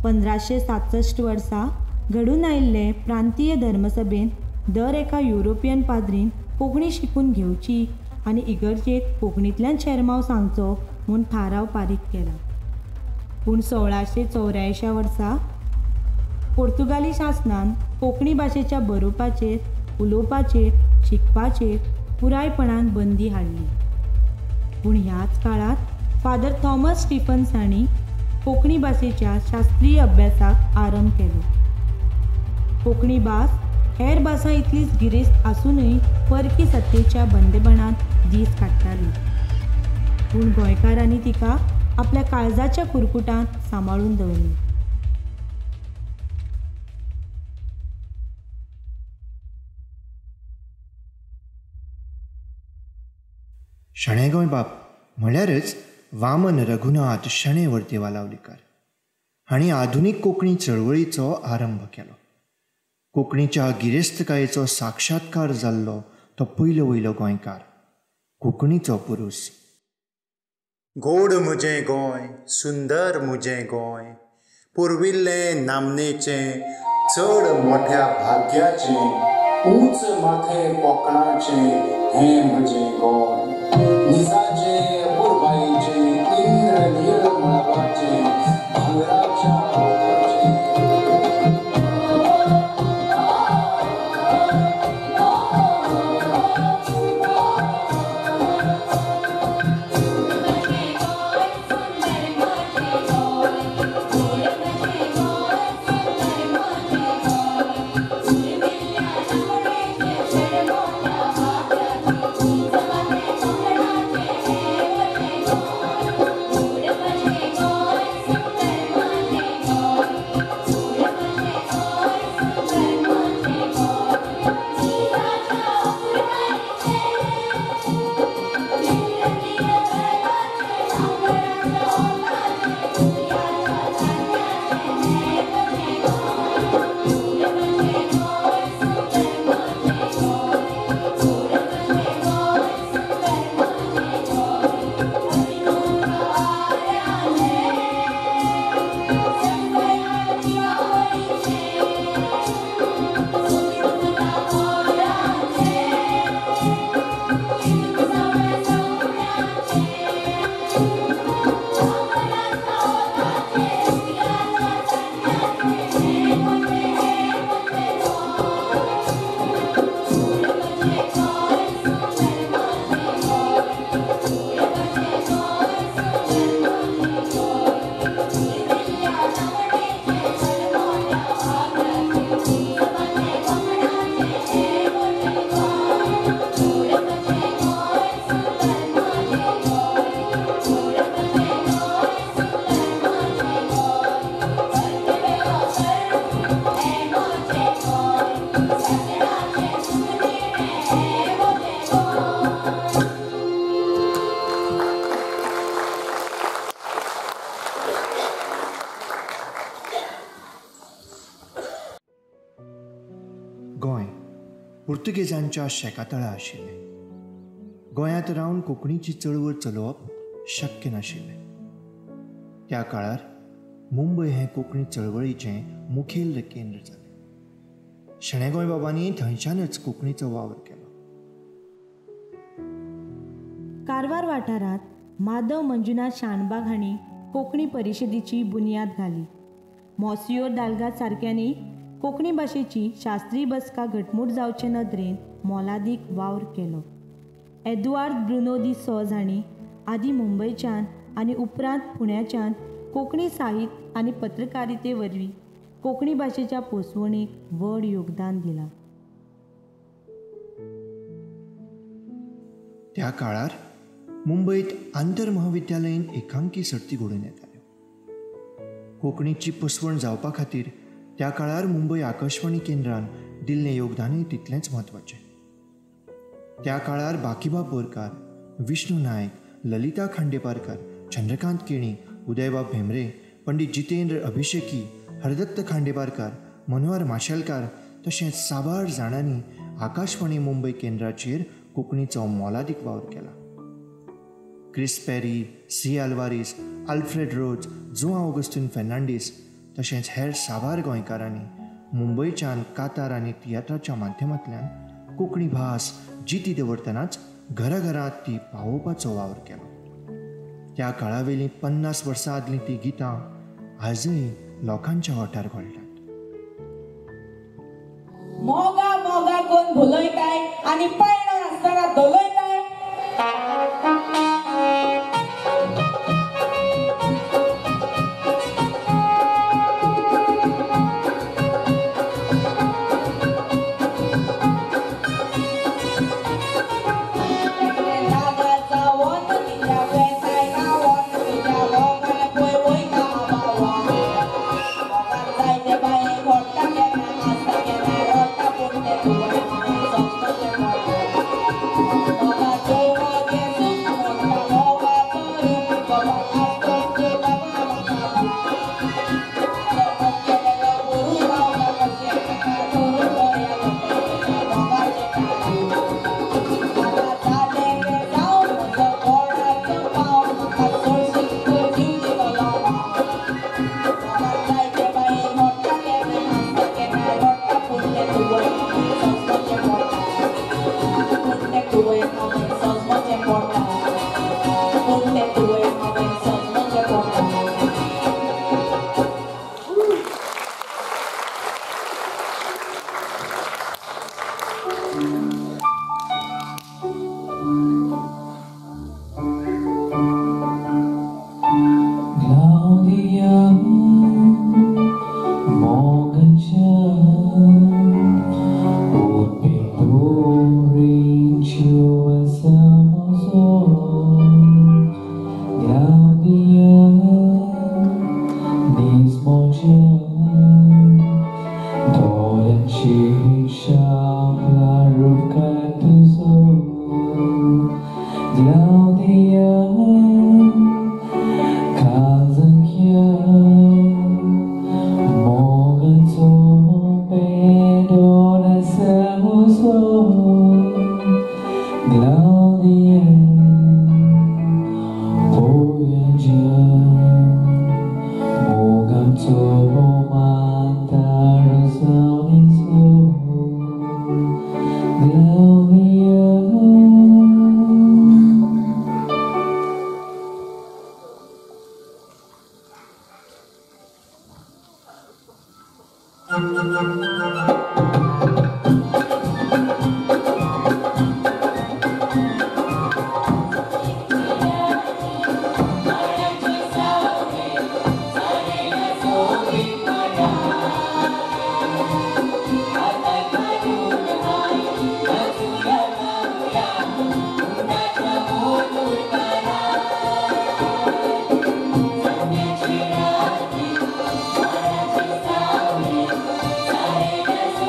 1567 वर्सा घडून आयिल्ले प्रांतीय धर्मसभेन दर एका युरोपियन पाद्रीन कोंकणी शिकून घेवची आनी इगर्जेक कोंकणींतल्यान शर्माव सांगचो म्हूण थाराव पारीक केला. पूण 1684 वर्सा पोर्तुगाली शासनान कोंकणी भाशेच्या बरोवपाचेर, उलोवपाचेर, शिकपाचेर पुरायपणान बंदी हाडली. पूण ह्याच काळात फादर थॉमस स्टिफन्स हांणी कोंकणी भाशेच्या शास्त्रीय अभ्यासाक आरंभ केलो. कोंकणी भास हेर भासां इतलीच गिरेस्त आसूनय परकी सत्तेच्या बंदेपणांत दीस काडटाली. पूण गोंयकारांनी तिका आपल्या काळजाच्या कुरकुटांत सांबाळून दवरली. शणै गोंयबाब म्हळ्यारच वामन रघुनाथ शणै वर्ते वालावलीकार हांणी आधुनीक कोंकणी चळवळीचो आरंभ केलो. कोंकणीच्या गिरेस्तकायेचो साक्षात्कार जाल्लो तो पयलो वयलो गोंयकार, कोंकणीचो पुरूस. गोड म्हजें गोंय, सुंदर म्हजें गोंय, पुर्विल्लें नामनेचें, चड मोठ्या भाग्याचें, उंच माथे कोंकणाचें हें म्हजें गोंय. निजाचें, पुरबाईचें, इंद्र नील मळबाचें, भांगराच्या ओठाचें. गोंय पुर्तुगेजांच्या शेकातळा आशिल्लें. गोंयांत रावन कोंकणीची चळवळ चलोवप शक्य नाशिल्लें. त्या काळार मुंबय हें कोंकणी चळवळीचें मुखेल केंद्र जालें. शणै गोंयबाबांनी थंयच्यानच कोंकणीचो वावर केलो. कारवार वाठारांत माधव मंजुनाथ शानबाग हांणी कोंकणी परिशदेची बुनयाद घाली. मोसियोर दालगाद सारक्यांनी कोंकणी भाशेची शास्त्रीय बसका घटमूट जावचे नदरेन मोलादीक वावर केलो. एदुआर्द ब्रुनो दी सॉज हांणी आदी मुंबयच्यान आनी उपरांत पुण्याच्यान कोंकणी साहित्य आनी पत्रकारिते वरवीं कोंकणी भाशेच्या पोसवणीक व्हड योगदान दिलां. त्या काळार मुंबयत आंतर महाविद्यालयीन एकांकी सर्ती घडून येताल्यो. कोंकणीची पोसवण जावपा खातीर त्या काळार मुंबय आकाशवाणी केंद्रान दिल्लें योगदानूय तितलेंच म्हत्वाचें. त्या काळार बाकीबाब बोरकार, विष्णू नायक, ललिता खांडेपारकार, चंद्रकांत केणी, उदयबाब भेंब्रे, पंडीत जितेंद्र अभिषेकी, हरदत्त खांडेपारकार, मनोहर माशेलकार तशेंच साबार जाणांनी आकाशवाणी मुंबय केंद्राचेर कोंकणीचो मोलादीक वावर केला. Chris Perry, C Alvares, Alfred Rose, Joao Augustine Fernandes तशेंच हेर साबार गोंयकारांनी मुंबयच्यान कातार आनी तियात्राच्या माध्यमांतल्यान कोंकणी भास जिती दवरतनाच घराघरांत ती पावोवपाचो वावर केलो. त्या काळावेलीं 50 वर्सां आदलीं ती गितां आजूय लोकांच्या ओंठार घोळटात. मोगा मोगा कोण भुलयताय आनी पैण आसतना दलयताय. Yes.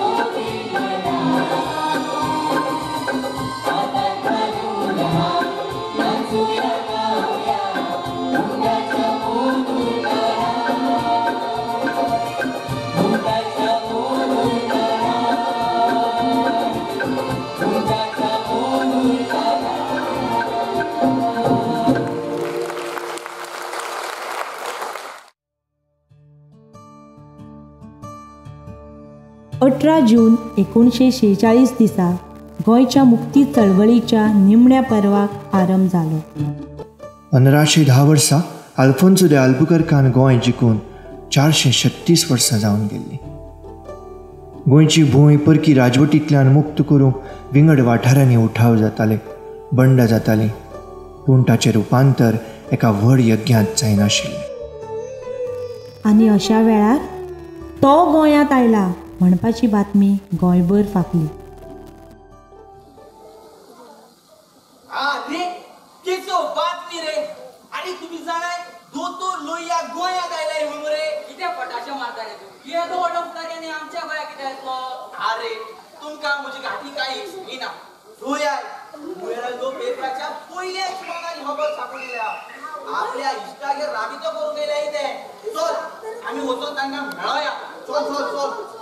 18 जून 1946 दिसा गोंयच्या मुक्ती चळवळीच्या निमण्या पर्वाक आरंभ जालो. 1510 वर्सां आल्फोन्सो दे आल्बुकर्कान गोंय जिखून 436 वर्सां जावन गेल्लीं. गोंयची भूंय परकी राजवटींतल्यान मुक्त करूंक विंगड वाठारांनी उठाव जाताले, बंड जातालीं, पूण ताचें रुपांतर एका व्हड यज्ञांत जायनाशिल्लें. आनी अशा वेळार तो गोंयांत आयला म्हणपाची बातमी गोंयभर फाकली. बातमी रे. आणि तुम्ही जाणाय दोतोर लोहिया गोंयांत आयलाय म्हणून रे. किती पटाशे मारता रे तू. येदो वडो फुडाऱ्याने आमच्या गोंया किती येतलो. अरे तुमका म्हजी घाटी काही येना. लोहिया मुळेला पेपराच्या पयल्याच पानांनी खबर छापून दिल्या. आपल्या इष्टागेर राबितो करून गेल्या इथे. चल आम्ही वचून तांकां मेळोया. चल चल चल.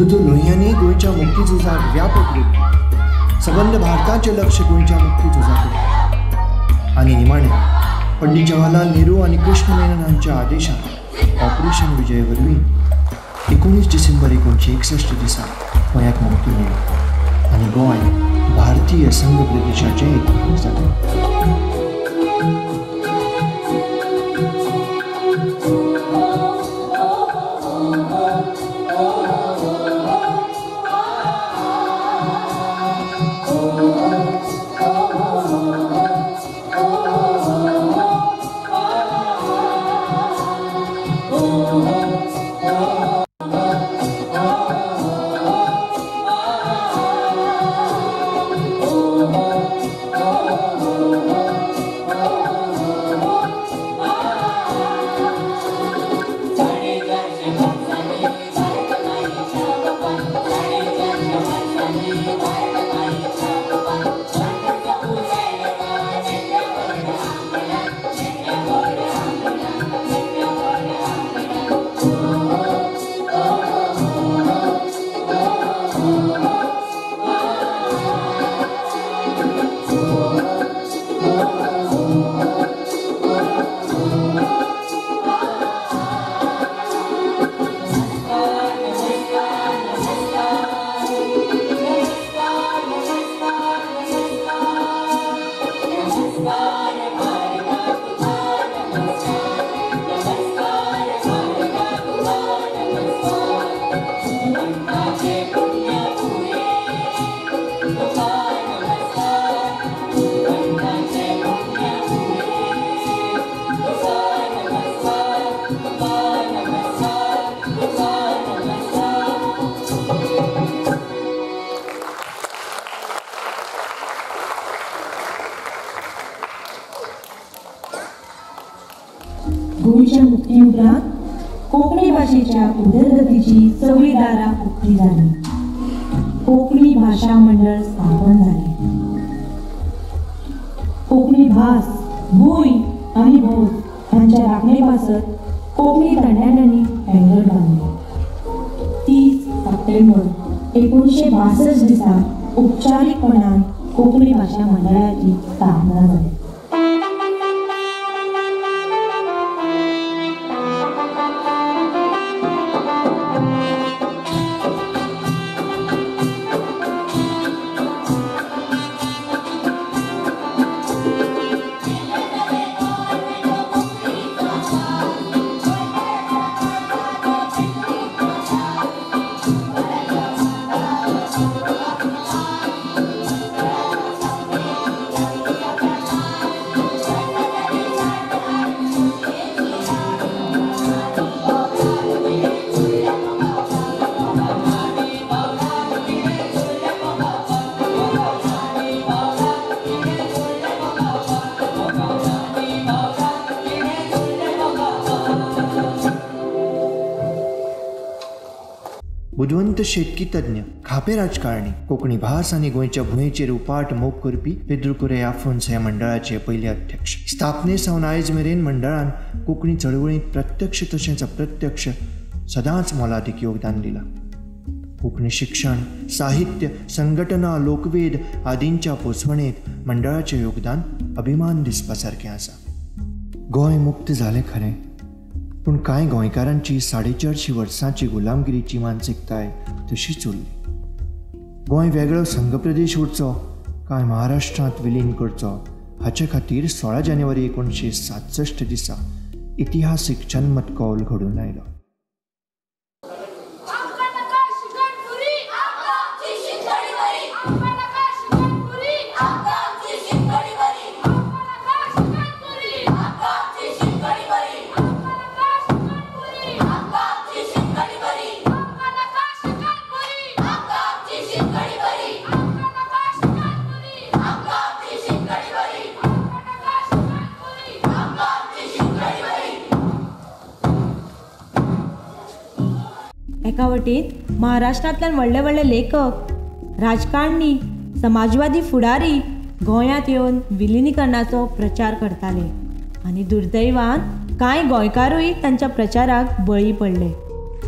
दोतोर लोहियांनी गोंयच्या मुक्ती झुजाक व्यापक रूप सबंद भारताचें लक्ष गोंयच्या मुक्ती झुजा कडेन आनी निमाणें पंडीत जवाहरलाल नेहरू आनी कृष्ण मेनन हांच्या आदेशान ऑपरेशन विजय वरवीं 19 डिसेंबर 1961 दिसा गोंयाक मुक्ती मेळ्ळी आनी गोंय भारतीय संघ प्रदेशाचें एक भाग जालें. गोंयच्या मुक्ती उपरांत कोंकणी भाशेच्या उदरगतीची सगळी दारां उक्ती जाली. कोंकणी भाशा मंडळ स्थापन जालें. कोंकणी भास, भूंय आनी बोस हांच्या राखणे पासत कोंकणी तरणाट्यांनी हँगर बांदले. 30 सप्टेंबर 1962 दिसा औपचारीकपणान कोंकणी भाशा मंडळाची स्थापना जाली. बुदवंत शेतकी तज्ञ, खापे राजकारणी, कोंकणी भास आनी गोंयच्या भुंयेचेर उपाट मोग करपी पेद्रू कुर्रे आफोन्स ह्या मंडळाचे पयले अध्यक्ष. स्थापने सावन आयज मेरेन मंडळान कोंकणी चळवळींत प्रत्यक्ष तशेंच अप्रत्यक्ष सदांच मोलादीक योगदान दिलां. कोंकणी शिक्षण, साहित्य, संघटना, लोकवेद आदींच्या पोसवणेक मंडळाचें योगदान अभिमान दिसपा सारकें आसा. गोंय मुक्त जालें खरें, पूण कांय गोंयकारांची 450 वर्सांची गुलामगिरीची मानसिकताय तशीच उरली. गोंय वेगळो संघ प्रदेश उरचो काय महाराष्ट्रांत विलीन करचो हाचे खातीर 16 जानेवारी 1967 दिसा इतिहासीक जनमत कौल घडून आयलो. एका वटेन महाराष्ट्रांतल्यान व्हडले व्हडले लेखक, राजकारणी, समाजवादी फुडारी गोंयांत येवन विलिनीकरणाचो प्रचार करताले आनी दुर्दैवान कांय गोंयकारूय तांच्या प्रचाराक बळी पडले.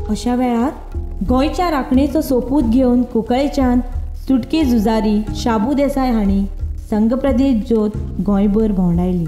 अशा वेळार गोंयच्या राखणेचो सोपूत घेवन कुंकळेच्यान सुटकी झुजारी शाबू देसाय हांणी संघप्रदेश ज्योत गोंयभर भोंवडायली.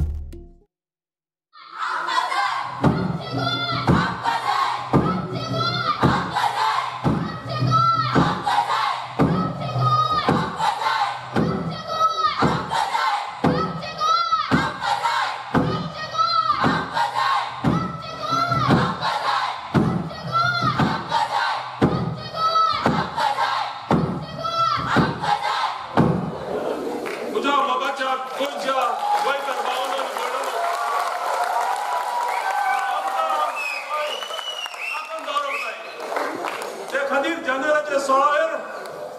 जानेराच्या 16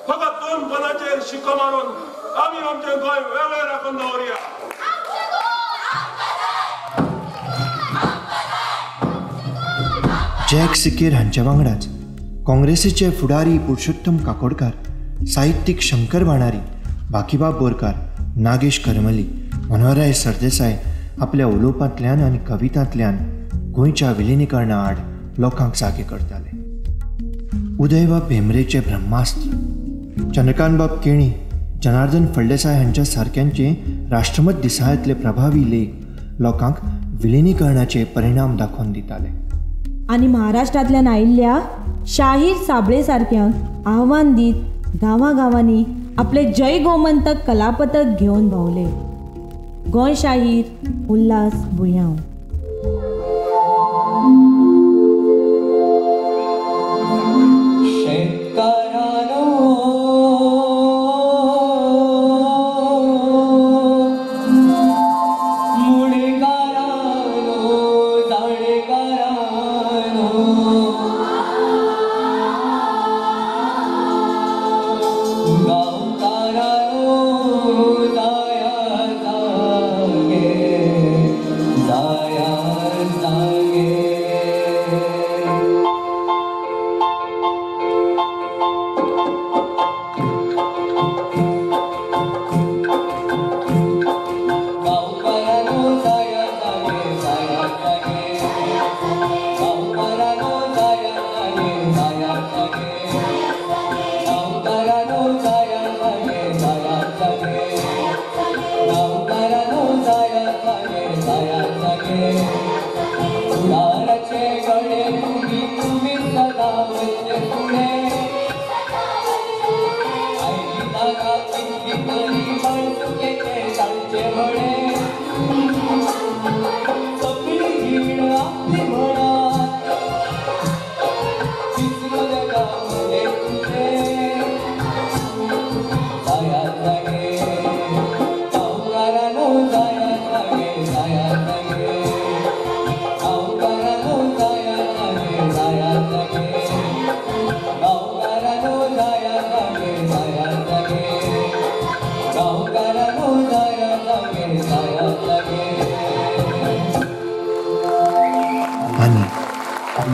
फकत 2 पानाचेर शिक्को मारून आमी आमचे गोंय वेगळे राखून दवरया. जॅक सिकेर हांच्या वांगडाच काँग्रेसीचे फुडारी पुरुषोत्तम काकोडकार, साहित्यीक शंकर बाणारी, बाकीबाब बोरकार, नागेश करमली, मनोहरराय सरदेसाय आपल्या उलोवपांतल्यान आनी कवितांतल्यान गोंयच्या विलिनीकरणा आड लोकांक जागे करताले. उदयबाब भेंब्रेचे ब्रह्मास्त्र, चंद्रकांतबाब केणी, जनार्दन फळदेसाय हांच्या सारक्यांचे राष्ट्रमत दिसाळ्यांतले प्रभावी लेख लोकांक विलिनीकरणाचे परिणाम दाखोवन दिताले. आनी महाराष्ट्रांतल्यान आयिल्ल्या शाहीर साबळे सारक्यांक आव्हान दीत गांवांनी आपले जय गोमंतक कलापथक घेवन भोंवले. गोंय शाहीर उल्हास भुंयाव.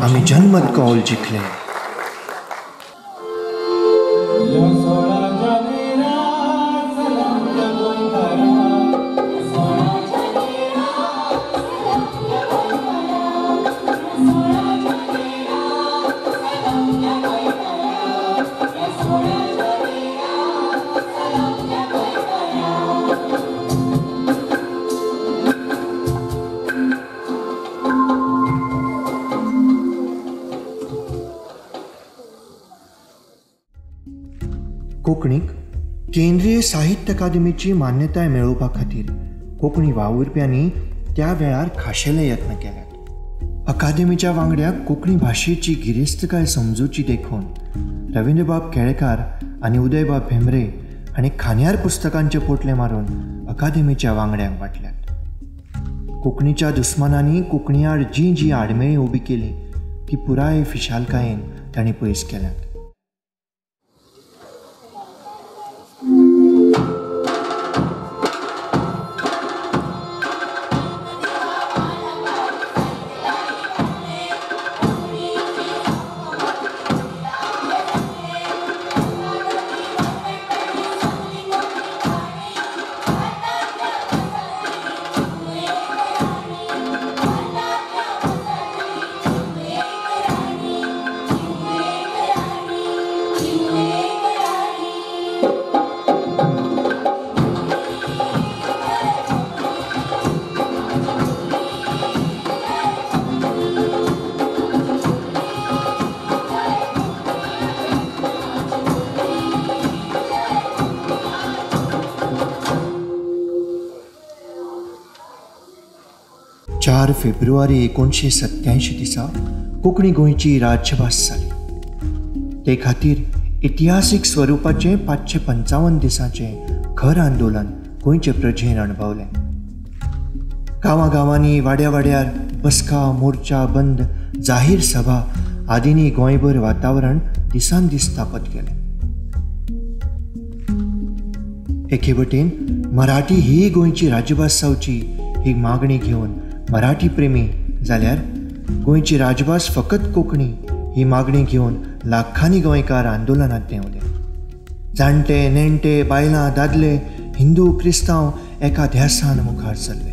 आम्ही जनमत कौल जिंकले. कोंकणीक केंद्रीय साहित्य अकादमीची मान्यताय मेळोवपा खातीर कोंकणी वावुरप्यांनी त्या वेळार खाशेले यत्न केल्यात. अकादेमीच्या वांगड्याक कोंकणी भाशेची गिरेस्तकाय समजुची देखून रविंद्रबाब केळेकार आनी उदयबाब भेंब्रे हांणी खांद्यार पुस्तकांचे पोटले मारून अकादेमीच्या वांगड्यांक वाटल्यात. कोंकणीच्या दुस्मानांनी कोंकणी आड जी आडमेळी उबी केली ती पुराय फिशालकायेन तांणी पयस केल्यात. 4 फेब्रुवारी 1987 दिसा कोंकणी गोंयची राज्यभास जाली. ते खातीर इतिहासीक स्वरुपाचें 555 दिसांचें खर आंदोलन गोंयचे प्रजेन अणभवलें. गांवांनी वाड्या वाड्यार बसका, मोर्चा, बंद, जाहीर सभा आदींनी गोंयभर वातावरण दिसान दीस तापत गेलें. एके वटेन मराठी ही गोंयची राज्यभास जावची ही मागणी घेवन मराठी प्रेमी जाल्यार गोंयची राज्यभास फकत कोंकणी ही मागणी घेवन लाखांनी गोंयकार आंदोलनांत देंवले. जाणटे, नेणटे, बायलां, दादले, हिंदू, क्रिस्तांव एका ध्यासान मुखार सरले.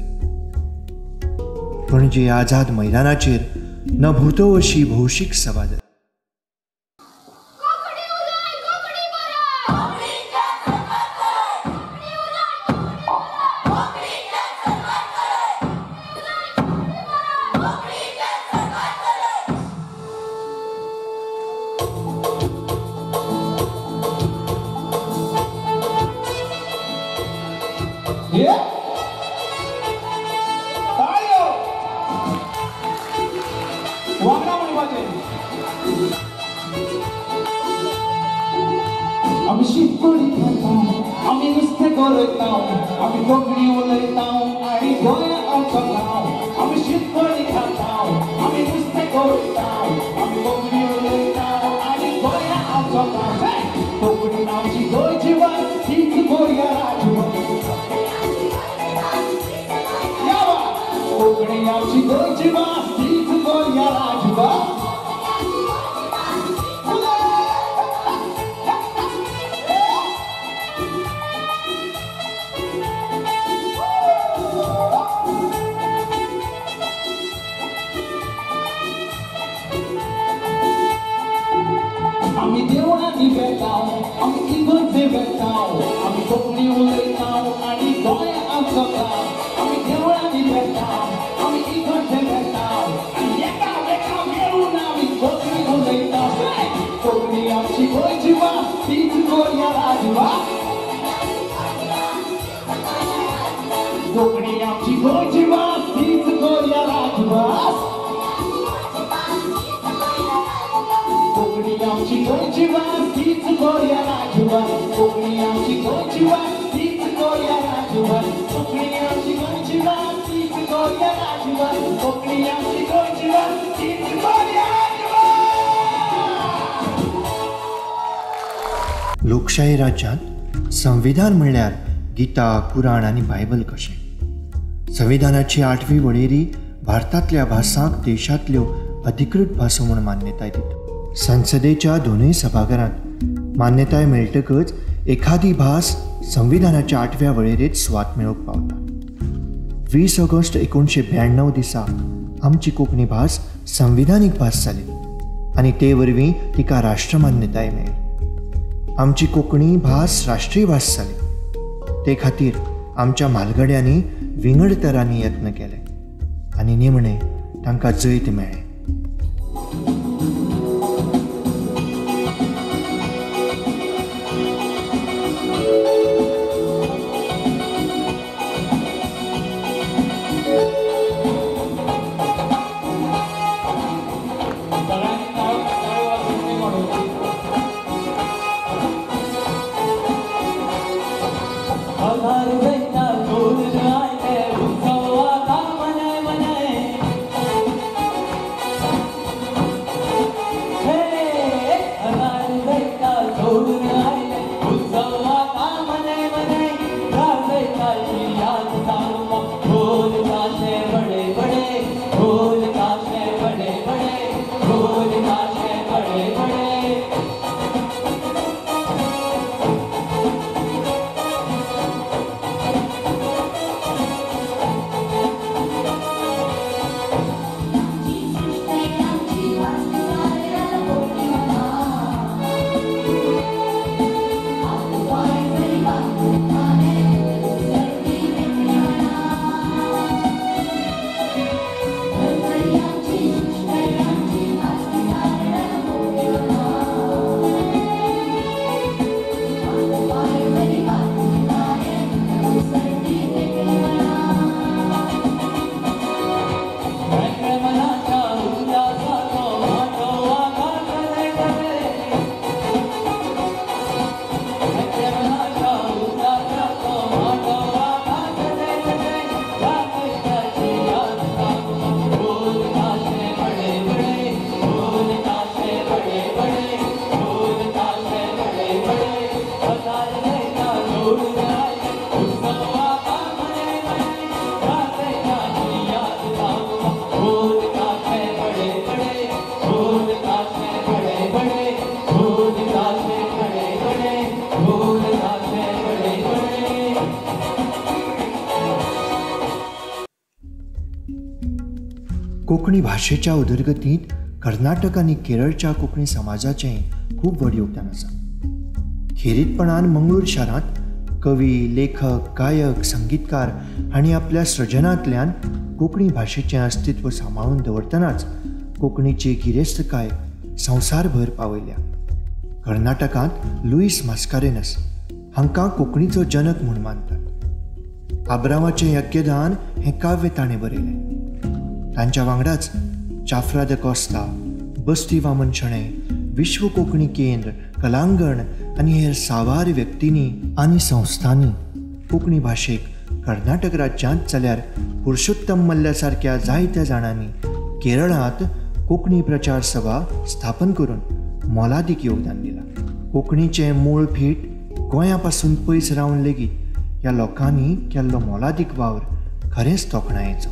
पणजे आझाद मैदानाचेर नभुतो अशी भौशीक सभा जाली. आमी शिवकोडी खाता, आमी नुस्तें गरयता, आमी कोंकणी उलयता आनी गोंय आमचो गांव. आमी शिवकोडी खाता, आमी नुस्तें गरयता, आमी कोंकणी उलयता आनी गोंय आमचो गांव. कोंकणी आमची गोंयची भास, तीच गोंया राजभास. कोंकणी आमची गोंयची भास, तीच गोंया राजभास. आमी देवळांनी वेताव, आमी इगर्जे वेताव, आमी कोंकणी उलयताव आनी गोंय आमचो गांव. आमी देवळांनी वेताव, आमी इगर्जे वेताव आनी एका वेका मेळून आमी कोंकणी उलयताव. कोंकणी आमची गोंयची भास, तीच गोंया राजभास. कोंकणी आमची गोंयची भास, तीच गोंया राजभास. कोंकणी आमची गोंयची भास, तीच गोंया राजभास. कोंकणी आमची गोंयची भास, तीच गोंया राजभास. कोंकणी आमची गोंयची भास, तीच गोंया राजभास. कोंकणी आमची गोंयची भास, तीच गोंया राजभास. लोकशाही राज्यांत संविधान म्हणल्यार गीता, कुराण आनी बायबल कशें. संविधानाची 8वी वळेरी भारतांतल्या भासांक देशांतल्यो अधिकृत भासो म्हूण मान्यताय दिता. संसदेच्या दोनूय सभाघरांत मान्यताय मेळटकच एखादी भास संविधानाच्या 8व्या वळेरेंत सुवात मेळोवंक पावता. 20 ऑगस्ट 1992 दिसा आमची कोंकणी भास संविधानीक भास जाली आनी ते वरवीं तिका राष्ट्रमान्यताय मेळ्ळी. आमची कोंकणी भास राष्ट्रीय भास जाली. ते खातीर आमच्या म्हालगड्यांनी विंगड तरांनी यत्न केले आनी निमणें तांकां जैत मेळ्ळें. कोंकणी भाशेच्या उदरगतींत कर्नाटक आनी केरळच्या कोंकणी समाजाचें खूब व्हड योगदान आसा. खेरीतपणान मंगळूर शारांत कवी, लेखक, गायक, संगीतकार हांणी आपल्या सृजनांतल्यान कोंकणी भाशेचें अस्तित्व सांबाळून दवरतनाच कोंकणीची गिरेस्तकाय संवसारभर पावयल्या. कर्नाटकांत लुईस मास्कारेनस हांकां कोंकणीचो जनक म्हूण मानतात. आब्रामाचें यज्ञदान हें काव्य ताणें बरयलें. तांच्या वांगडाच जाफ्रा द कोस्ता, बस्ती वामन शणै, विश्व कोंकणी केंद्र, कलांगण आनी हेर सावार व्यक्तींनी आनी संस्थांनी कोंकणी भाशेक कर्नाटक राज्यांत जाल्यार पुरुषोत्तम मल्ल्या सारक्या जायत्या जाणांनी केरळांत कोंकणी प्रचार सभा स्थापन करून मोलादीक योगदान दिलां. कोंकणीचें मूळ फीट गोंया पासून पयस रावन लेगीत ह्या लोकांनी केल्लो मोलादीक वावर खरेंच तोखणायेचो.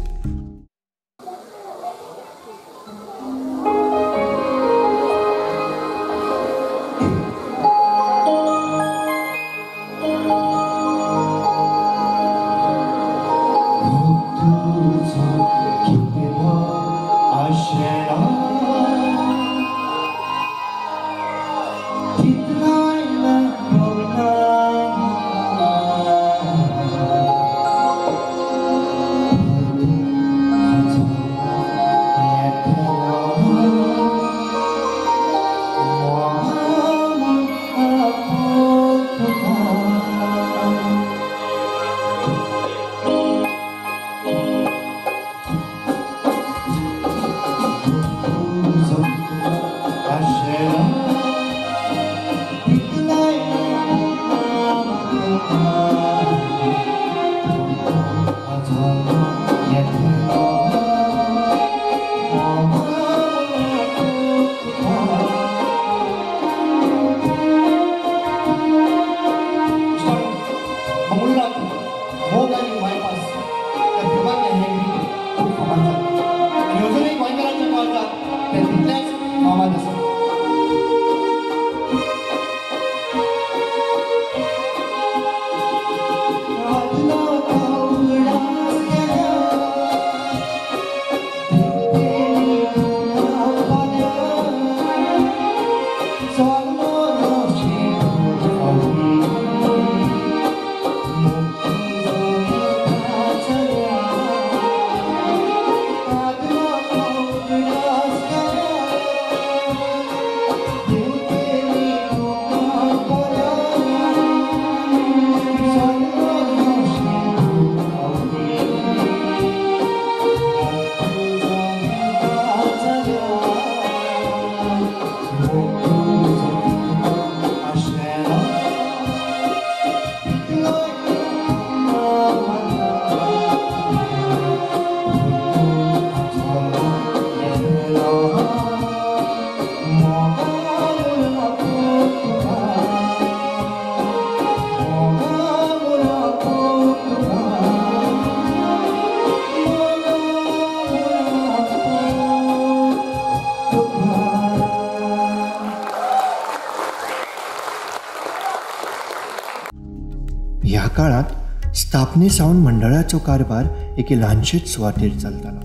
ह्या काळात स्थापने सावन मंडळाचो कारभार एके ल्हानशेच सुवातेर चलतालो.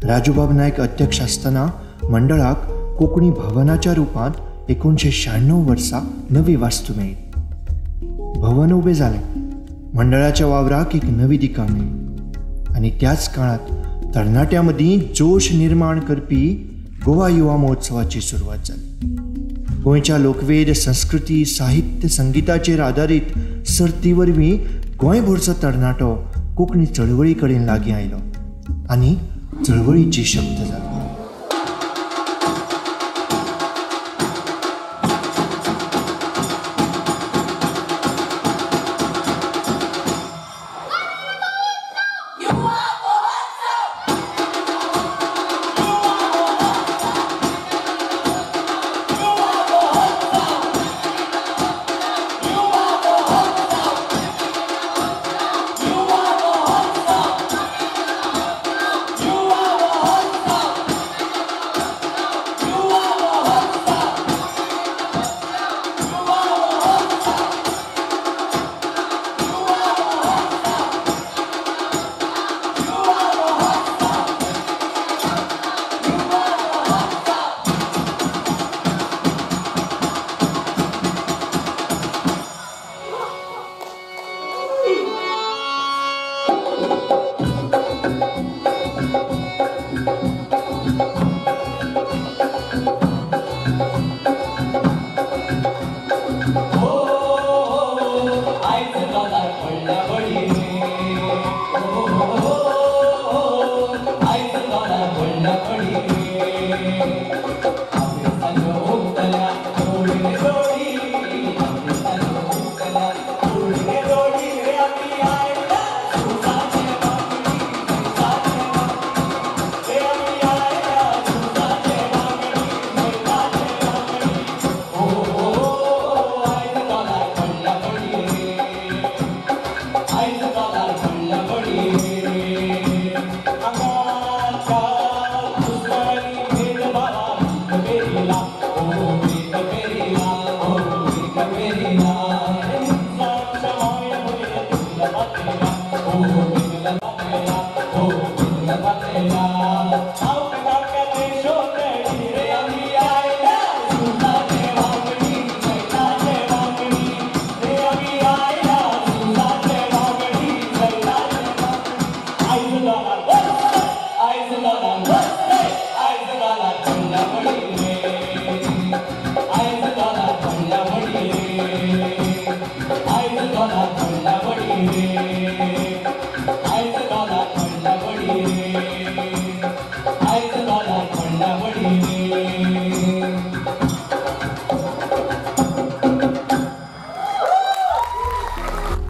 राजूबाब नायक अध्यक्ष आसतना मंडळाक कोंकणी भवनाच्या रुपांत 1996 वर्सा नवी वास्तू मेळ्ळी. भवन उबें जालें. मंडळाच्या वावराक एक नवी दिका मेळ्ळी आनी त्याच काळात तरणाट्यां मदीं जोश निर्माण करपी गोवा युवा महोत्सवाची सुरवात जाली. गोंयच्या लोकवेद, संस्कृती, साहित्य, संगीताचेर आदारीत सर्ती वरवीं गोंयभरचो तरणाटो कोंकणी चळवळी कडेन लागीं आयलो आनी चळवळीची शक्त जालो.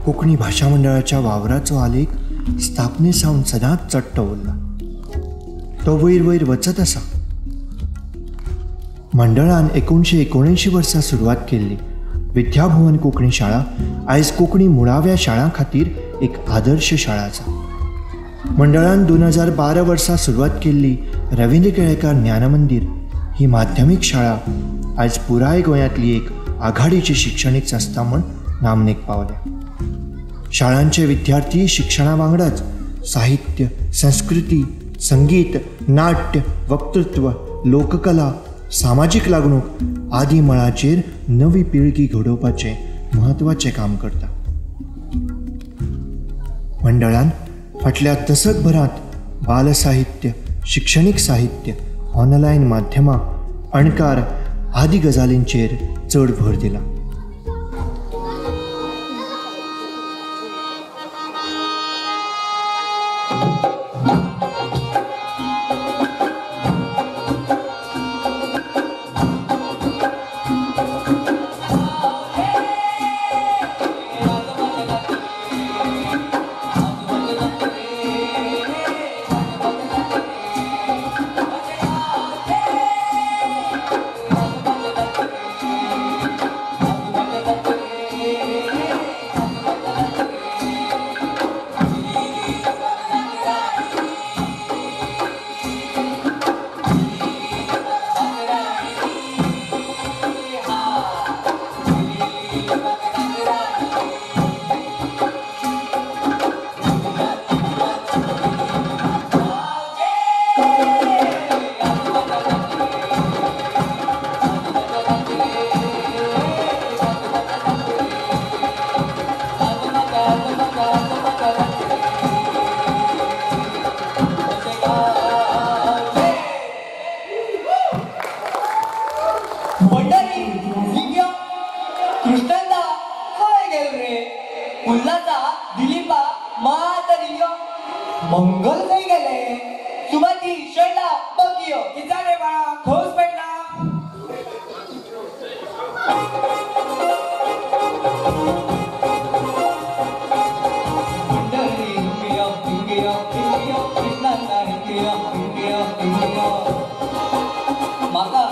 कोंकणी भाशा मंडळाच्या वावराचो आलेख स्थापने सावन सदांच चडटो उरला. तो वयर वयर वचत आसा. मंडळान 1979 वर्सा सुरवात केल्ली विद्याभुवन कोंकणी शाळा आयज कोंकणी मुळाव्या शाळां खातीर एक आदर्श शाळा आसा. मंडळान 2012 वर्सा सुरवात केल्ली रवींद्र केळेकार ज्ञानमंदिर ही माध्यमीक शाळा आयज पुराय गोंयांतली एक आघाडीची शिक्षणीक संस्था म्हूण नामनेक पावल्या. शाळांचे विद्यार्थी शिक्षणा वांगडाच साहित्य, संस्कृती, संगीत, नाट्य, वक्तृत्व, लोककला, सामाजीक लागणूक आदी मळाचेर नवी पिळगी घडोवपाचें म्हत्वाचें काम करता. मंडळान फाटल्या दशकभरांत बालसाहित्य, शिक्षणीक साहित्य, ऑनलायन माध्यमां, अणकार आदी गजालींचेर चड भर दिला. मंगल खंय गेले? सुमाती शैला बगियो किजा रे बाळा खोस पेटला. मंडळी हिंगिया हिंगिया हिंगिया कृष्णांना हिंगिया हिंगिया हिंगिया. म्हाका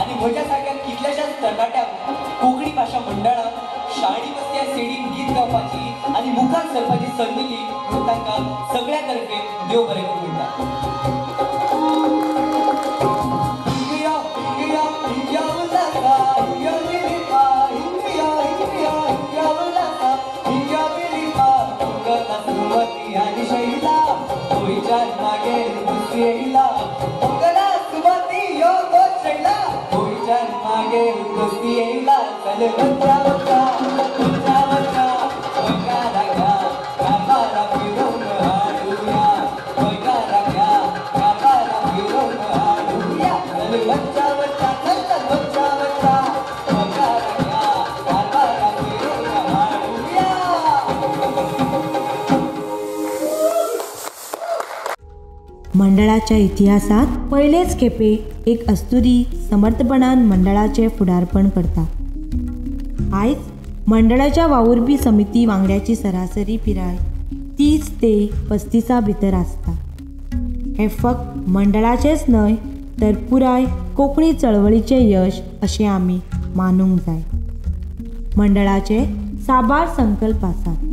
आनी म्हज्या सारक्या कितल्याशाच तरणाट्यांक कोंकणी भाशा मंडळान शाळी बसत्या सेडीन गीत गावपाची आनी मुखार सरपाची संद दिली म्हणून तांकां सगळ्या तर्फे देव बरें करूं म्हणटा. हिंगिया हिंगिया हिंगिया उल्हासा हिंगिया बिलिपा हिंगिया हिंगिया हिंगिया उल्हासा हिंगिया बिलिपा मंगला सुमती आनी शैला गोंयच्यान मागेर दुसरी येयला. मंगला सुमती यो गो शैला गोंयच्यान मागेर दुसरी येयला. चल वच्चा वच्चा वच्चा वच्चा गोंयकारा घ्या कारभारा फिरोवन हाडुया. गोंयकारा घ्या कारभारा फिरोवन हाडुया. चल वच्चा वच्चा चल चल वच्चा वच्चा गोंयकारा घ्या कारभारा फिरोवन हाडुया. मंडळाच्या इतिहासात पयलेच खेपे एक अस्तुरी समर्थपणान मंडळाचें फुडारपण करता. आयज मंडळाच्या वावुरपी समिती वांगड्याची सरासरी पिराय 30 ते 35 भितर आसता. हें फक्त मंडळाचेंच न्हय तर पुराय कोंकणी चळवळीचें यश अशें आमी मानूंक जाय. मंडळाचे साबार संकल्प आसात.